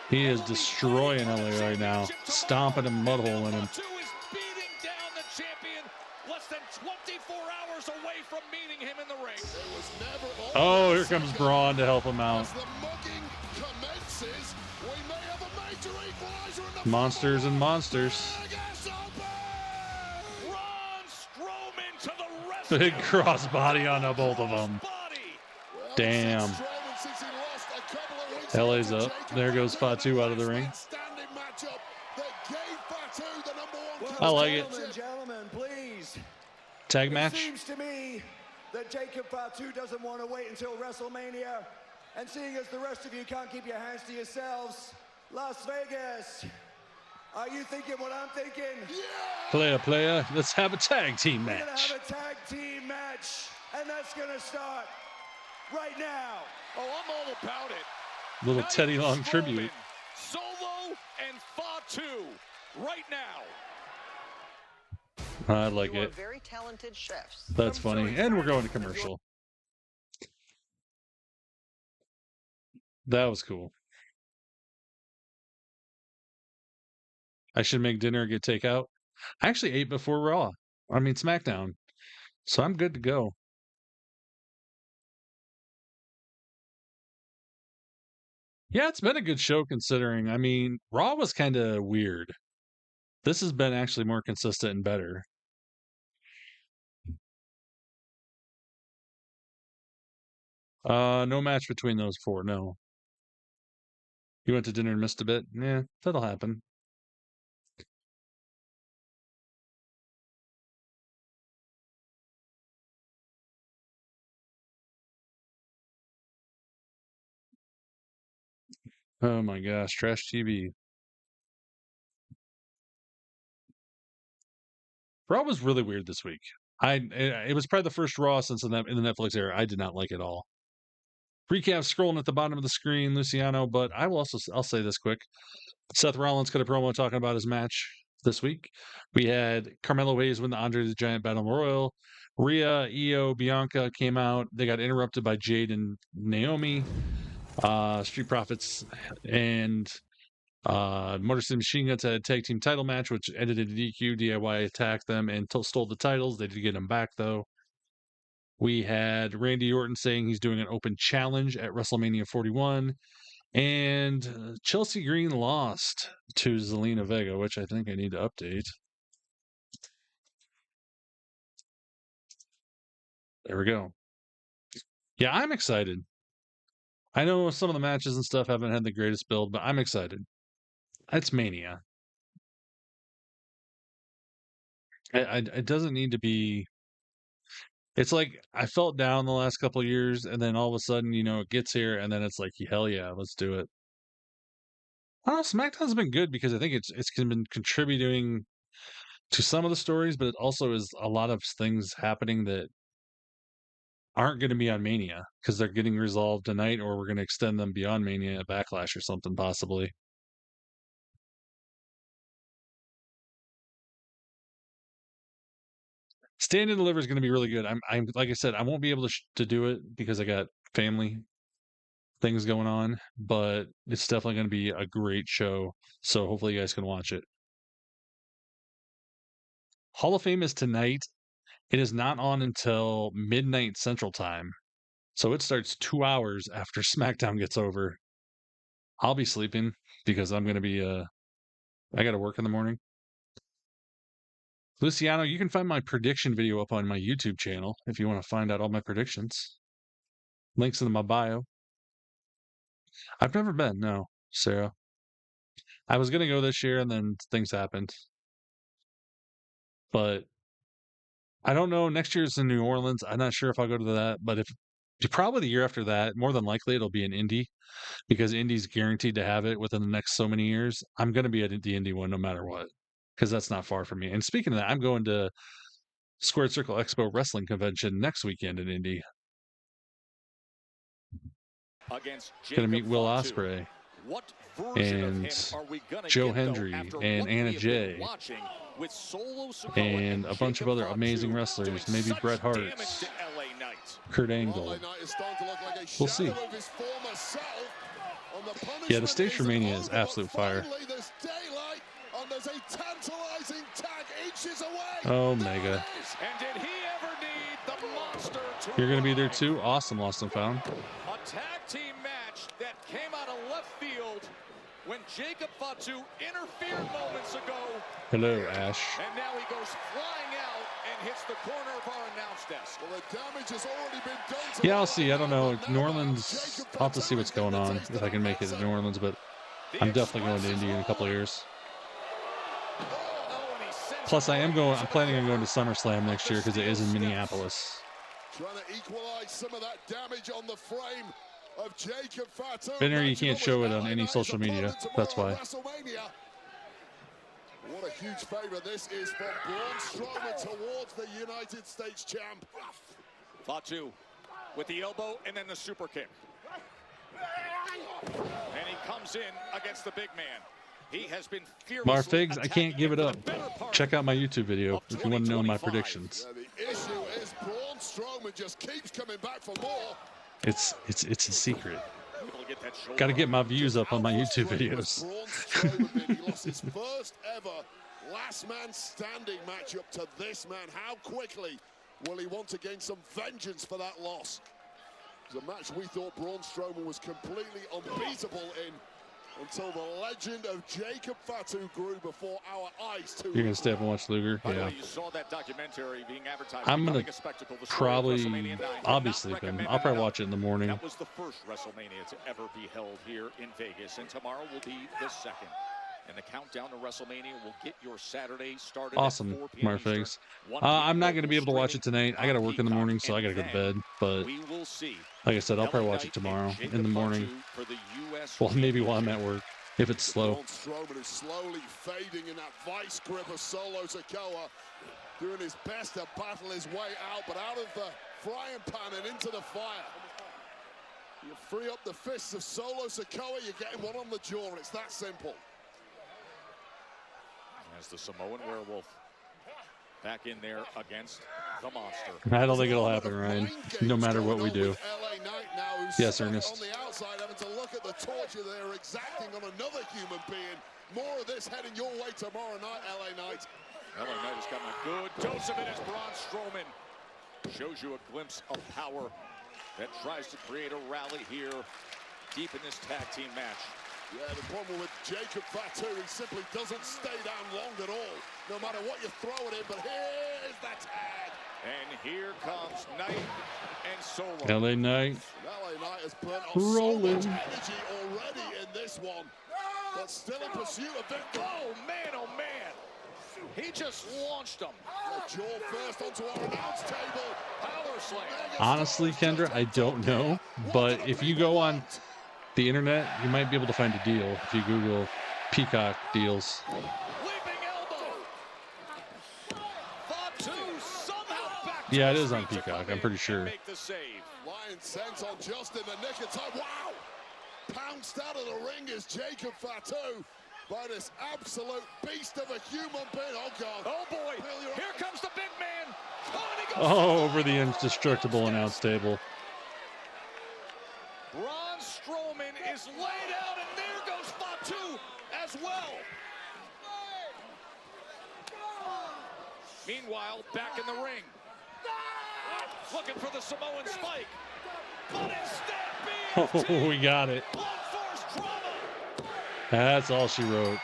He is destroying LA right now. Stomping and mudholing him. Less than 24 hours away from meeting him in the ring. Oh, here comes Braun to help him out. Monsters and monsters. Big crossbody on both of them. Damn. LA's up. There goes Fatu out of the ring. I like it. Gentlemen, please. Tag match. It seems to me that Jacob Fatu doesn't want to wait until WrestleMania. And seeing as the rest of you can't keep your hands to yourselves, Las Vegas, are you thinking what I'm thinking? Yeah! Player, let's have a tag team match. We're going to have a tag team match, and that's going to start right now. Oh, I'm all about it. Little Teddy Long tribute. Solo and Fatu right now. I like it. Very talented chefs. That's funny. And we're going to commercial. That was cool. I should make dinner and get takeout. I actually ate before Raw. I mean, SmackDown. So I'm good to go. Yeah, it's been a good show considering. I mean, Raw was kind of weird. This has been actually more consistent and better. No match between those four, no. You went to dinner and missed a bit? Yeah, that'll happen. Oh my gosh, trash TV. Raw was really weird this week. It was probably the first Raw since in the Netflix era. I did not like it all. Recap scrolling at the bottom of the screen, Luciano, but I'll say this quick. Seth Rollins cut a promo talking about his match this week. We had Carmelo Hayes win the Andre the Giant Battle Royal. Rhea, Io, Bianca came out. They got interrupted by Jade and Naomi. Street Profits and Motor City Machine Guns had a tag team title match, which ended in DQ. DIY attacked them and stole the titles. They did get them back, though. We had Randy Orton saying he's doing an open challenge at WrestleMania 41. And Chelsea Green lost to Zelina Vega, which I think I need to update. There we go. Yeah, I'm excited. I know some of the matches and stuff haven't had the greatest build, but I'm excited. It's Mania. It doesn't need to be. It's like I felt down the last couple of years, and then all of a sudden, it gets here, and then it's like, hell yeah, let's do it. I don't know, SmackDown's been good because I think it's been contributing to some of the stories, but it also is a lot of things happening that aren't going to be on Mania because they're getting resolved tonight, or we're going to extend them beyond Mania at Backlash or something possibly. Stand and Deliver is going to be really good. I'm like I said, I won't be able to do it because I got family things going on, but it's definitely going to be a great show. So hopefully you guys can watch it. Hall of Fame is tonight. It is not on until midnight Central Time. So it starts 2 hours after SmackDown gets over. I'll be sleeping because I'm going to be, I got to work in the morning. Luciano, you can find my prediction video up on my YouTube channel if you want to find out all my predictions. Links in my bio. I've never been, no, Sarah. I was going to go this year and then things happened. But I don't know. Next year's in New Orleans. I'm not sure if I'll go to that, but if probably the year after that, more than likely it'll be an Indy because Indy's guaranteed to have it within the next so many years. I'm going to be at the Indy one no matter what because that's not far from me. And speaking of that, I'm going to Squared Circle Expo Wrestling Convention next weekend in Indy. Going to meet Will Ospreay and Joe Hendry and Anna Jay and a bunch of other amazing wrestlers. Maybe Bret Hart, Kurt Angle. We'll see. Yeah, the stage for Mania is absolute fire. Oh, Mega. You're going to be there too? Awesome, Lost and Found. A tag team match that came out of left field when Jacob Fatu interfered moments ago. Hello, Ash. And now he goes flying out and hits the corner of our announce desk. Well, the damage has already been done. Yeah, I'll see. I don't know. New Orleans, I'll have to see what's going on if I can make it to New Orleans, but I'm definitely going to Indy in a couple of years. Plus, I'm planning on going to SummerSlam next year because it is in Minneapolis. Trying to equalize some of that damage on the frame of Jacob Fatu. Benner, you can't show it on any social media. That's why. What a huge favor this is for Braun Strowman towards the United States champ. Fatu with the elbow and then the super kick. And he comes in against the big man. He has been Mar Figs, I can't give it up. Check out my YouTube video if you want to know my predictions. The issue is Braun Strowman just keeps coming back for more. It's a secret. Got to get my views up on my YouTube videos. He lost his first ever last man standing matchup to this man. How quickly will he want to gain some vengeance for that loss? It was a match we thought Braun Strowman was completely unbeatable in until the legend of Jacob Fatu grew before our eyes. You're going to stay up and watch Luger? Yeah. You saw that documentary being advertised. I'm going to probably, I'll be sleeping. I'll probably watch it in the morning. That was the first WrestleMania to ever be held here in Vegas, and tomorrow will be the second. And the countdown to WrestleMania will get your Saturday started awesome, at 4 p.m. Marfigs. I'm not going to be able to watch it tonight. I got to work in the morning, so I got to go to bed. But like I said, I'll probably watch it tomorrow in the morning. Well, maybe while I'm at work, if it's slow. Strowman is slowly fading in that vice grip of Solo Sikoa, doing his best to battle his way out, but out of the frying pan and into the fire. You free up the fists of Solo Sikoa, you're getting one on the jaw, and it's that simple. As the Samoan Werewolf back in there against the Monster. I don't think it'll happen, Ryan, no matter what we do. Yes, Ernest. On the outside, having to look at the torture they're exacting on another human being. More of this heading your way tomorrow night, LA Knight. LA Knight has gotten a good dose of it as Braun Strowman shows you a glimpse of power that tries to create a rally here deep in this tag team match. Yeah, the problem with Jacob Fatu, he simply doesn't stay down long at all, no matter what you throw at him, but here's that tag. And here comes Knight and Solo. LA Knight. LA Knight has put on Rolling. so much energy already in this one, but still in pursuit of victory. Oh man, he just launched him. Jaw first onto our announce table. Power slam. Honestly, Kendra, I don't know, but if you go on the internet, you might be able to find a deal if you Google Peacock deals. Yeah, it is on Peacock, I'm pretty sure. Lion sent on just in the nick of time. Wow! Pounced out of the ring is Jacob Fatu by this absolute beast of a human being. Oh, God. Oh, boy. Here comes the big man. Oh, over the indestructible announce table. Braun Strowman is laid out, and there goes Fatu as well. Meanwhile, back in the ring. Looking for the Samoan spike. But instead, Oh, we got it. That's all she wrote.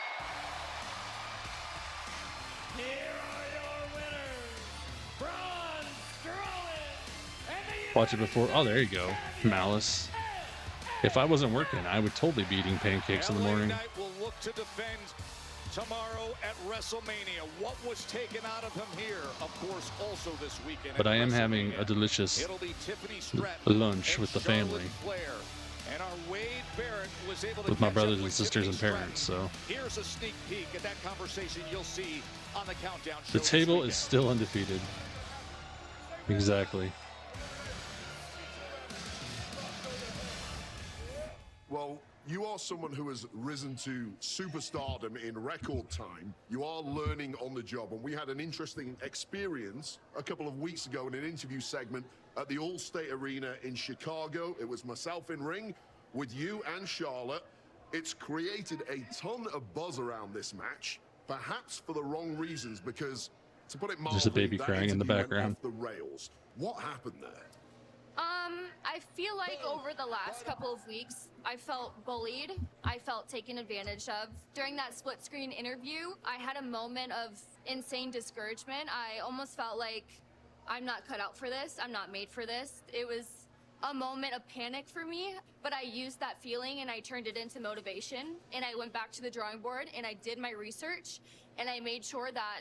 Watch it before. Oh, there you go. Malice. If I wasn't working, I would totally be eating pancakes in the morning. LA Knight will look to defend tomorrow at WrestleMania. What was taken out of him here, of course, also this weekend. But I am having a delicious lunch with the family. With my brothers and sisters and parents, so. Here's a sneak peek at that conversation you'll see on the countdown show. The table is still undefeated. Exactly. Well, you are someone who has risen to superstardom in record time. You are learning on the job, and we had an interesting experience a couple of weeks ago in an interview segment at the Allstate Arena in Chicago. It was myself in ring with you and Charlotte. It's created a ton of buzz around this match, perhaps for the wrong reasons, because, to put it mildly, there's a baby crying in the background. Off the rails. What happened there? I feel like over the last couple of weeks, I felt bullied. I felt taken advantage of. During that split screen interview, I had a moment of insane discouragement. I almost felt like I'm not cut out for this. I'm not made for this. It was a moment of panic for me, but I used that feeling and I turned it into motivation. And I went back to the drawing board and I did my research and I made sure that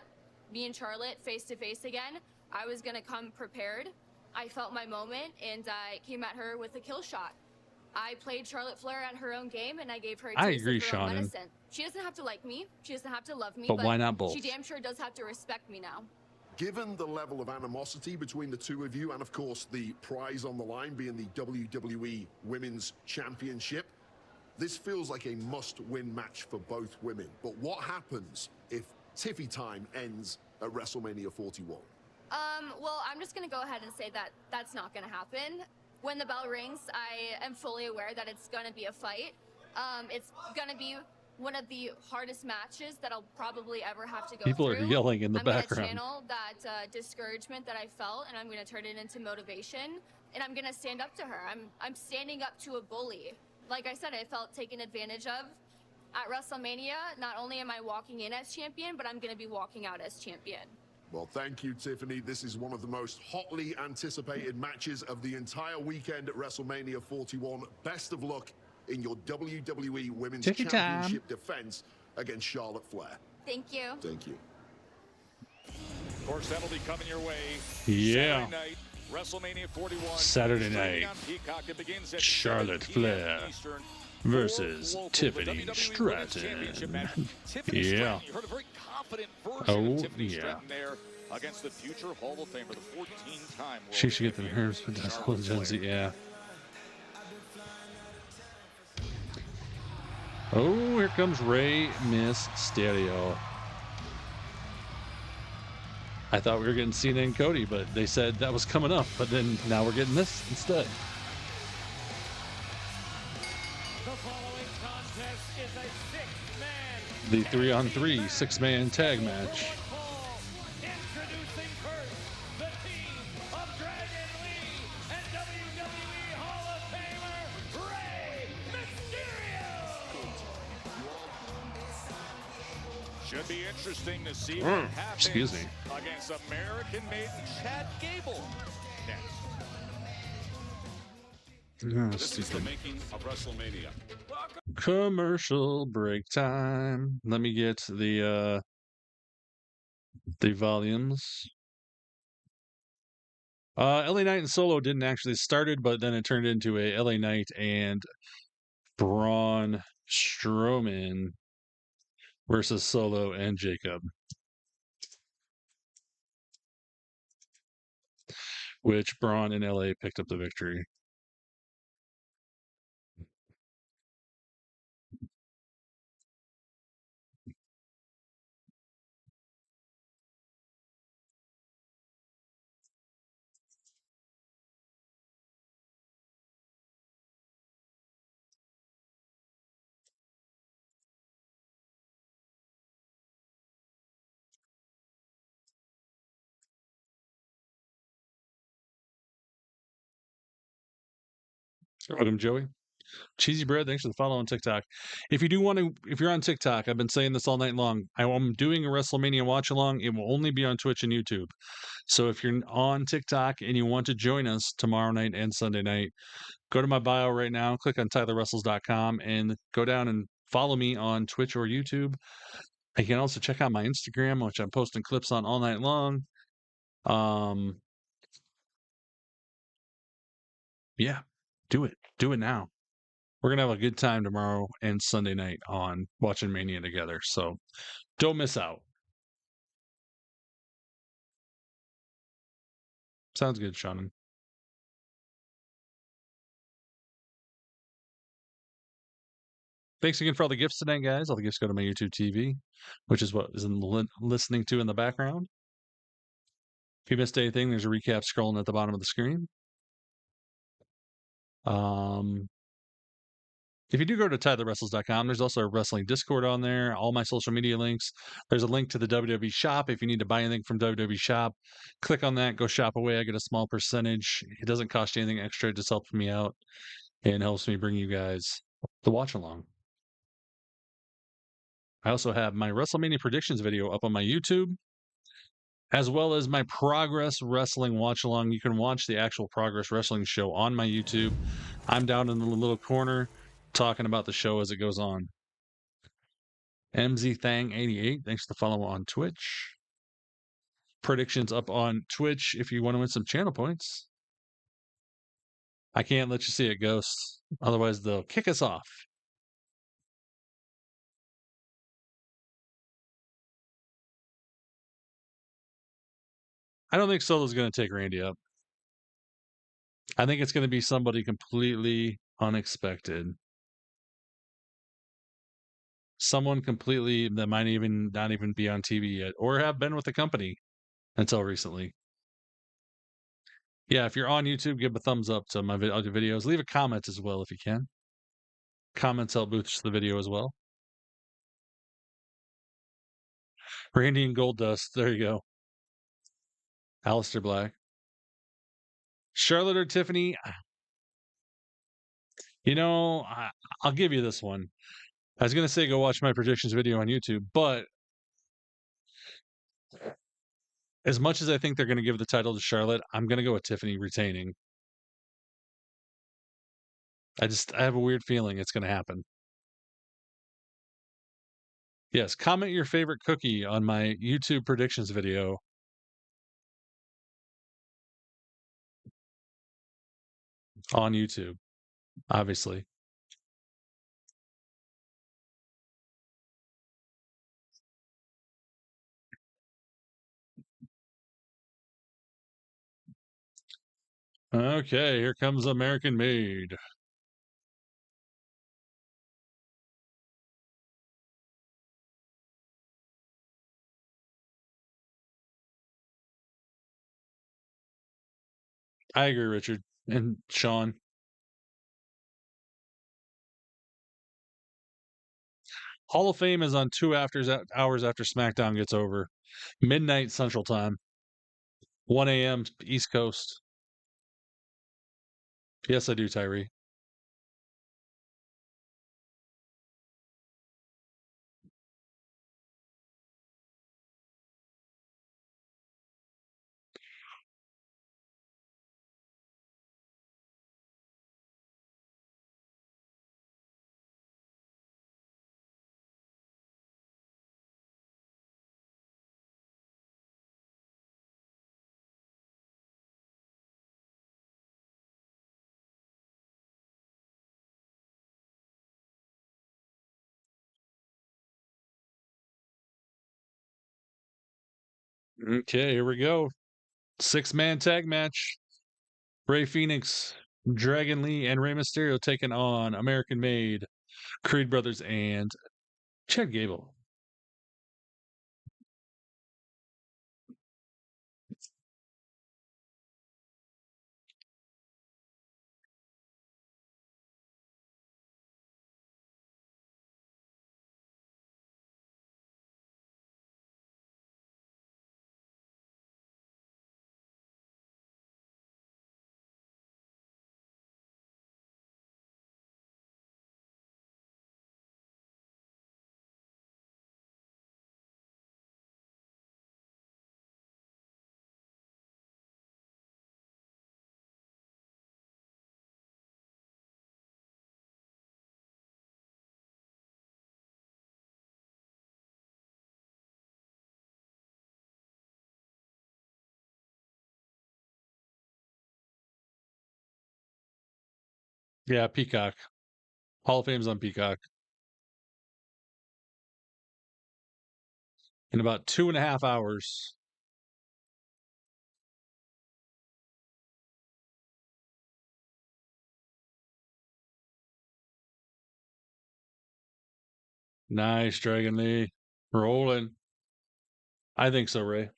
me and Charlotte face to face again, I was gonna come prepared. I felt my moment, and I came at her with a kill shot. I played Charlotte Flair at her own game, and I gave her a taste of her own medicine. She doesn't have to like me. She doesn't have to love me. But why not both? She damn sure does have to respect me now. Given the level of animosity between the two of you, and of course the prize on the line being the WWE Women's Championship, this feels like a must-win match for both women. But what happens if Tiffy time ends at WrestleMania 41? Well, I'm just going to go ahead and say that that's not going to happen. When the bell rings, I am fully aware that it's going to be a fight. It's going to be one of the hardest matches that I'll probably ever have to go through. People are yelling in the background. I'm going to channel that discouragement that I felt, and I'm going to turn it into motivation, and I'm going to stand up to her. I'm standing up to a bully. Like I said, I felt taken advantage of. At WrestleMania, not only am I walking in as champion, but I'm going to be walking out as champion. Well, thank you, Tiffany. This is one of the most hotly anticipated matches of the entire weekend at WrestleMania 41. Best of luck in your WWE Women's Championship defense against Charlotte Flair. Thank you. Thank you. Of course, that'll be coming your way. Yeah. Saturday night, WrestleMania 41. Saturday night. Peacock, it begins at Charlotte Flair versus Tiffany Stratton. Yeah. You heard a very confident version Oh, of Tiffany yeah. Stratton there against the future Hall of Famer, the 14-time She should get the nerves with that whole Jonesy, yeah. Oh, here comes Rey Mysterio. I thought we were getting Cena and Cody, but they said that was coming up. But then now we're getting this instead. The following contest is a The 3-on-3 six-man tag match. introducing first the team of Dragon Lee and WWE Hall of Famer Rey Mysterio. Should be interesting to see what happens Excuse me. against American-made Chad Gable next. This is the making of WrestleMania. Commercial break time. Let me get the volumes. LA Knight and Solo didn't actually started, but then it turned into a LA Knight and Braun Strowman versus Solo and Jacob, which Braun in LA picked up the victory. Welcome, Joey. Cheesy Bread, thanks for the follow on TikTok. If you're on TikTok, I've been saying this all night long. I'm doing a WrestleMania watch along. It will only be on Twitch and YouTube. So if you're on TikTok and you want to join us tomorrow night and Sunday night, go to my bio right now, click on TylerWrestles.com, and go down and follow me on Twitch or YouTube. You can also check out my Instagram, which I'm posting clips on all night long. Yeah, do it. Do it now. We're going to have a good time tomorrow and Sunday night on watching Mania together. So don't miss out. Sounds good, Shannon. Thanks again for all the gifts tonight, guys. All the gifts go to my YouTube TV, which is what is listening to in the background. If you missed anything, there's a recap scrolling at the bottom of the screen. If you do go to TylerWrestles.com, there's also a wrestling Discord on there, all my social media links. There's a link to the WWE shop. If you need to buy anything from WWE shop, click on that, go shop away. I get a small percentage. It doesn't cost you anything extra. It just helps me out and helps me bring you guys the watch along. I also have my WrestleMania predictions video up on my YouTube, as well as my Progress Wrestling watch along. You can watch the actual Progress Wrestling show on my YouTube. I'm down in the little corner talking about the show as it goes on. MZ Thang 88, thanks for the follow on Twitch. Predictions up on Twitch if you want to win some channel points. I can't let you see it, Ghost. Otherwise, they'll kick us off. I don't think Solo's going to take Randy up. I think it's going to be somebody completely unexpected. Someone completely that might not even be on TV yet or have been with the company until recently. Yeah, if you're on YouTube, give a thumbs up to my other videos. Leave a comment as well if you can. Comments help boost the video as well. Randy and Goldust. There you go. Aleister Black. Charlotte or Tiffany? You know, I'll give you this one. I was going to say go watch my predictions video on YouTube, but as much as I think they're going to give the title to Charlotte, I'm going to go with Tiffany retaining. I have a weird feeling it's going to happen. Yes, comment your favorite cookie on my YouTube predictions video. On YouTube, obviously. Okay, here comes American Made. I agree, Richard and Sean. Hall of Fame is on 2 hours after SmackDown gets over. Midnight Central Time. 1 a.m. East Coast. Yes, I do, Tyree. Okay, here we go. 6-man tag match. Rey Fenix, Dragon Lee, and Rey Mysterio taking on American Made, Creed Brothers, and Chad Gable. Yeah, Peacock. Hall of Fame's on Peacock. In about 2.5 hours. Nice, Dragon Lee. Rolling. I think so, Ray.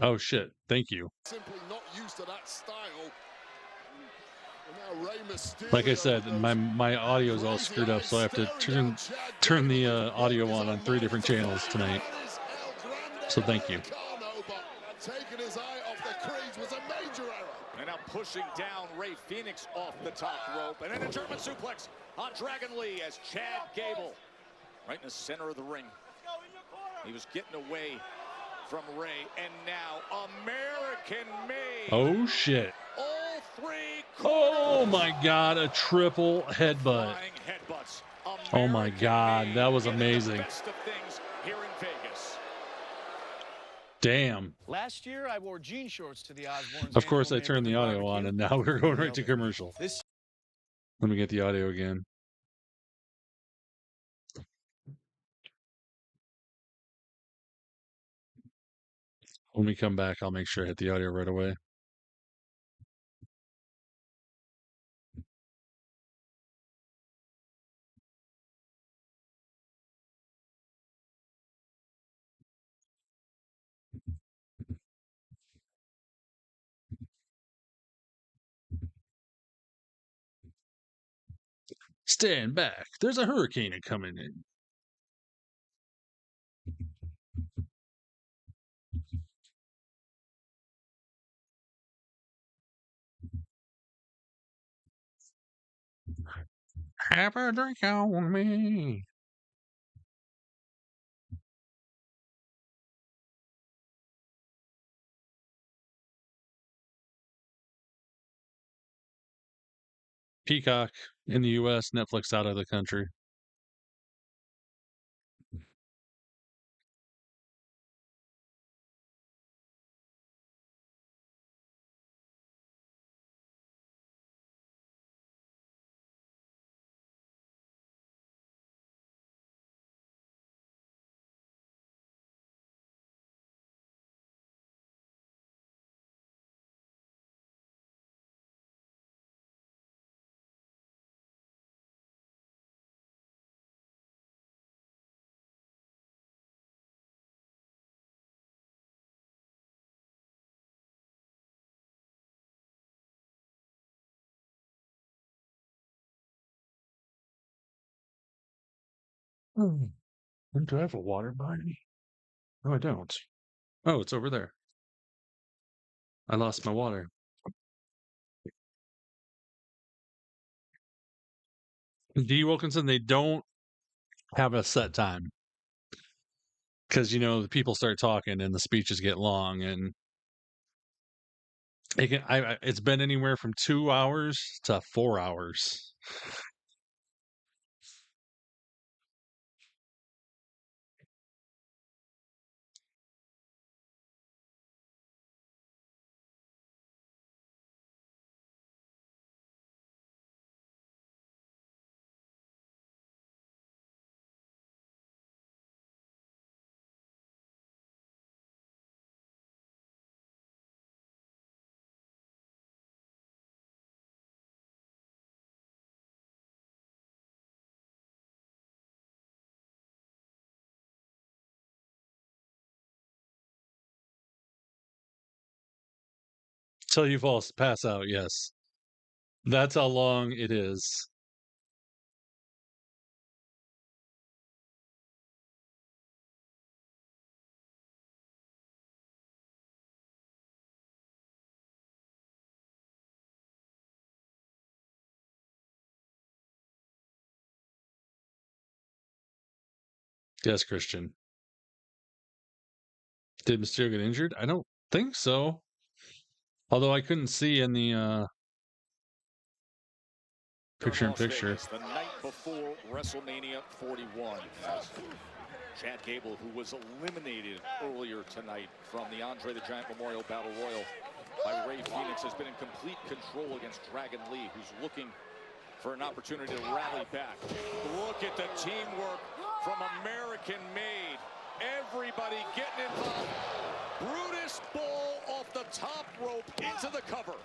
Oh, shit. Thank you. Simply not used to that style. And now Rey Mysterio Like I said, my audio is all screwed up, so I have to turn the audio on 3 different channels tonight. So thank you. Taking his eye off the crease was a major error. And now pushing down Rey Fenix off the top rope. And then a German suplex on Dragon Lee as Chad Gable, right in the center of the ring. He was getting away from Rey, and now American Made. Oh, shit. All 3 Oh, my God. A triple headbutt. Oh, my God. That was amazing. Best of things here in Vegas. Damn. Last year, I wore jean shorts to the Osbournes. Of course, I turned the audio on, and now we're going right to commercial. Let me get the audio again. When we come back, I'll make sure I hit the audio right away. Stand back. There's a hurricane coming in. Have a drink on me. Peacock in the US, Netflix out of the country. Do I have a water by me? No, I don't. Oh, it's over there. I lost my water. D. Wilkinson, they don't have a set time. Because, the people start talking and the speeches get long, and it's been anywhere from 2 hours to 4 hours. Till you pass out, yes. That's how long it is. Yes, Christian. Did Mysterio get injured? I don't think so. Although I couldn't see in the picture-in-picture. The night before WrestleMania 41, as Chad Gable, who was eliminated earlier tonight from the Andre the Giant Memorial Battle Royal by Ray Phoenix, has been in complete control against Dragon Lee, who's looking for an opportunity to rally back. Look at the teamwork from American Made. Everybody getting involved. Brutus Bull off the top rope into the cover.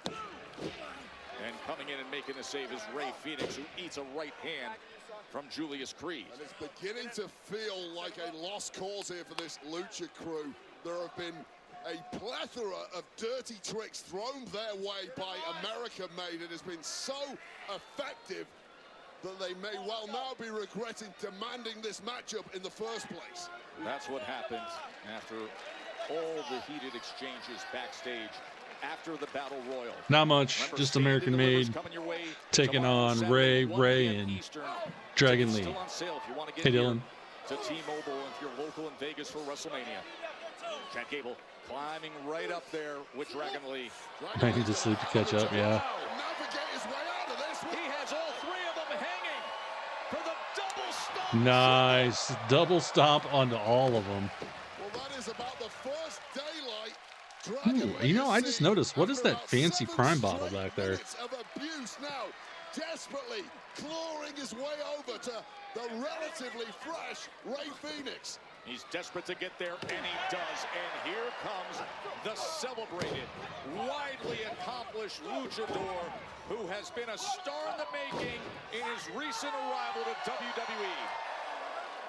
And coming in and making the save is Ray Phoenix, who eats a right hand from Julius Creed. And it's beginning to feel like a lost cause here for this Lucha crew. There have been a plethora of dirty tricks thrown their way by American Made. It has been so effective that they may well now be regretting demanding this matchup in the first place. That's what happens after all the heated exchanges backstage after the Battle Royal. Not much, just American Made taking on Ray, and Dragon Lee. Hey, Dylan. To T-Mobile if you're local in Vegas for WrestleMania. Chad Gable climbing right up there with Dragon Lee. I need to sleep to catch up, yeah. He has all three of them hanging for the double stomp. Nice. Double stomp onto all of them. Well, that is about the first daylight. Ooh, you know, I just noticed, what is that fancy prime bottle back there? Of abuse now, desperately clawing his way over to the relatively fresh Ray Phoenix. He's desperate to get there, and he does. And here comes the celebrated, widely accomplished luchador who has been a star in the making in his recent arrival to WWE.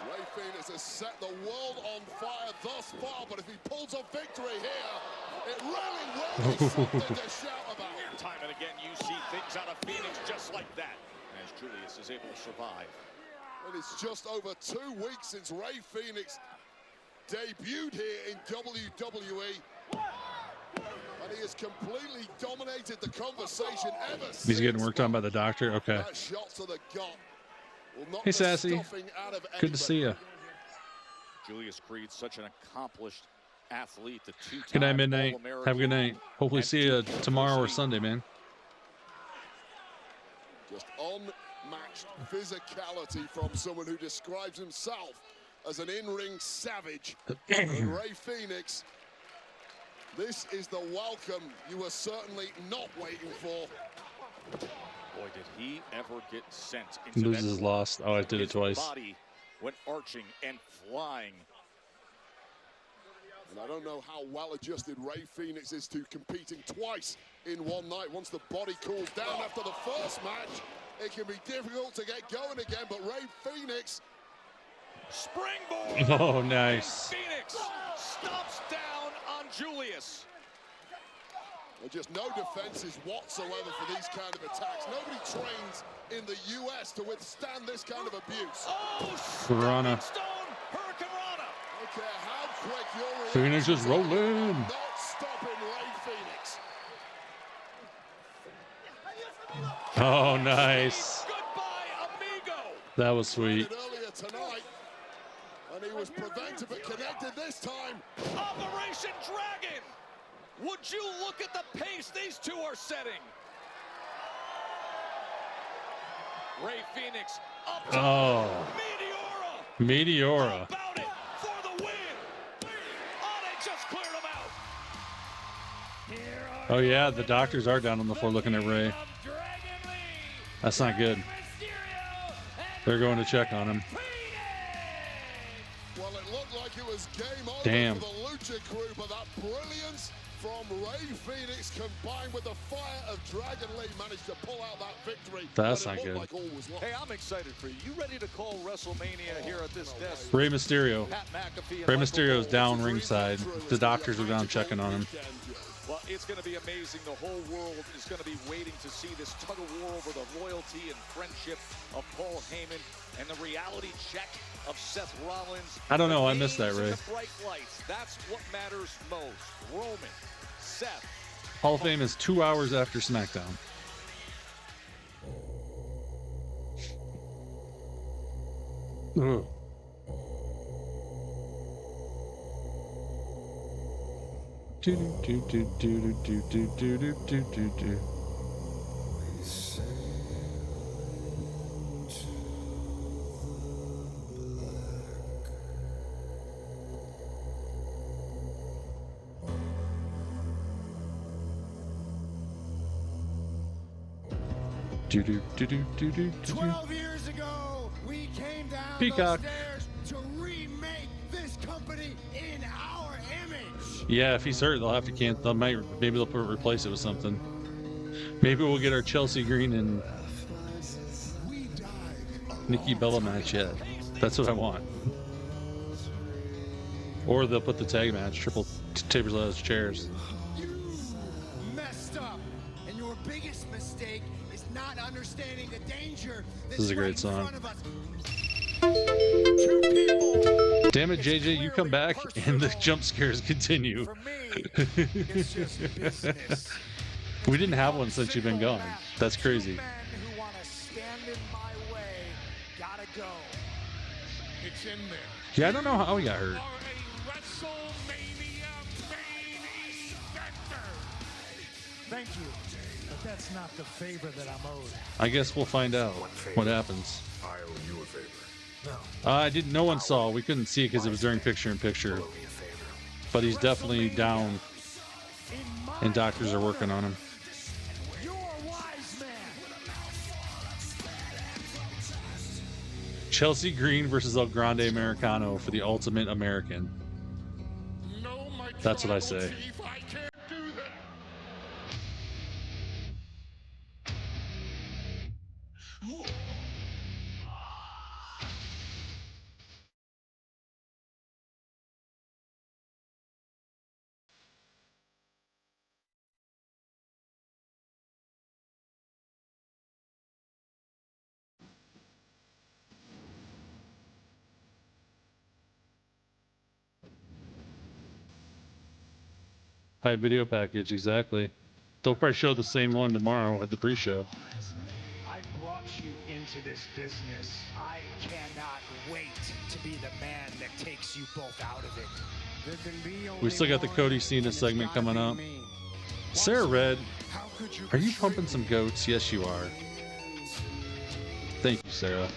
Ray Phoenix has set the world on fire thus far, but if he pulls a victory here, it really will be something to shout about. Time and again, you see things out of Phoenix just like that, as Julius is able to survive. And it's just over 2 weeks since Ray Phoenix debuted here in WWE. And he has completely dominated the conversation ever since. He's getting worked on by the doctor? Okay. That shot to the gut. Hey, Sassy. Good to see you. Julius Creed, such an accomplished athlete. The two-time Good night, Midnight. Have a good night. Hopefully see you tomorrow or Sunday, man. Just unmatched physicality from someone who describes himself as an in-ring savage. And Ray Phoenix, this is the welcome you were certainly not waiting for. Boy, did he ever get sent into Loses that lost. Oh, I did it twice. His body went arching and flying. And I don't know how well-adjusted Ray Phoenix is to competing twice in one night. Once the body cools down after the first match, it can be difficult to get going again, but Ray Phoenix... Springboard! Oh, nice. Phoenix stomps down on Julius. Just no defenses whatsoever for these kind of attacks. Nobody trains in the U.S. to withstand this kind of abuse. Oh, Piranha. Hurricane Rana. I don't care how quick you're Phoenix is rolling. not stopping Ray Phoenix. Oh, nice. Goodbye, amigo. That was sweet. Earlier tonight, and he was prevented but connected this time. Operation Dragon. Would you look at the pace these two are setting? Ray Phoenix up top. Oh. Meteora. About it for the win. Oh, they just cleared him out. Oh, yeah, the doctors are down on the floor looking at Ray. That's not good. They're going to check on him. Well, it looked like it was game over Damn. for the Lucha crew, but that brilliance from Ray Phoenix combined with the fire of Dragon Lee managed to pull out that victory. That's not good. Like all was lost. Hey, I'm excited for you. You ready to call WrestleMania here at this desk? Ray Mysterio. Pat McAfee and Ray Michael Mysterio's Cole. down ringside. The doctors are down checking on him. Well, it's going to be amazing. The whole world is going to be waiting to see this tug of war over the loyalty and friendship of Paul Heyman and the reality check of Seth Rollins. I don't know. I missed that, Ray. Bright lights. That's what matters most. Roman, Seth. Hall of Fame is 2 hours after SmackDown. Ugh. Do do do do do do do do do do do. Do do do do do do. 12 years ago, we came down Peacock. those stairs to remake this company in our image. Yeah, if he's hurt, they'll have to cancel. Maybe they'll replace it with something. Maybe we'll get our Chelsea Green and Nikki Bella match yet. That's what I want. Or they'll put the tag match, triple tables out of chairs. You messed up, and your biggest mistake is not understanding the danger. This is a great song. Damn it, JJ, you come back and the jump scares continue. It's just business. We didn't have one since you've been gone. That's crazy. Men who want to stand in my way gotta go. It's in there. Yeah, I don't know how he got hurt. Thank you, but that's not the favor that I'm owed. I guess we'll find out what happens. I owe you a favor. No. I didn't. No one saw. We couldn't see it because it was during picture-in-picture. But he's definitely down, and doctors are working on him. You're a wise man. Chelsea Green versus El Grande Americano for the Ultimate American. That's what I say. High video package, exactly. They'll probably show the same one tomorrow at the pre-show. I brought you into this business. I cannot wait to be the man that takes you both out of it. There can be only We still got the Cody Cena segment coming up. Sarah Red, are you pumping some goats? Yes, you are. Thank you, Sarah.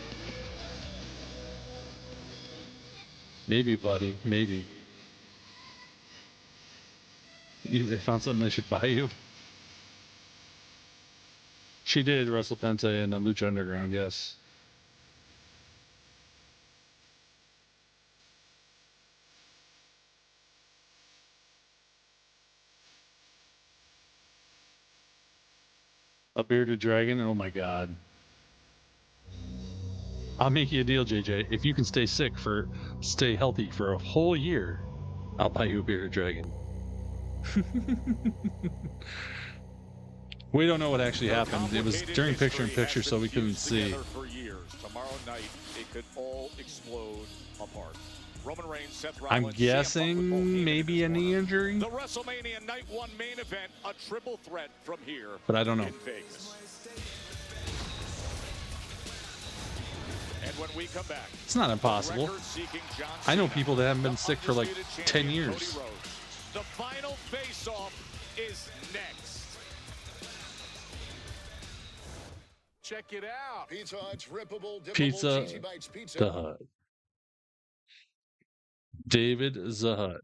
Maybe, buddy. Maybe. They found something they should buy you? She did wrestle Penta in Lucha Underground, yes. A bearded dragon? Oh my god. I'll make you a deal, JJ. If you can stay healthy for a whole year, I'll buy you a bearded dragon. We don't know what actually happened. It was during picture-in-picture, so we couldn't see. For years. Tomorrow night, it could all explode apart. Roman Reigns, Seth Rollins, I'm guessing maybe a knee injury, the WrestleMania Night 1 main event, a triple threat from here. but I don't know. In Vegas. And when we come back, It's not impossible. I know people that haven't been sick for like 10 years. The final face-off is next. Check it out. Pizza Hut's rippable, dippable, Pizza cheesy bites pizza. the Hut. David the Hut.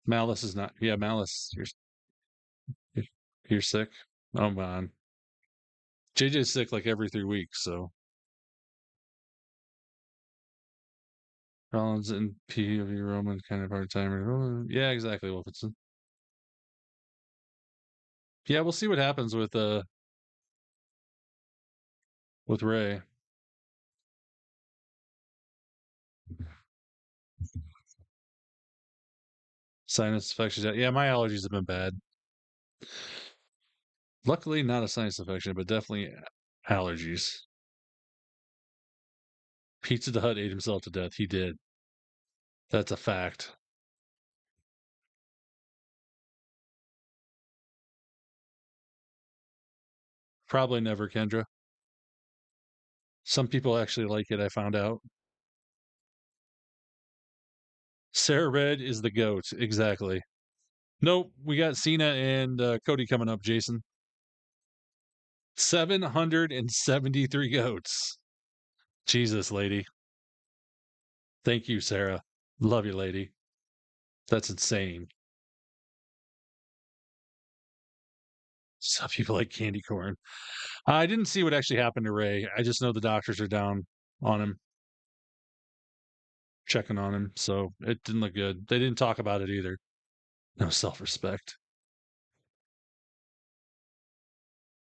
Malice is not. Yeah, Malice. You're sick. Oh man. JJ's sick like every 3 weeks, so. Rollins and POV Roman kind of hard timer. Yeah, exactly, Wilkinson. Yeah, we'll see what happens with Ray. Sinus infections. Yeah, my allergies have been bad. Luckily, not a sinus infection, but definitely allergies. Pizza the Hut ate himself to death. He did. That's a fact. Probably never, Kendra. Some people actually like it, I found out. Sarah Red is the GOAT. Exactly. Nope, we got Cena and Cody coming up, Jason. 773 goats. Jesus, lady. Thank you, Sarah. Love you, lady. That's insane. Some people like candy corn. I didn't see what actually happened to Ray. I just know the doctors are down on him, checking on him. So it didn't look good. They didn't talk about it either. No self-respect.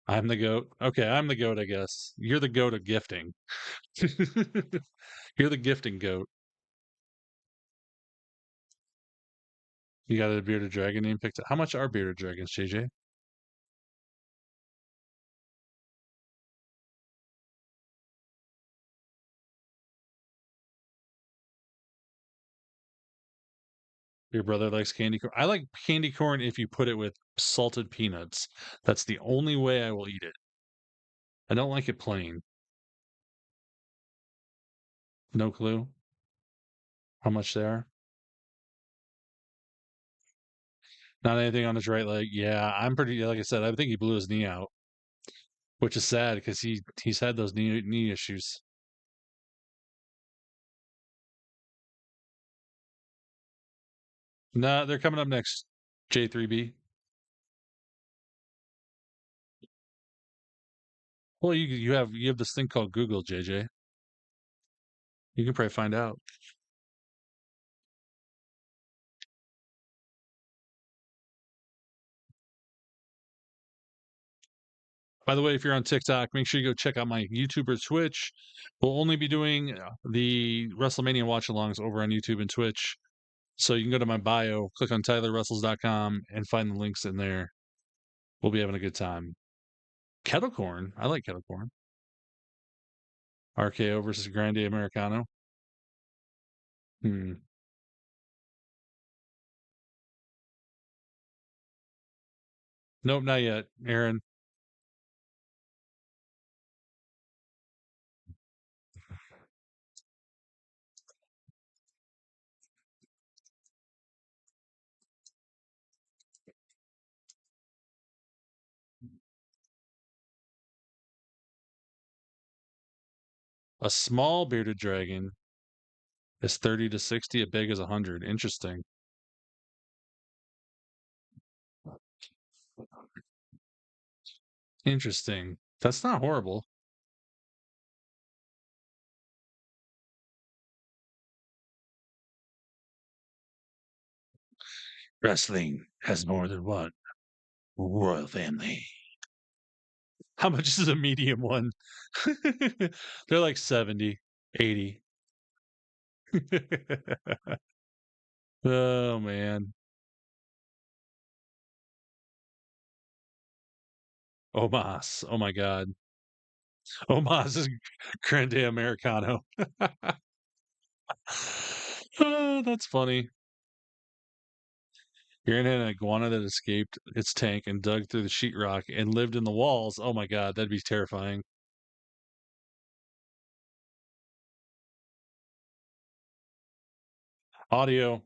I'm the GOAT. Okay, I'm the GOAT, I guess. You're the GOAT of gifting. You're the gifting GOAT. You got a bearded dragon name picked up. How much are bearded dragons, JJ? Your brother likes candy corn. I like candy corn if you put it with salted peanuts. That's the only way I will eat it. I don't like it plain. No clue how much they are. Not anything on his right leg. Yeah, I'm pretty. Like I said, I think he blew his knee out, which is sad because he's had those knee issues. Nah, they're coming up next. J3B. Well, you have this thing called Google, JJ. You can probably find out. By the way, if you're on TikTok, make sure you go check out my YouTube or Twitch. We'll only be doing the WrestleMania watch-alongs over on YouTube and Twitch. So you can go to my bio, click on TylerWrestles.com, and find the links in there. We'll be having a good time. Kettle corn. I like kettle corn. RKO versus Grande Americano. Nope, not yet, Aaron. A small bearded dragon is 30 to 60. A big is 100. Interesting. Interesting. That's not horrible. Wrestling has more than one royal family. How much is a medium one? They're like 70, 80. Oh, man. Omas. Oh, my God. Omas is Grande Americano. Oh, that's funny. You're in an iguana that escaped its tank and dug through the sheetrock and lived in the walls. Oh, my God. That'd be terrifying. Audio.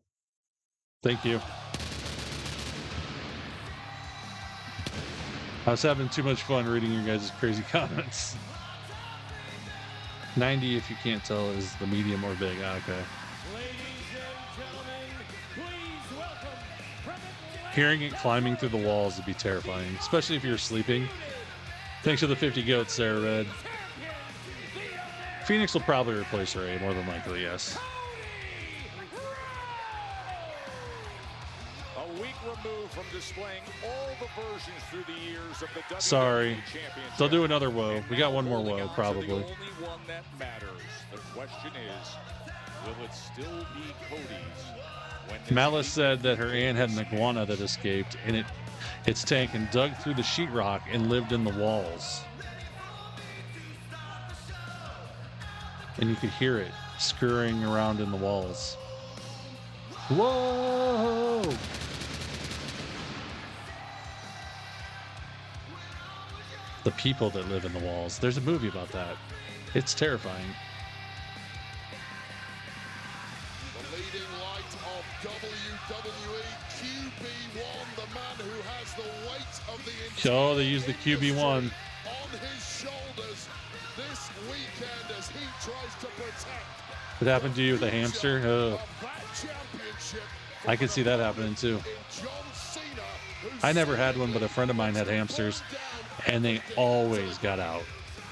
Thank you. I was having too much fun reading your guys' crazy comments. 90, if you can't tell, is the medium or big. Okay. Hearing it climbing through the walls would be terrifying, especially if you're sleeping. Thanks for the 50 goats, Sarah Red. Phoenix will probably replace Ray, more than likely, yes. A week removed from displaying all the versions through the years of the WWE Sorry. Championship. They'll do another woe. And We got now one more rolling woe, on to probably. the only one that matters. The question is, will it still be Cody's? When this Malice said that her aunt had an iguana that escaped, and its tank and dug through the sheetrock and lived in the walls. And you could hear it scurrying around in the walls. Whoa! The people that live in the walls. There's a movie about that. It's terrifying. The leading light of WWE, QB1, the man who has the weight of the Oh, they used the QB1. on his shoulders this weekend as he tries to protect What happened to you with a hamster? Oh. that championship. I could see that happening too. I never had one, but a friend of mine had hamsters, and they always got out,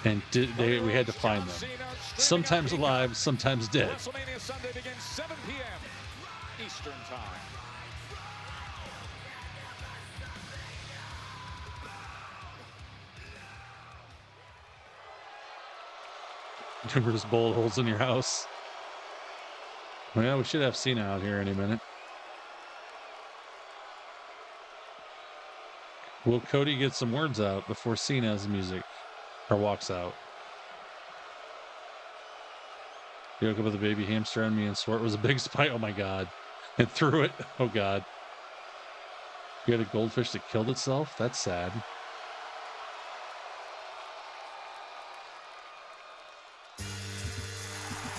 and we had to find them. Sometimes alive, sometimes dead. WrestleMania Sunday begins 7 p.m. Eastern Time. Numerous bullet holes in your house. Well, we should have Cena out here any minute. Will Cody get some words out before Cena's music or walks out? You woke up with a baby hamster on me and swore it was a big spike. Oh my God. And threw it. Oh God. You had a goldfish that killed itself? That's sad.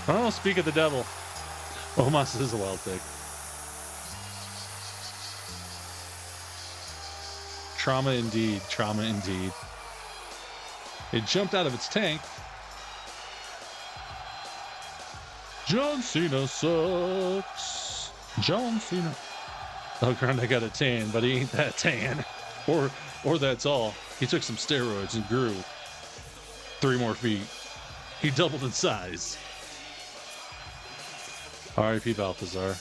Oh, speak of the devil. Omos is a wild pick. Trauma indeed. Trauma indeed. It jumped out of its tank. John Cena sucks. John Cena. Oh, Grundy got a tan, but he ain't that tan. Or that's all. He took some steroids and grew 3 more feet. He doubled in size. R.I.P. Balthazar.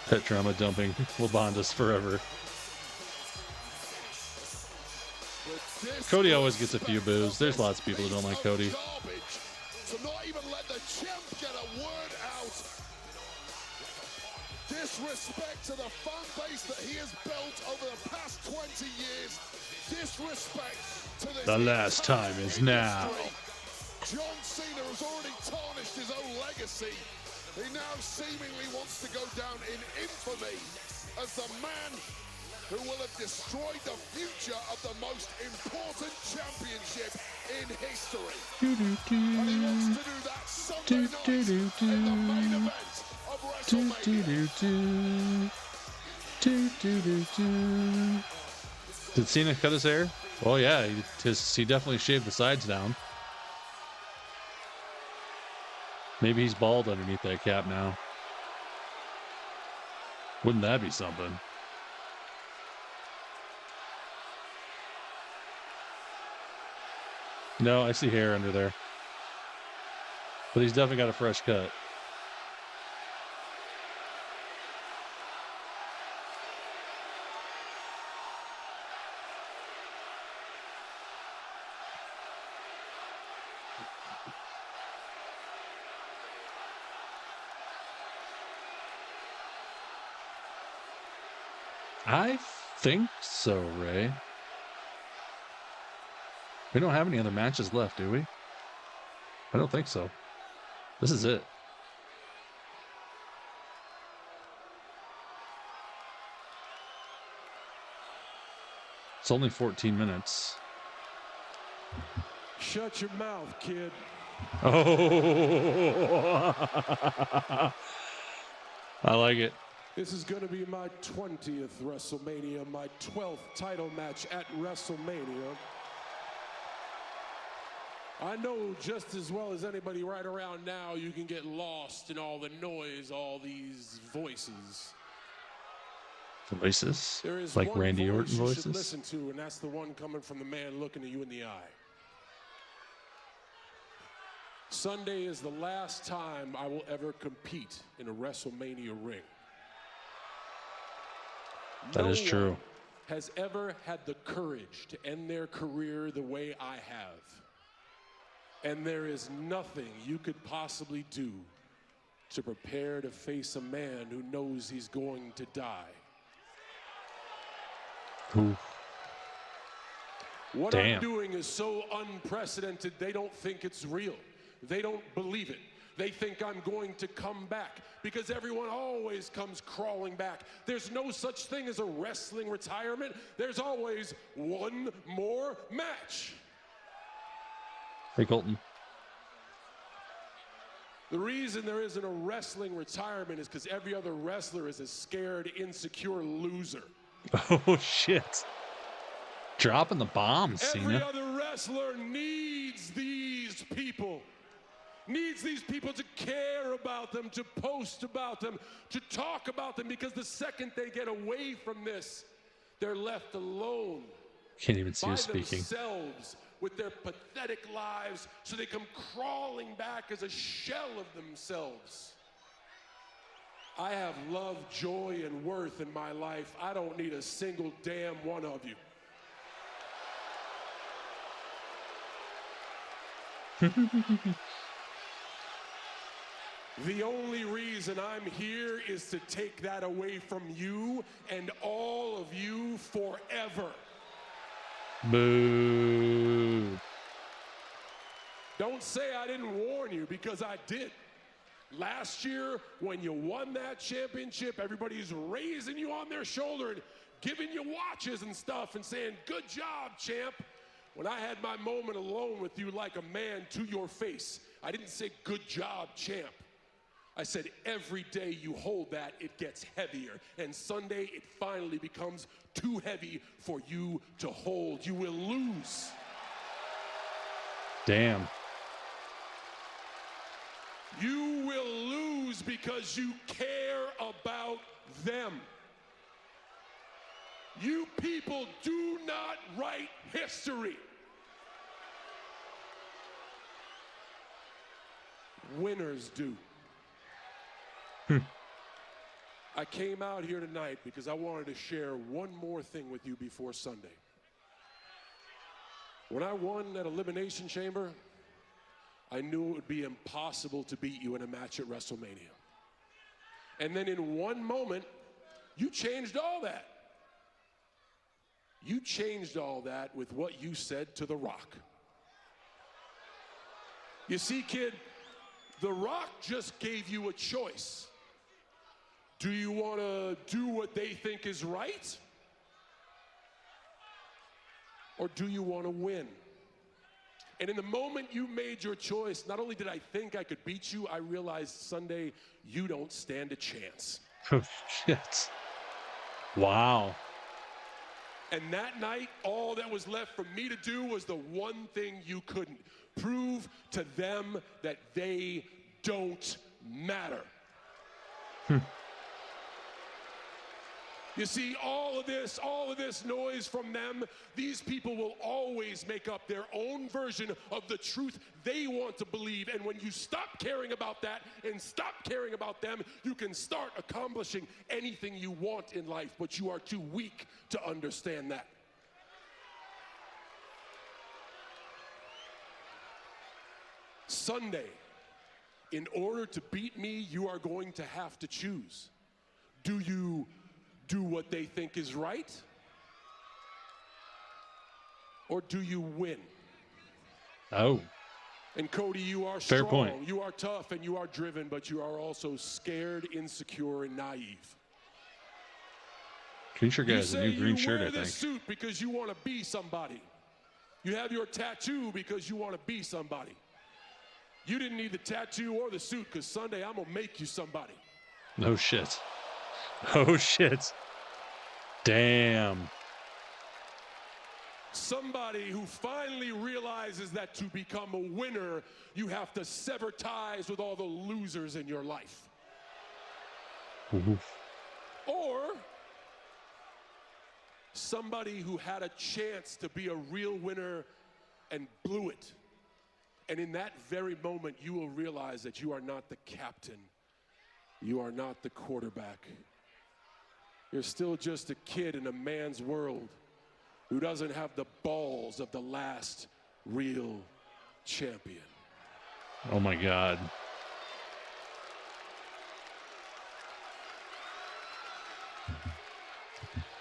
Pet trauma dumping will bond us forever. Cody always gets a few boos. There's lots of people who don't like Cody. To not even let the champ get a word out. Disrespect to the fan base that he has built over the past 20 years. Disrespect to this. The last time is now. John Cena has already tarnished his own legacy. He now seemingly wants to go down in infamy as the man who will have destroyed the future of the most important championship in history. And he wants to do that Sunday night in the main event of WrestleMania. Did Cena cut his hair? Well, yeah, he definitely shaved the sides down. Maybe he's bald underneath that cap now. Wouldn't that be something? No, I see hair under there. But he's definitely got a fresh cut. I think so, Ray. We don't have any other matches left, do we? I don't think so. This is it. It's only 14 minutes. Shut your mouth, kid. Oh, I like it. This is going to be my 20th WrestleMania, my 12th title match at WrestleMania. I know just as well as anybody right around now, you can get lost in all the noise, all these voices. Voices? There is Like one Randy Orton voice you voices? should listen to, and that's the one coming from the man looking at you in the eye. Sunday is the last time I will ever compete in a WrestleMania ring. That is true. No one has ever had the courage to end their career the way I have. And there is nothing you could possibly do to prepare to face a man who knows he's going to die. Ooh. What Damn. I'm doing is so unprecedented, they don't think it's real. They don't believe it. They think I'm going to come back because everyone always comes crawling back. There's no such thing as a wrestling retirement. There's always one more match. Hey, Colton. The reason there isn't a wrestling retirement is because every other wrestler is a scared, insecure loser. Oh, shit. Dropping the bombs, Every Cena. other wrestler needs these people. Needs these people to care about them, to post about them, to talk about them, because the second they get away from this, they're left alone. Can't even see by us speaking. themselves with their pathetic lives, so they come crawling back as a shell of themselves. I have love, joy, and worth in my life. I don't need a single damn one of you. The only reason I'm here is to take that away from you and all of you forever. Boo. Don't say I didn't warn you, because I did. Last year, when you won that championship, everybody's raising you on their shoulder and giving you watches and stuff and saying, "Good job, champ." When I had my moment alone with you like a man to your face, I didn't say, "Good job, champ." I said, every day you hold that, it gets heavier. And Sunday, it finally becomes too heavy for you to hold. You will lose. Damn. You will lose because you care about them. You people do not write history. Winners do. I came out here tonight because I wanted to share one more thing with you before Sunday. When I won that Elimination Chamber, I knew it would be impossible to beat you in a match at WrestleMania. And then in one moment, you changed all that. You changed all that with what you said to The Rock. You see, kid, The Rock just gave you a choice. Do you want to do what they think is right? Or do you want to win? And in the moment you made your choice, not only did I think I could beat you, I realized Sunday, you don't stand a chance. Oh, shit. Wow. And that night, all that was left for me to do was the one thing you couldn't. Prove to them that they don't matter. You see, all of this noise from them, these people will always make up their own version of the truth they want to believe. And when you stop caring about that and stop caring about them, you can start accomplishing anything you want in life, but you are too weak to understand that. Sunday, in order to beat me, you are going to have to choose. Do you do what they think is right? Or do you win? Oh. And Cody, you are Fair strong, point. you are tough, and you are driven, but you are also scared, insecure, and naive. Green shirt guy has a new green shirt, I You wear this think. suit because you want to be somebody. You have your tattoo because you want to be somebody. You didn't need the tattoo or the suit, because Sunday I'm gonna make you somebody. No shit. Oh, shit. Damn. Somebody who finally realizes that to become a winner, you have to sever ties with all the losers in your life. Ooh. Or somebody who had a chance to be a real winner and blew it. And in that very moment, you will realize that you are not the captain. You are not the quarterback. You're still just a kid in a man's world who doesn't have the balls of the last real champion. Oh my God.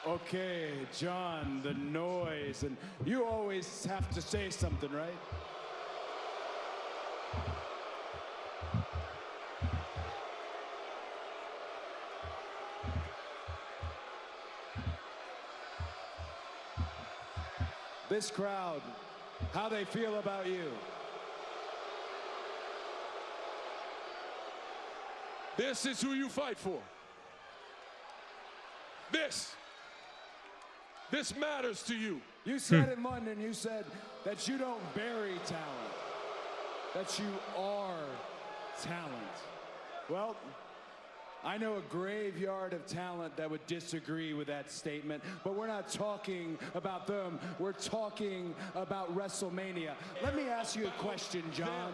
Okay, John, the noise, and you always have to say something, right? This crowd, how they feel about you. This is who you fight for. This matters to you. You said in London, you said that you don't bury talent, that you are talent. Well, I know a graveyard of talent that would disagree with that statement, but we're not talking about them. We're talking about WrestleMania. Let me ask you a question, John.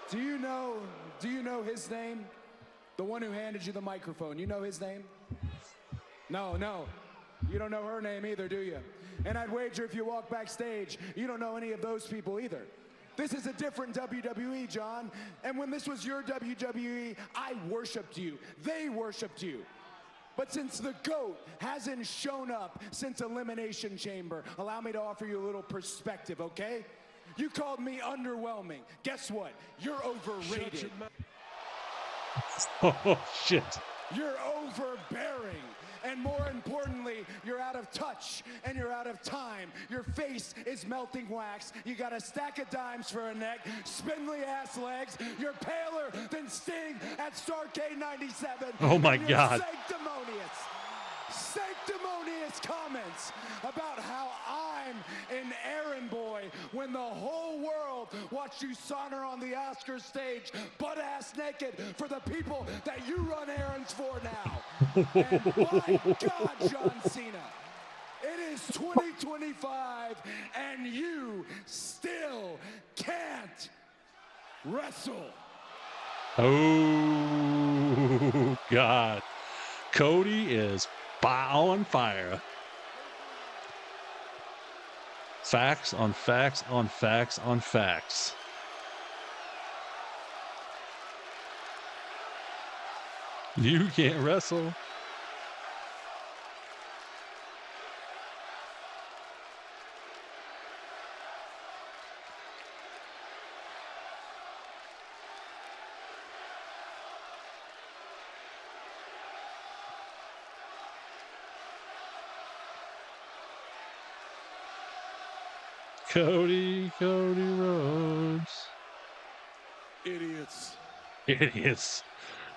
Do you know his name? The one who handed you the microphone. You know his name? No. You don't know her name either, do you? And I'd wager if you walk backstage, you don't know any of those people either. This is a different WWE, John. And when this was your WWE, I worshiped you. They worshiped you. But since the GOAT hasn't shown up since Elimination Chamber, allow me to offer you a little perspective, okay? You called me underwhelming. Guess what? You're overrated. Oh, shit. You're overbearing. And more importantly, you're out of touch and you're out of time. Your face is melting wax. You got a stack of dimes for a neck, spindly ass legs. You're paler than Sting at Starrcade 97. Oh my God. Sanctimonious comments about how I'm an errand boy when the whole world watched you saunter on the Oscar stage butt-ass naked for the people that you run errands for now. And my God, John Cena, it is 2025 and you still can't wrestle. Oh, God. Cody is on fire. Facts on facts on facts on facts. You can't wrestle. Cody Rhodes. Idiots.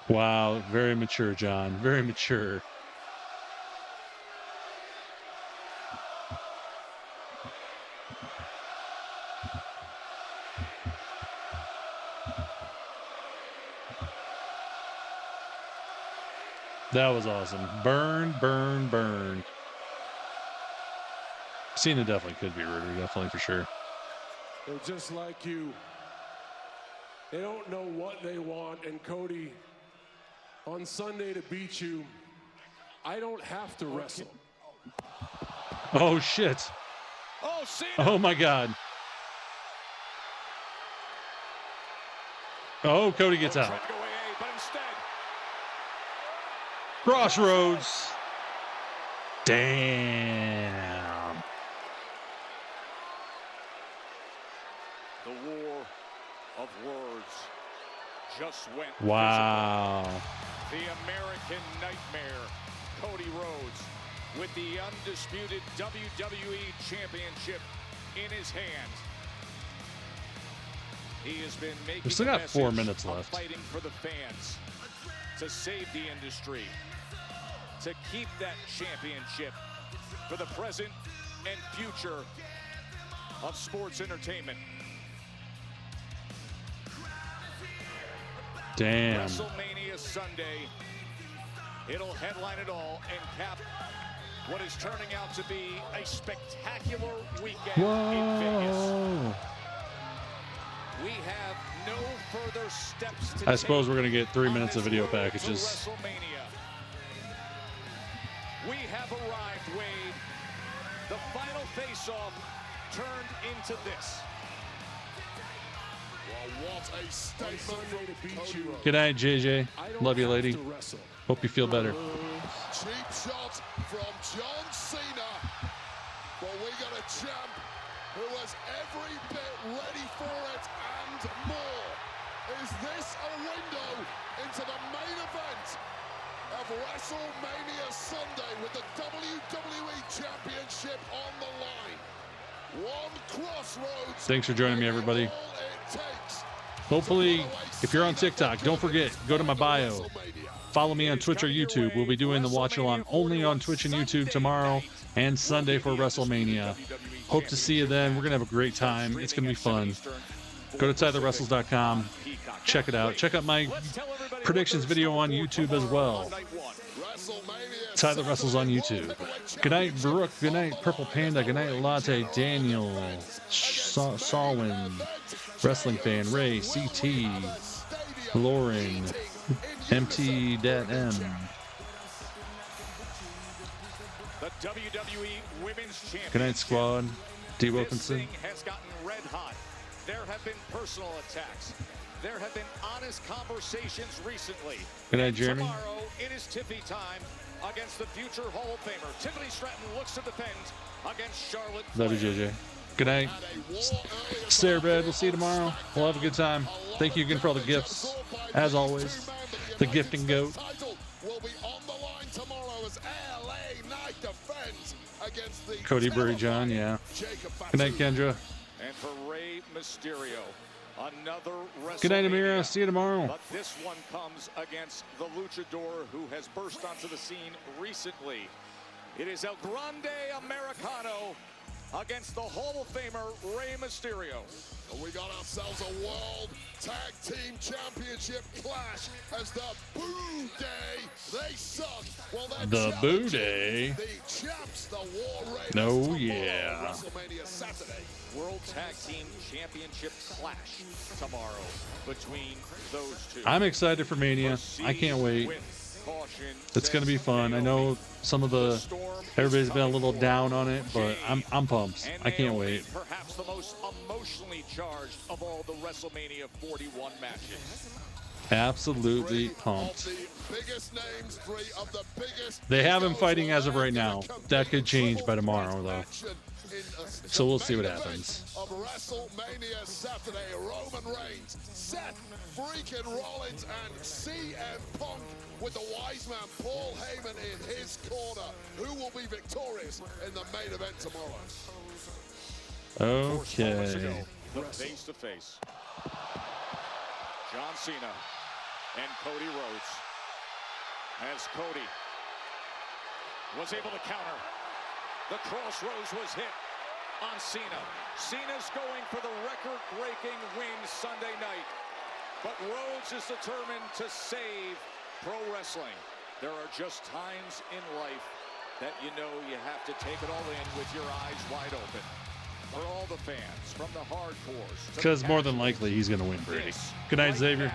Wow, very mature, John. Very mature. That was awesome. Burn. Cena definitely could be ruder, definitely for sure. They're just like you. They don't know what they want, and Cody, on Sunday to beat you, I don't have to wrestle. Oh, shit. Oh, Cena. Oh, my God. Oh, Cody gets out. Trying to go AA, but instead, Crossroads. Damn. the war of words just went Wow. physical. The American Nightmare, Cody Rhodes, with the undisputed WWE Championship in his hand. He has been making We still got 4 minutes left. Fighting for the fans, to save the industry, to keep that championship for the present and future of sports entertainment. Damn. WrestleMania Sunday. It'll headline it all and cap what is turning out to be a spectacular weekend Whoa. in Vegas. We have no further steps to I suppose we're going to get 3 minutes of video packages. WrestleMania. We have arrived, Wade. The final face-off turned into this. Well, what a statement from Cody. Good night, JJ. Love you, lady. Hope you feel better. Cheap shot from John Cena. But we got a champ who was every bit ready for it and more. Is this a window into the main event of WrestleMania Sunday with the WWE Championship on the line? One crossroads. Thanks for joining me, everybody. Hopefully, if you're on TikTok, don't forget, go to my bio. Follow me on Twitch or YouTube. We'll be doing the watch-along only on Twitch and YouTube tomorrow and Sunday for WrestleMania. Hope to see you then. We're going to have a great time. It's going to be fun. Go to TylerWrestles.com. Check it out. Check out my predictions video on YouTube as well. Tyler Wrestles on YouTube. Good night, Brooke. Good night, Purple Panda. Good night, Latte, Daniel, Salwin, Wrestling Fan, Ray, CT, Lauren, MT.M. The WWE Women's Championship. Good night, squad. D. Wilkinson. Has gotten red hot. There have been personal attacks. There have been honest conversations recently. Good night, Jeremy. Tomorrow, it is Tiffy time against the future Hall of Famer. Tiffany Stratton looks to defend against Charlotte. Love you, JJ. Good night. Stay in bed. We'll see you tomorrow. We'll have a good time. Thank you again for all the gifts. As always, the gifting goat. Cody Burry John, yeah. Good night, Kendra. And for Rey Mysterio, another Good night, Amira. See you tomorrow. But this one comes against the luchador who has burst onto the scene recently. It is El Grande Americano against the Hall of Famer Rey Mysterio. And we got ourselves a World Tag Team Championship clash as the Boo Day. They suck. Well, the Boo Day. The champs, the War Raiders. No, yeah. WrestleMania Saturday. World Tag Team Championship clash tomorrow between those two. I'm excited for Mania. I can't wait. It's going to be fun. I know some of everybody's been a little down on it, but I'm pumped. I can't wait. Perhaps the most emotionally charged of all the WrestleMania 41 matches. Absolutely pumped. They have him fighting as of right now. That could change by tomorrow, though. So we'll see what happens. Of WrestleMania Saturday, Roman Reigns, Seth freaking Rollins, and CM Punk with the wise man Paul Heyman in his corner. Who will be victorious in the main event tomorrow? Okay. The face-to-face. John Cena and Cody Rhodes. As Cody was able to counter. The crossroads was hit on Cena. Cena's going for the record-breaking win Sunday night. But Rhodes is determined to save pro wrestling. There are just times in life that you know you have to take it all in with your eyes wide open. For all the fans, from the hardcores. Because more than likely he's going to win, Brady. Good night, Xavier.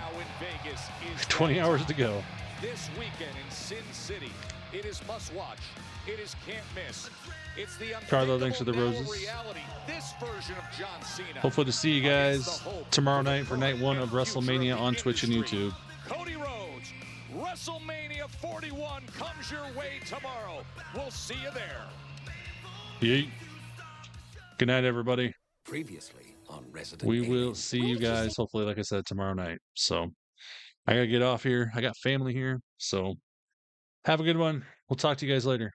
20 hours to go. This weekend in Sin City, it is must-watch. It is can't miss. It's the Carlo, thanks for the roses. reality. This version of John Cena. Hopefully to see you guys tomorrow night for night 1 of WrestleMania on Twitch and YouTube. Cody Rhodes, WrestleMania 41 comes your way tomorrow. We'll see you there. Yeet. Good night, everybody. Previously on Resident We will see you guys, hopefully, like I said, tomorrow night. So I got to get off here. I got family here. So have a good one. We'll talk to you guys later.